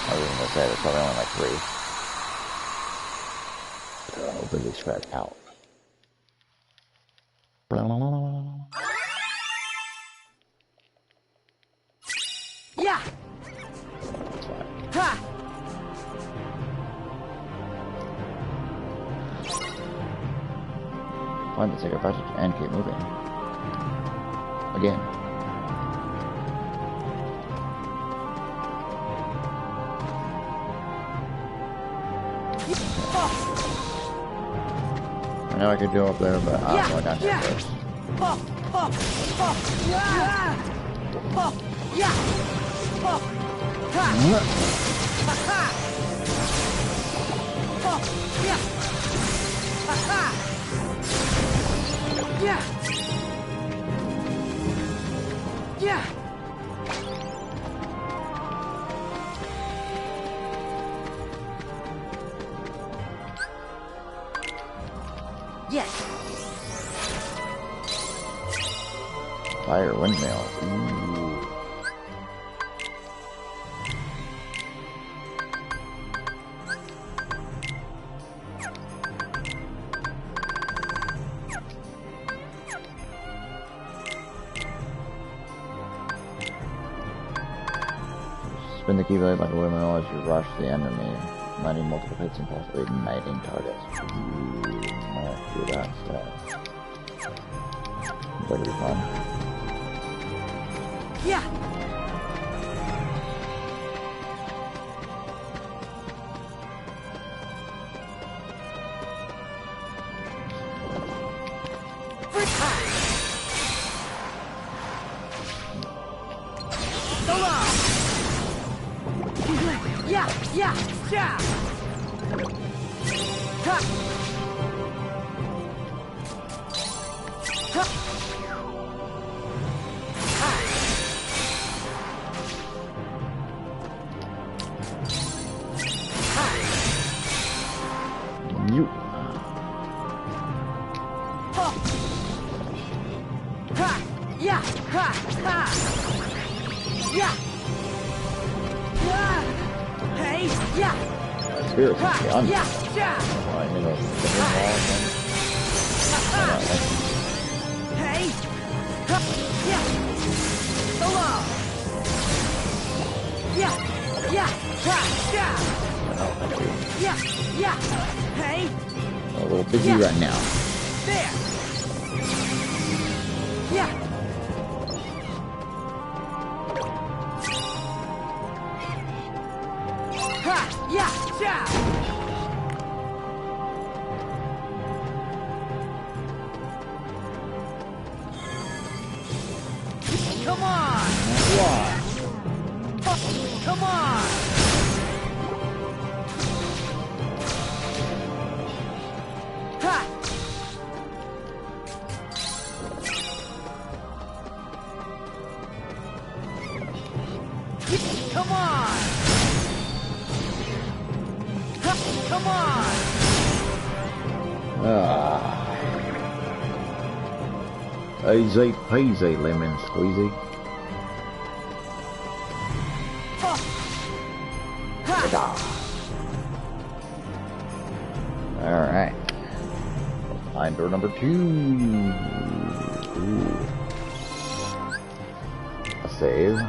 I was gonna say there's probably only like 3. They're all really spread out. Yeah. Ha. Find the sacred passage and keep moving. Again. I know I could go up there, but I'm going down here first. Yeah. Yes. Fire windmill. Ooh. Spin the keyblade like a windmill as you rush the enemy, landing multiple hits and possibly igniting targets. Ooh, I'll do that instead. That'll be fun. Yeah. Yeah. Ha. Ha. You. Ha. Ha. Yeah. Ha. Ha. Yeah. Yeah. Hey. Yeah. Spirit is beyond. Yeah. Yeah. Alright, you know, the Hey. Yeah. Solo. Yeah. Yeah. Yeah. Yeah. Yeah. Hey. A little busy right now. There. Yeah. Ha. Yeah. Yeah. Come on! Come on! Ha! Come on! Ha! Come on! Easy peasy, lemon squeezy. Alright. Find door number 2. Ooh. A save.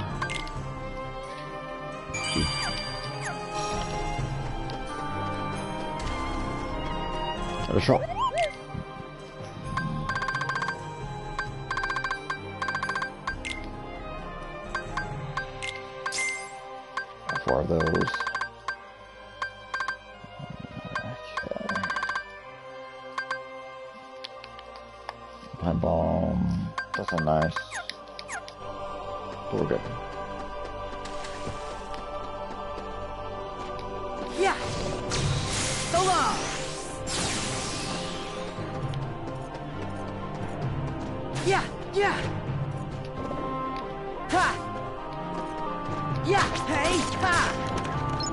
A shot. Four of those. Time bomb. That's a nice. We're good. Yeah. So long. Yeah. Yeah. Ha. Yeah. Hey. Ha.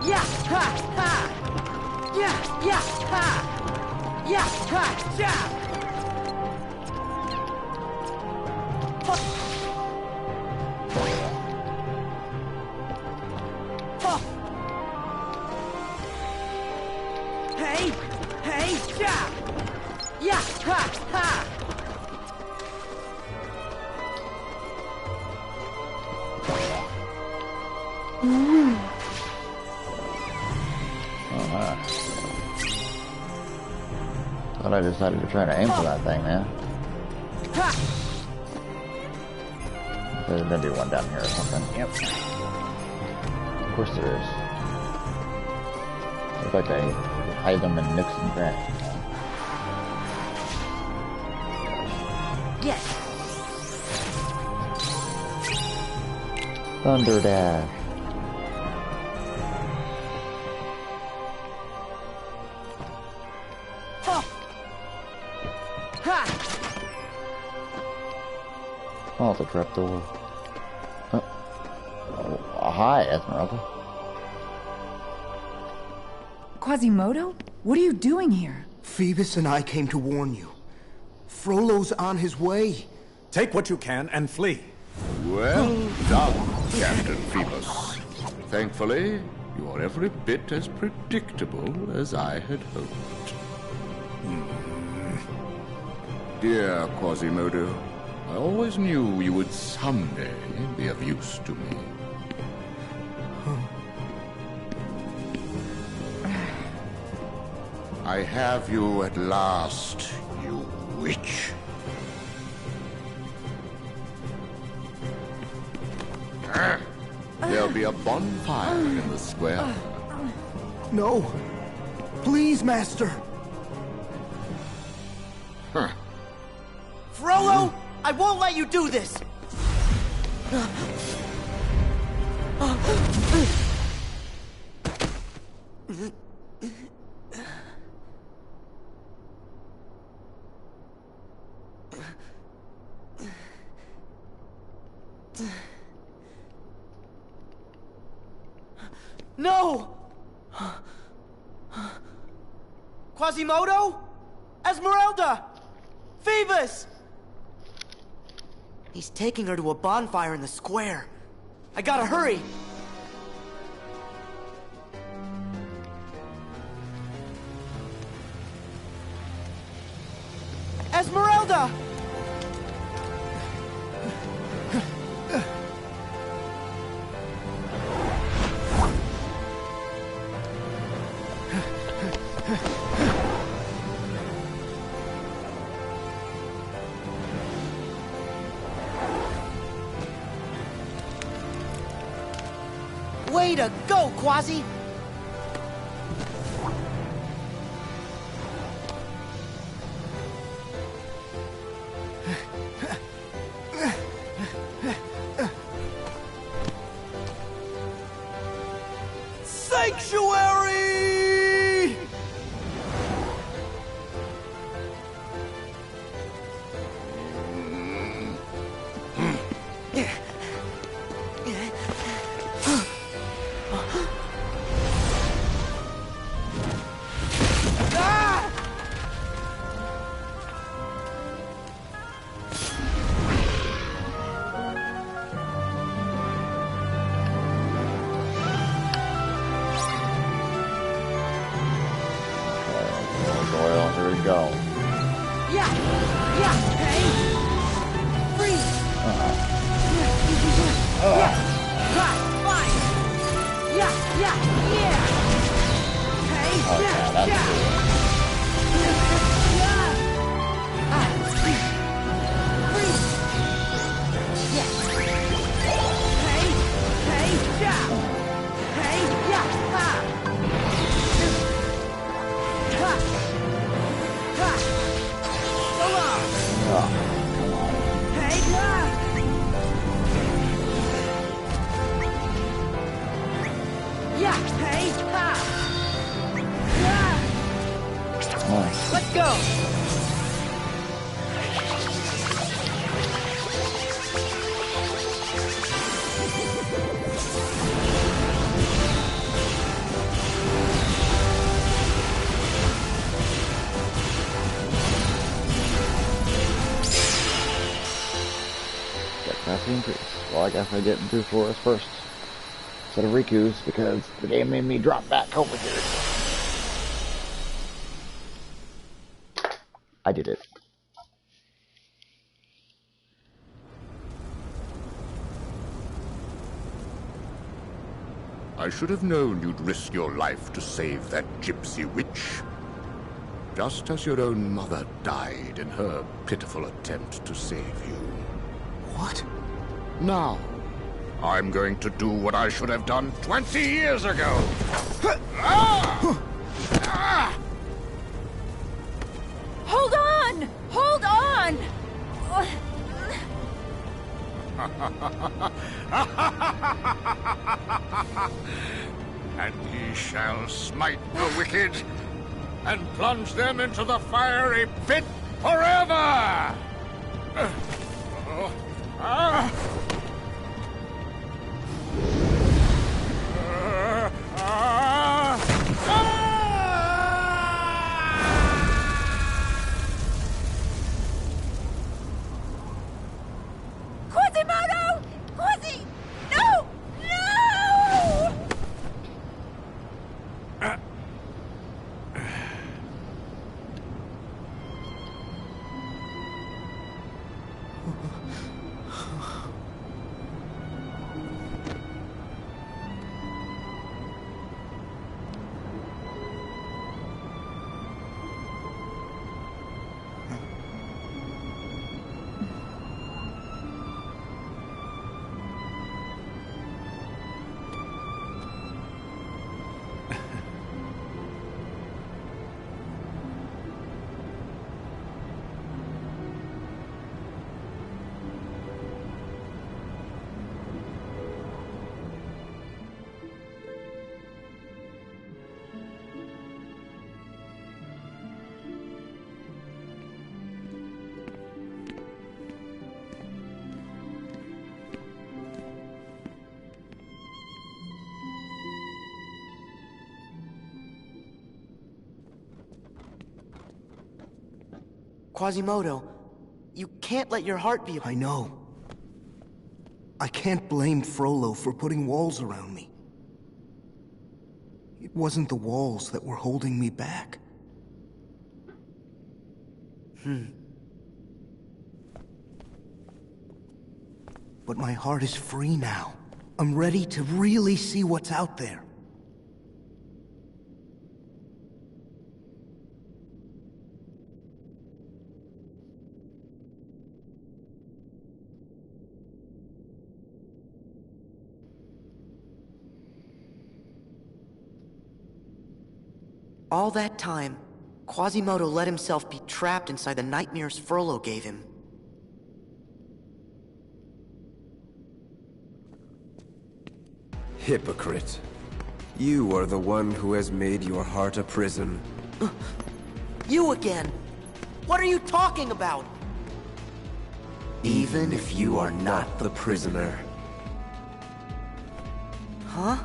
Yeah. Ha. Ha. Yeah. Yeah. Ha. Yeah. Ha. Yeah. Hey, hey, yeah, yeah, ha, ha. Thought I decided to try to aim for that thing, man. There's gonna be one down here or something. Yep. Of course there is. Looks like they hide them in nooks and crannies. Yes. Thunder Dash. Oh, it's a trapdoor. Oh. Oh, hi, Esmeralda. Quasimodo? What are you doing here? Phoebus and I came to warn you. Frollo's on his way. Take what you can and flee. Well done, Captain Phoebus. Thankfully, you are every bit as predictable as I had hoped. Dear Quasimodo, I always knew you would someday be of use to me. I have you at last, you witch. There'll be a bonfire in the square. No. Please, Master. Huh. Frollo, I won't let you do this! No! Quasimodo? Esmeralda! Phoebus! He's taking her to a bonfire in the square. I gotta hurry! Esmeralda! Way to go, Quasi! Sanctuary! Doyle, here we go. Yeah! Yeah! Hey! Freeze! Yeah! Ha! Fine! Yeah! Yeah! Yeah! Hey! Okay, Yeah! that's Yeah! cool. Freeze! Yeah! Hey! Hey! Yeah! Hey! Yeah! Ha! Ha! Ha! Along! Hey! Ha! Yeah! Hey! Ha! Yeah! Nice. Let's go! Get capacity increase. Well, I guess I didn't do Flora's first instead of Riku's because the game made me drop back over here. I did it. I should have known you'd risk your life to save that gypsy witch. Just as your own mother died in her pitiful attempt to save you. What? Now, I'm going to do what I should have done 20 years ago. Hold on! Hold on! And he shall smite the wicked and plunge them into the fiery pit forever! Quasimodo! Quasi! No! No! Quasimodo, you can't let your heart be... I know. I can't blame Frollo for putting walls around me. It wasn't the walls that were holding me back. But my heart is free now. I'm ready to really see what's out there. All that time, Quasimodo let himself be trapped inside the nightmares Frollo gave him. Hypocrite. You are the one who has made your heart a prison. You again! What are you talking about? Even if you are not the prisoner. Huh?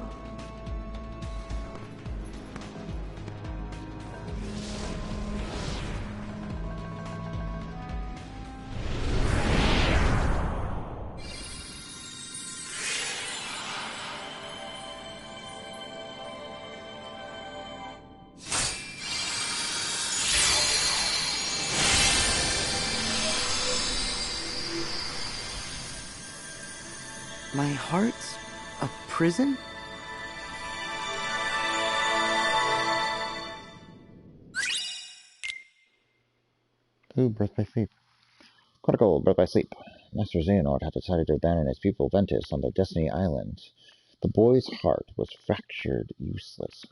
My heart's a prison? Ooh, Birth by Sleep. Chronicle, Birth by Sleep. Master Xehanort had decided to abandon his pupil Ventus on the Destiny Island. The boy's heart was fractured, useless.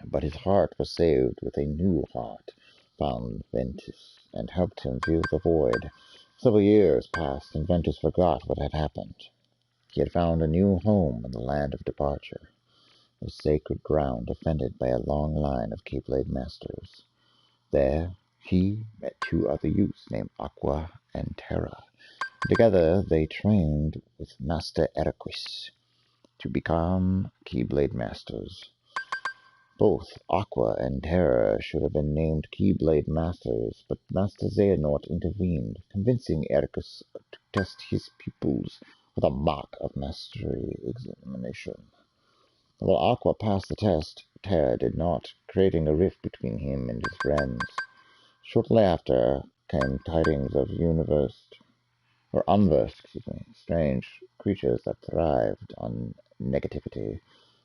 But his heart was saved with a new heart, found Ventus, and helped him feel the void. Several years passed, and Ventus forgot what had happened. He had found a new home in the land of departure, a sacred ground defended by a long line of Keyblade masters. There, he met two other youths named Aqua and Terra. Together, they trained with Master Eraqus to become Keyblade masters. Both Aqua and Terra should have been named Keyblade Masters, but Master Xehanort intervened, convincing Eraqus to test his pupils with a mock of mastery examination. While Aqua passed the test, Terra did not, creating a rift between him and his friends. Shortly after came tidings of unversed, strange creatures that thrived on negativity,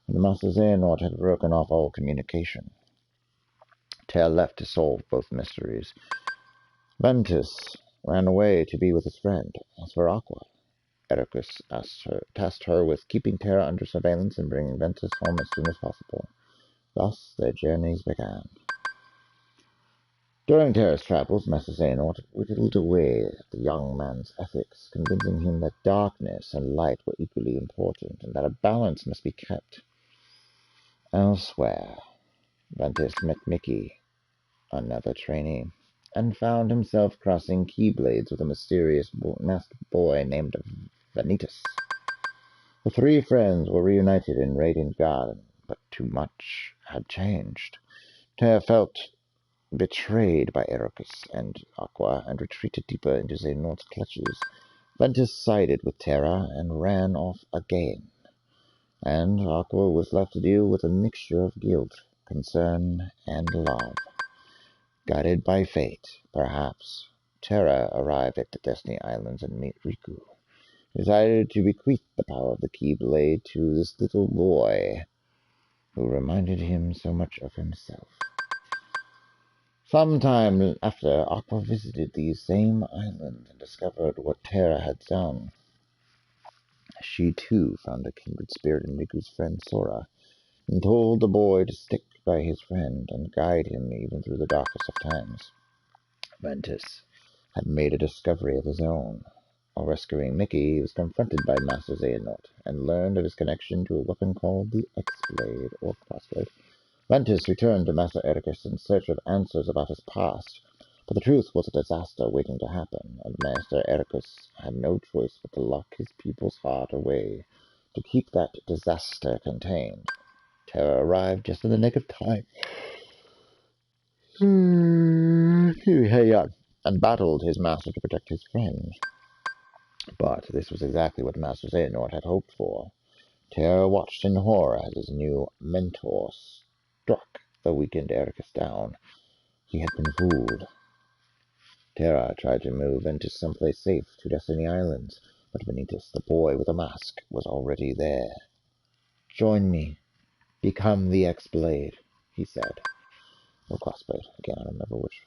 and the Master Xehanort had broken off all communication. Terra left to solve both mysteries. Ventus ran away to be with his friend. As for Aqua, Eraqus tasked her with keeping Terra under surveillance and bringing Ventus home as soon as possible. Thus their journeys began. During Terra's travels, Master Xehanort whittled away at the young man's ethics, convincing him that darkness and light were equally important, and that a balance must be kept. Elsewhere, Ventus met Mickey, another trainee, and found himself crossing Keyblades with a mysterious masked boy named Vanitas. The three friends were reunited in Radiant Garden, but too much had changed. Terra felt betrayed by Eraqus and Aqua and retreated deeper into Xehanort's clutches. Ventus sided with Terra and ran off again, and Aqua was left to deal with a mixture of guilt, concern, and love. Guided by fate, perhaps, Terra arrived at the Destiny Islands and met Riku. He decided to bequeath the power of the Keyblade to this little boy who reminded him so much of himself. Some time after, Aqua visited these same islands and discovered what Terra had done. She too found a kindred spirit in Riku's friend Sora, and told the boy to stick by his friend and guide him even through the darkest of times. Ventus had made a discovery of his own. While rescuing Mickey, he was confronted by Master Xehanort and learned of his connection to a weapon called the X-Blade, or Crossblade. Ventus returned to Master Eraqus in search of answers about his past, but the truth was a disaster waiting to happen, and Master Eraqus had no choice but to lock his pupil's heart away to keep that disaster contained. Terra arrived just in the nick of time. And battled his master to protect his friend. But this was exactly what Master Xehanort had hoped for. Terra watched in horror as his new mentor struck the weakened Eraqus down. He had been fooled. Terra tried to move into someplace safe to Destiny Islands, but Vanitas, the boy with a mask, was already there. "Join me. Become the X-Blade," he said. Or Crossblade. Again, I don't remember which.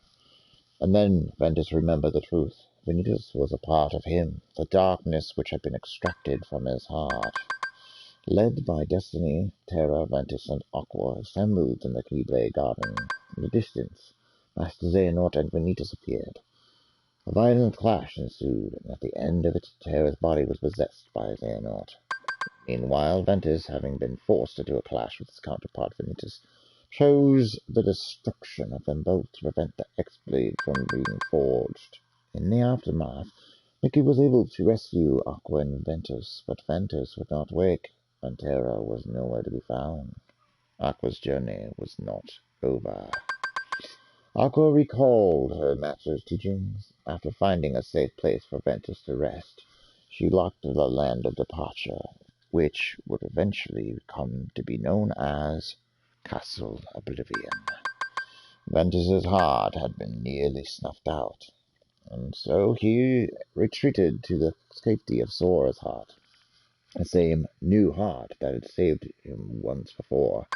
And then Ventus remembered the truth. Vanitas was a part of him, the darkness which had been extracted from his heart. Led by Destiny, Terra, Ventus, and Aqua, assembled in the Keyblade Garden. In the distance, Master Xehanort and Vanitas appeared. A violent clash ensued, and at the end of it, Terra's body was possessed by Xehanort. Meanwhile, Ventus, having been forced into a clash with his counterpart Vanitas, chose the destruction of them both to prevent the X-Blade from being forged. In the aftermath, Mickey was able to rescue Aqua and Ventus, but Ventus would not wake, and Terra was nowhere to be found. Aqua's journey was not over. Aqua recalled her master's teachings. After finding a safe place for Ventus to rest, she locked the land of departure, which would eventually come to be known as Castle Oblivion. Ventus's heart had been nearly snuffed out, and so he retreated to the safety of Sora's heart, the same new heart that had saved him once before.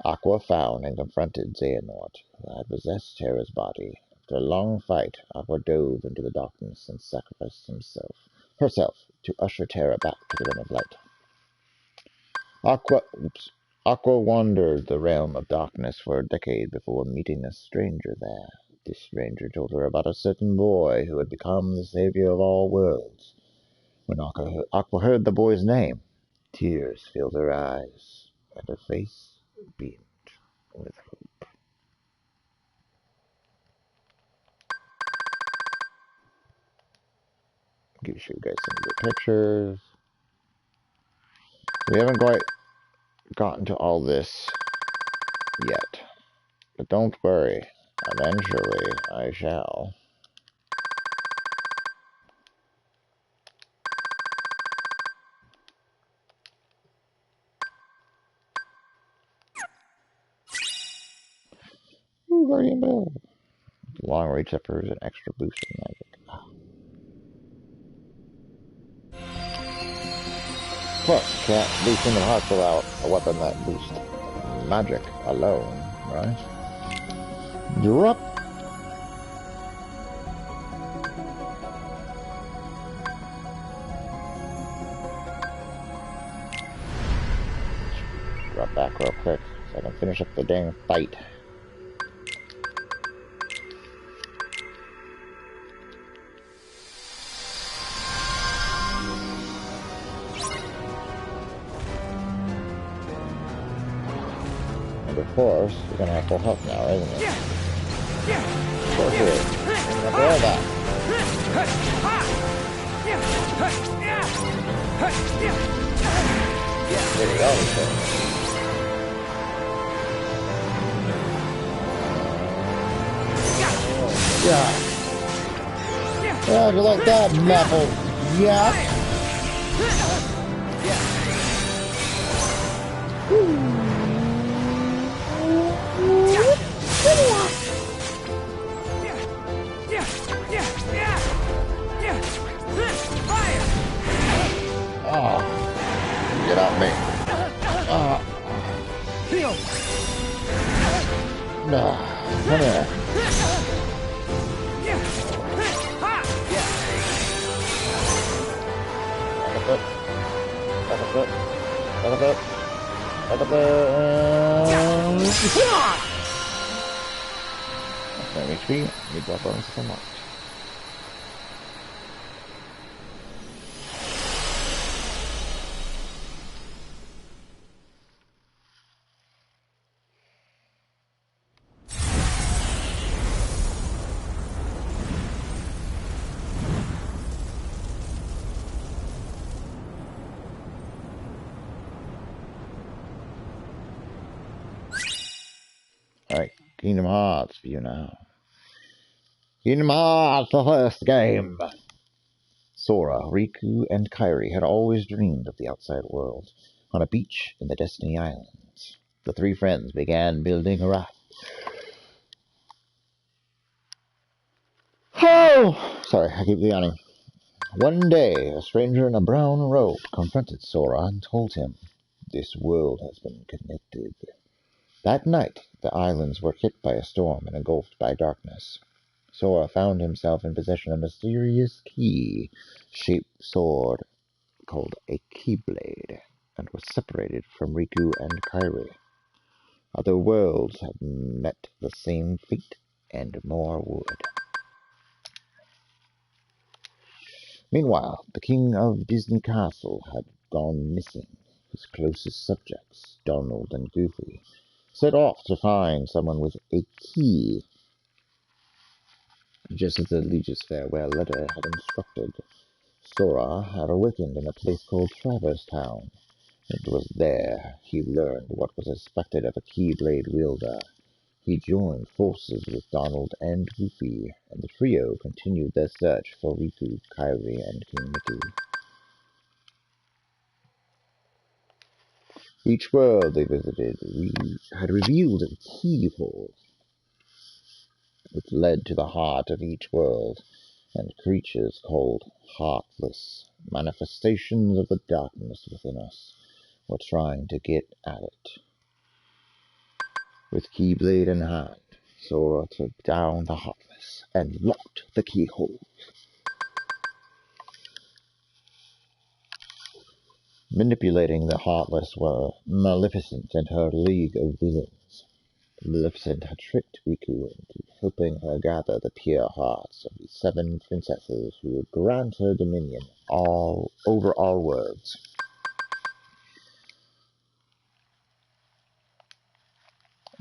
Aqua found and confronted Xehanort, who had possessed Terra's body. After a long fight, Aqua dove into the darkness and sacrificed herself to usher Terra back to the Rim of Light. Aqua wandered the realm of darkness for a decade before meeting a stranger there. This stranger told her about a certain boy who had become the savior of all worlds. When Aqua heard the boy's name, tears filled her eyes, and her face beamed with hope. I'll show you guys some good pictures. We haven't quite gotten to all this yet, but don't worry, eventually I shall. Ooh, Guardian Bell. Long range offers an extra boost in magic. Plus, can't boost into hearts without a weapon that boosts magic alone, right? Drop. Drop back real quick so I can finish up the dang fight. And of course, you're gonna have full health now, isn't it? Go for it. After all that. There we go. Yeah. Yeah, you like that, Maple? Yeah. Oh, get off me. No, come here. Back up. That's my HP. You drop bonus so much. Alright, Kingdom Hearts for you now. Kingdom Hearts, the first game! Sora, Riku, and Kairi had always dreamed of the outside world. On a beach in the Destiny Islands, the three friends began building a raft. Oh! Sorry, I keep yawning. One day, a stranger in a brown robe confronted Sora and told him, "This world has been connected." That night, the islands were hit by a storm and engulfed by darkness. Sora found himself in possession of a mysterious key-shaped sword called a Keyblade. and was separated from Riku and Kairi. Other worlds have met the same fate, and more would. Meanwhile, the king of Disney Castle had gone missing. His closest subjects, Donald and Goofy, set off to find someone with a key. Just as the Liege's farewell letter had instructed, Sora had awakened in a place called Traverse Town. It was there he learned what was expected of a Keyblade wielder. He joined forces with Donald and Goofy, and the trio continued their search for Riku, Kairi, and King Mickey. Each world they visited had revealed a keyhole, which led to the heart of each world, and creatures called Heartless, manifestations of the darkness within us, were trying to get at it. With Keyblade in hand, Sora took down the Heartless and locked the keyhole. Manipulating the Heartless were Maleficent and her League of Villains. Maleficent had tricked Riku into helping her gather the pure hearts of the 7 princesses who would grant her dominion over all worlds.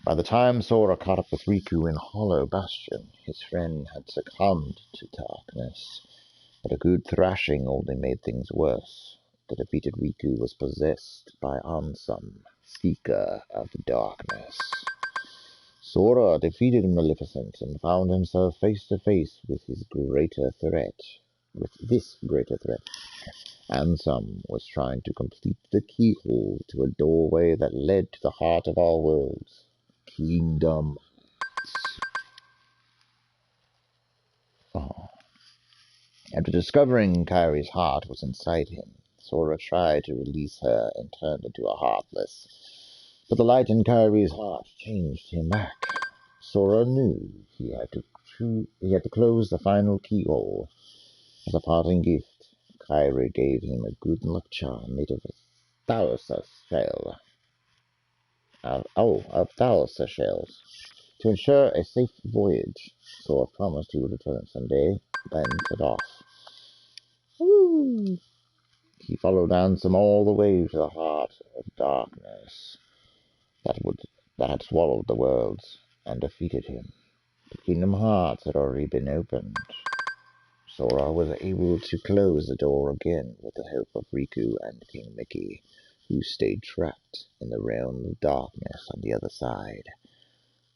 By the time Sora caught up with Riku in Hollow Bastion, his friend had succumbed to darkness, but a good thrashing only made things worse. The defeated Riku was possessed by Ansem, Seeker of Darkness. Sora defeated Maleficent and found himself face to face with this greater threat. Ansem was trying to complete the keyhole to a doorway that led to the heart of all worlds, Kingdom Hearts. After discovering Kairi's heart was inside him, Sora tried to release her and turned into a Heartless. But the light in Kairi's heart changed him back. Sora knew he had to close the final keyhole. As a parting gift, Kairi gave him a good luck charm made of Thalassa shells. To ensure a safe voyage, Sora promised he would return someday, then set off. Woo! He followed Ansem all the way to the heart of darkness that had swallowed the worlds and defeated him. The Kingdom Hearts had already been opened. Sora was able to close the door again with the help of Riku and King Mickey, who stayed trapped in the realm of darkness on the other side.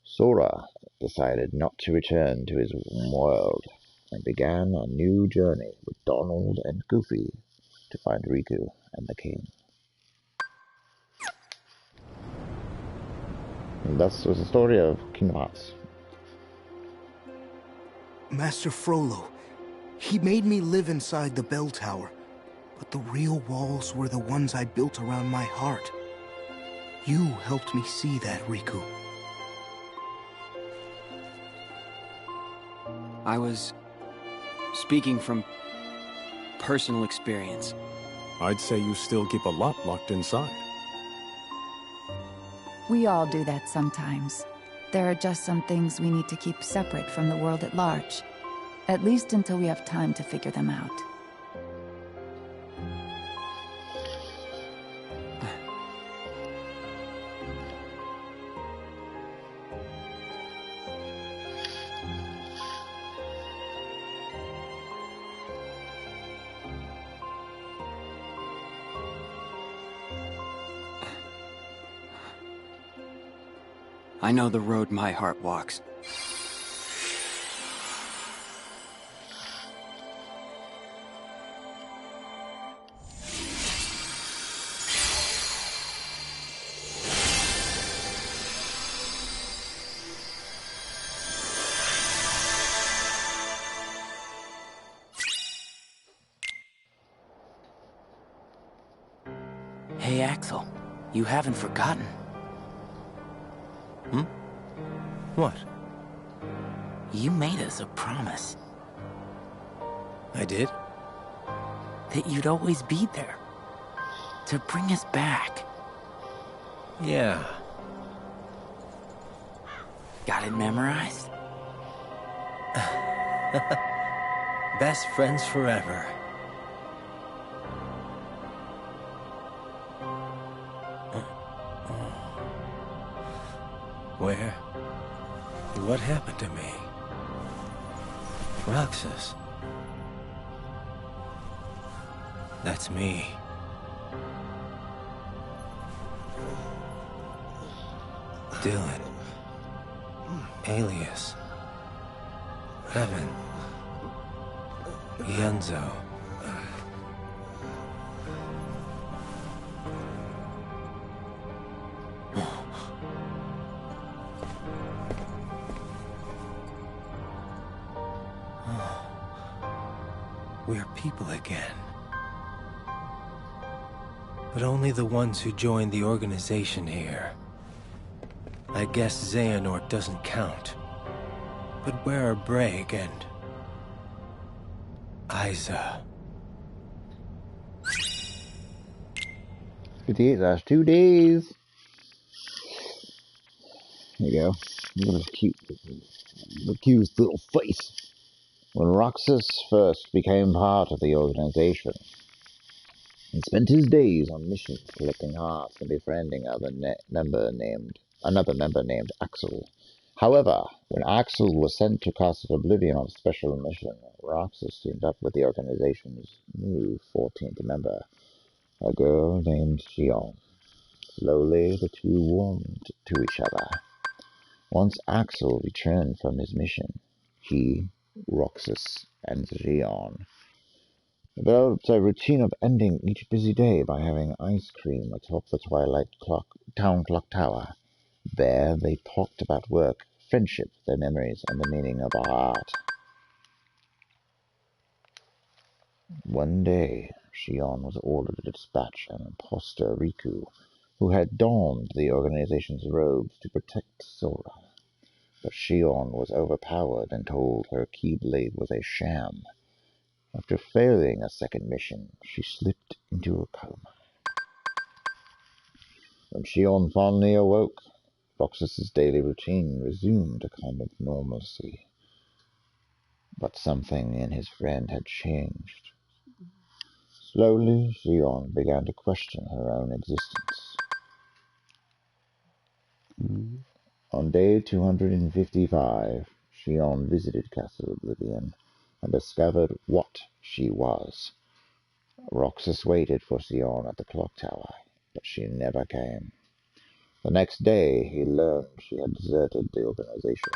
Sora decided not to return to his world and began a new journey with Donald and Goofy to find Riku and the King. And thus was the story of Kingdom Hearts. Master Frollo, he made me live inside the bell tower, but the real walls were the ones I built around my heart. You helped me see that, Riku. I was speaking from personal experience. I'd say you still keep a lot locked inside. We all do that sometimes. There are just some things we need to keep separate from the world at large. At least until we have time to figure them out. I know the road my heart walks. Hey, Axel, you haven't forgotten. What? You made us a promise. I did? That you'd always be there. to bring us back. Yeah. Got it memorized? Best friends forever. Where? What happened to me? Roxas. That's me. Dylan. Alias. Evan. Yenzo. We're people again. But only the ones who joined the organization here. I guess Xehanort doesn't count. But where are Braig and... Isa? 58, that's 2 days. There you go. Look at the cute little face. When Roxas first became part of the organization, he spent his days on missions collecting hearts and befriending another member named Axel. However, when Axel was sent to Castle Oblivion on a special mission, Roxas teamed up with the organization's new 14th member, a girl named Xion. Slowly, the two warmed to each other. Once Axel returned from his mission, he, Roxas, and Xion developed a routine of ending each busy day by having ice cream atop the town clock tower. There they talked about work, friendship, their memories, and the meaning of art. One day, Xion was ordered to dispatch an impostor, Riku, who had donned the organization's robes to protect Sora. But Xion was overpowered and told her Keyblade was a sham. After failing a second mission, she slipped into a coma. When Xion finally awoke, Roxas's daily routine resumed a kind of normalcy. But something in his friend had changed. Slowly, Xion began to question her own existence. On day 255, Xion visited Castle Oblivion and discovered what she was. Roxas waited for Xion at the clock tower, but she never came. The next day, he learned she had deserted the organization.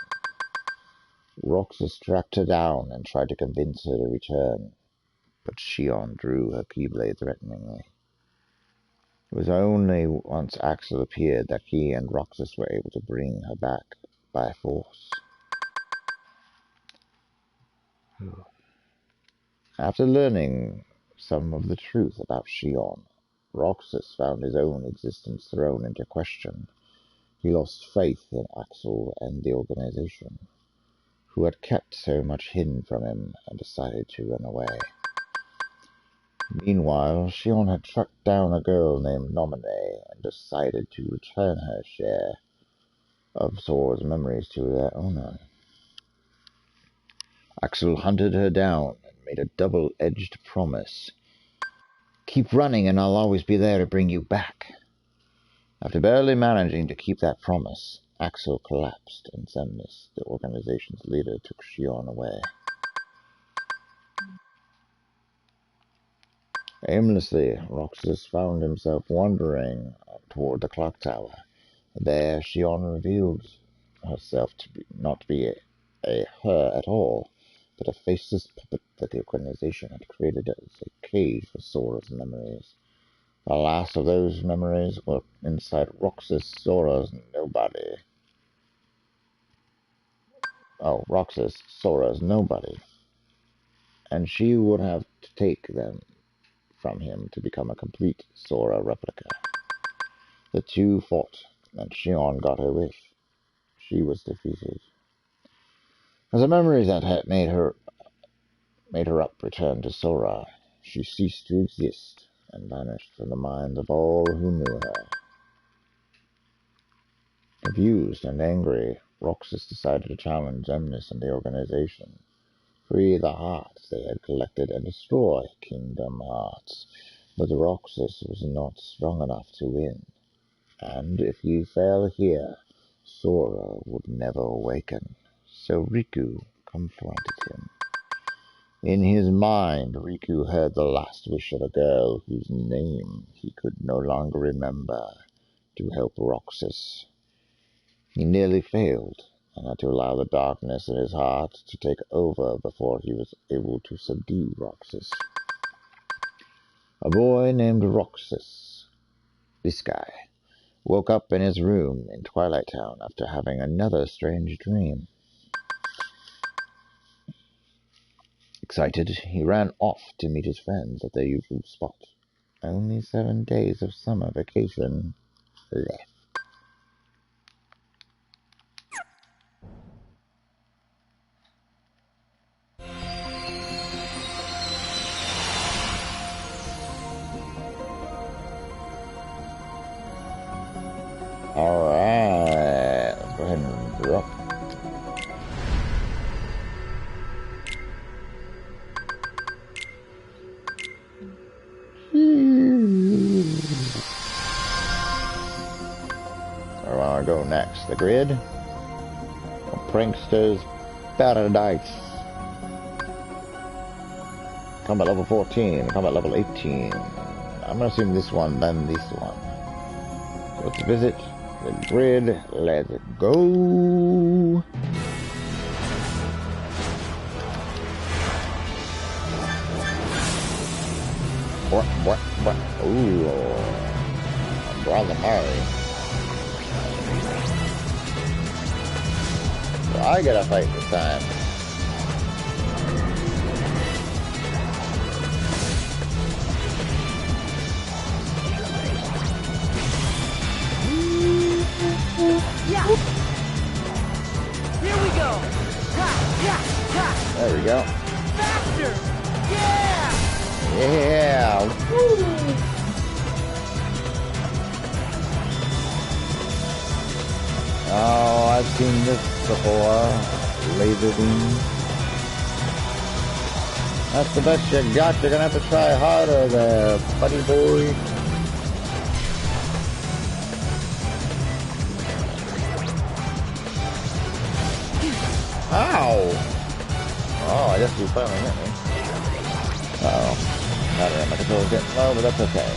Roxas tracked her down and tried to convince her to return, but Xion drew her Keyblade threateningly. It was only once Axel appeared that he and Roxas were able to bring her back by force. After learning some of the truth about Xion, Roxas found his own existence thrown into question. He lost faith in Axel and the organization, who had kept so much hidden from him, and decided to run away. Meanwhile, Xion had tracked down a girl named Naminé and decided to return her share of Sora's memories to their owner. Axel hunted her down and made a double-edged promise. "Keep running and I'll always be there to bring you back." After barely managing to keep that promise, Axel collapsed, and Xemnas, the organization's leader, took Xion away. Aimlessly, Roxas found himself wandering toward the clock tower. There, Xion revealed herself to not be a her at all, but a faceless puppet that the organization had created as a cage for Sora's memories. The last of those memories were inside Roxas, Sora's nobody. And she would have to take them from him to become a complete Sora replica. The two fought, and Xion got her wish. She was defeated. As the memories that had made her up returned to Sora, she ceased to exist, and vanished from the minds of all who knew her. Confused and angry, Roxas decided to challenge Xemnas and the organization, free the hearts they had collected, and destroy Kingdom Hearts. But Roxas was not strong enough to win, and if he fell here, Sora would never awaken. So Riku confronted him. In his mind, Riku heard the last wish of a girl whose name he could no longer remember to help Roxas. He nearly failed, and had to allow the darkness in his heart to take over before he was able to subdue Roxas. A boy named Roxas, this guy, woke up in his room in Twilight Town after having another strange dream. Excited, he ran off to meet his friends at their usual spot. Only 7 days of summer vacation left. Alright, let's go ahead and drop. Where do I want to go next? The grid? Or Prankster's Paradise? Combat level 14, combat level 18. I'm gonna assume this one, then this one. So let's visit the grid. Let's go. What? Ooh, Brother Murray. So I gotta fight this time. Yeah. Here we go. There we go. Faster. Yeah. Yeah. Woo. Oh, I've seen this before. Laser beam. That's the best you got. You're gonna have to try harder there, buddy boy. Ow! Oh, I guess you finally hit me. Uh-oh. My controller's getting low, but that's okay.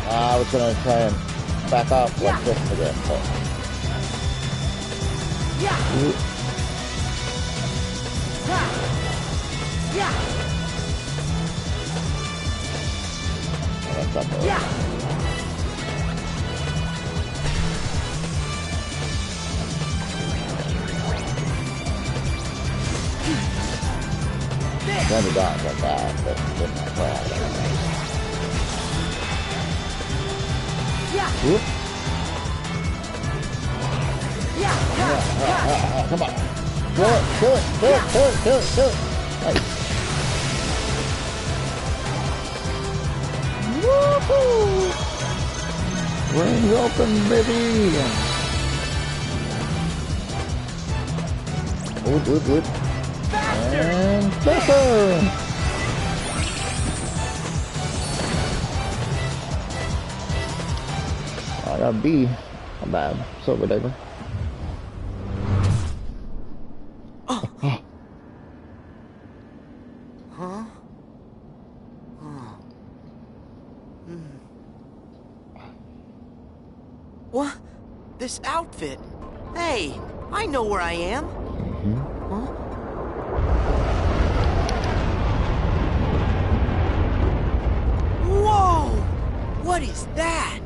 I was gonna try and back off like this again, but... Oh, that's not good. Trying to dodge like that, but didn't like that. Whoop. Come on. Kill it. Nice. Woohoo! Rings open, baby! Whoop. And faster! I got B. Not bad. Silver Diver. Huh? What? This outfit? Hey, I know where I am. Huh? Whoa! What is that?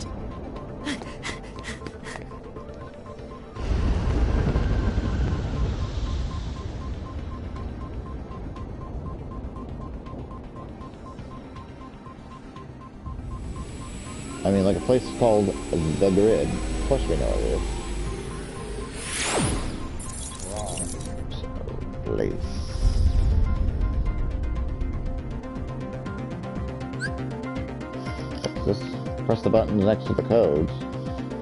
I mean, like a place called The Grid. Of course we know it is. Wrong place. This, press the button next to the codes.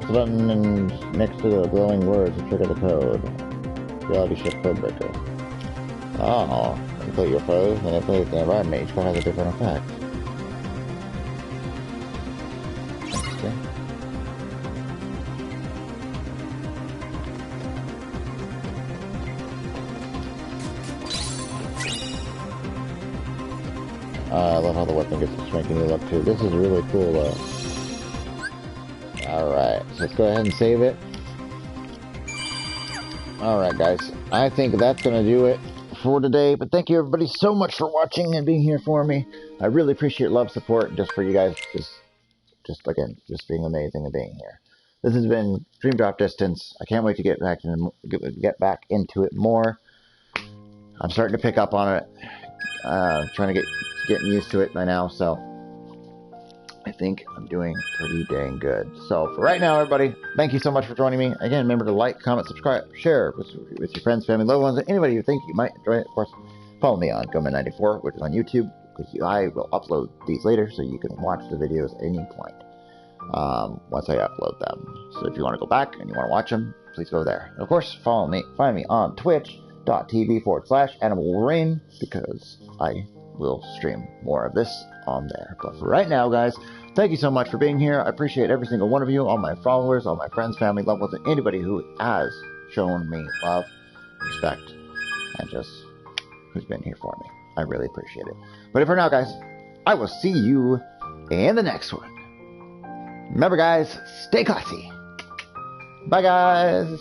The button next to the glowing words to trigger the code. Reality shift code breaker. Oh, manipulate your foes, manipulate the environment. Each card has a different effect. Okay. I love how the weapon gets to strengthen you up too. This is really cool though. Alright, so let's go ahead and save it. Alright guys, I think that's going to do it for today. But thank you everybody so much for watching and being here for me. I really appreciate love, support, just for you guys. Just being amazing and being here. This has been Dream Drop Distance. I can't wait to get back into it more. I'm starting to pick up on it. Trying to getting used to it by now, so I think I'm doing pretty dang good. So for right now, everybody, thank you so much for joining me. Again, remember to like, comment, subscribe, share with your friends, family, loved ones, and anybody you think you might enjoy it. Of course, follow me on Goman94, which is on YouTube, because I will upload these later, so you can watch the videos at any point once I upload them. So if you want to go back and you want to watch them, please go there. And of course, find me on twitch.tv/Animal Wolverine, because I will stream more of this on there. But for right now, guys, thank you so much for being here. I appreciate every single one of you, all my followers, all my friends, family, loved ones, and anybody who has shown me love, respect, and just who's been here for me. I really appreciate it. But for now, guys, I will see you in the next one. Remember, guys, stay classy. Bye, guys.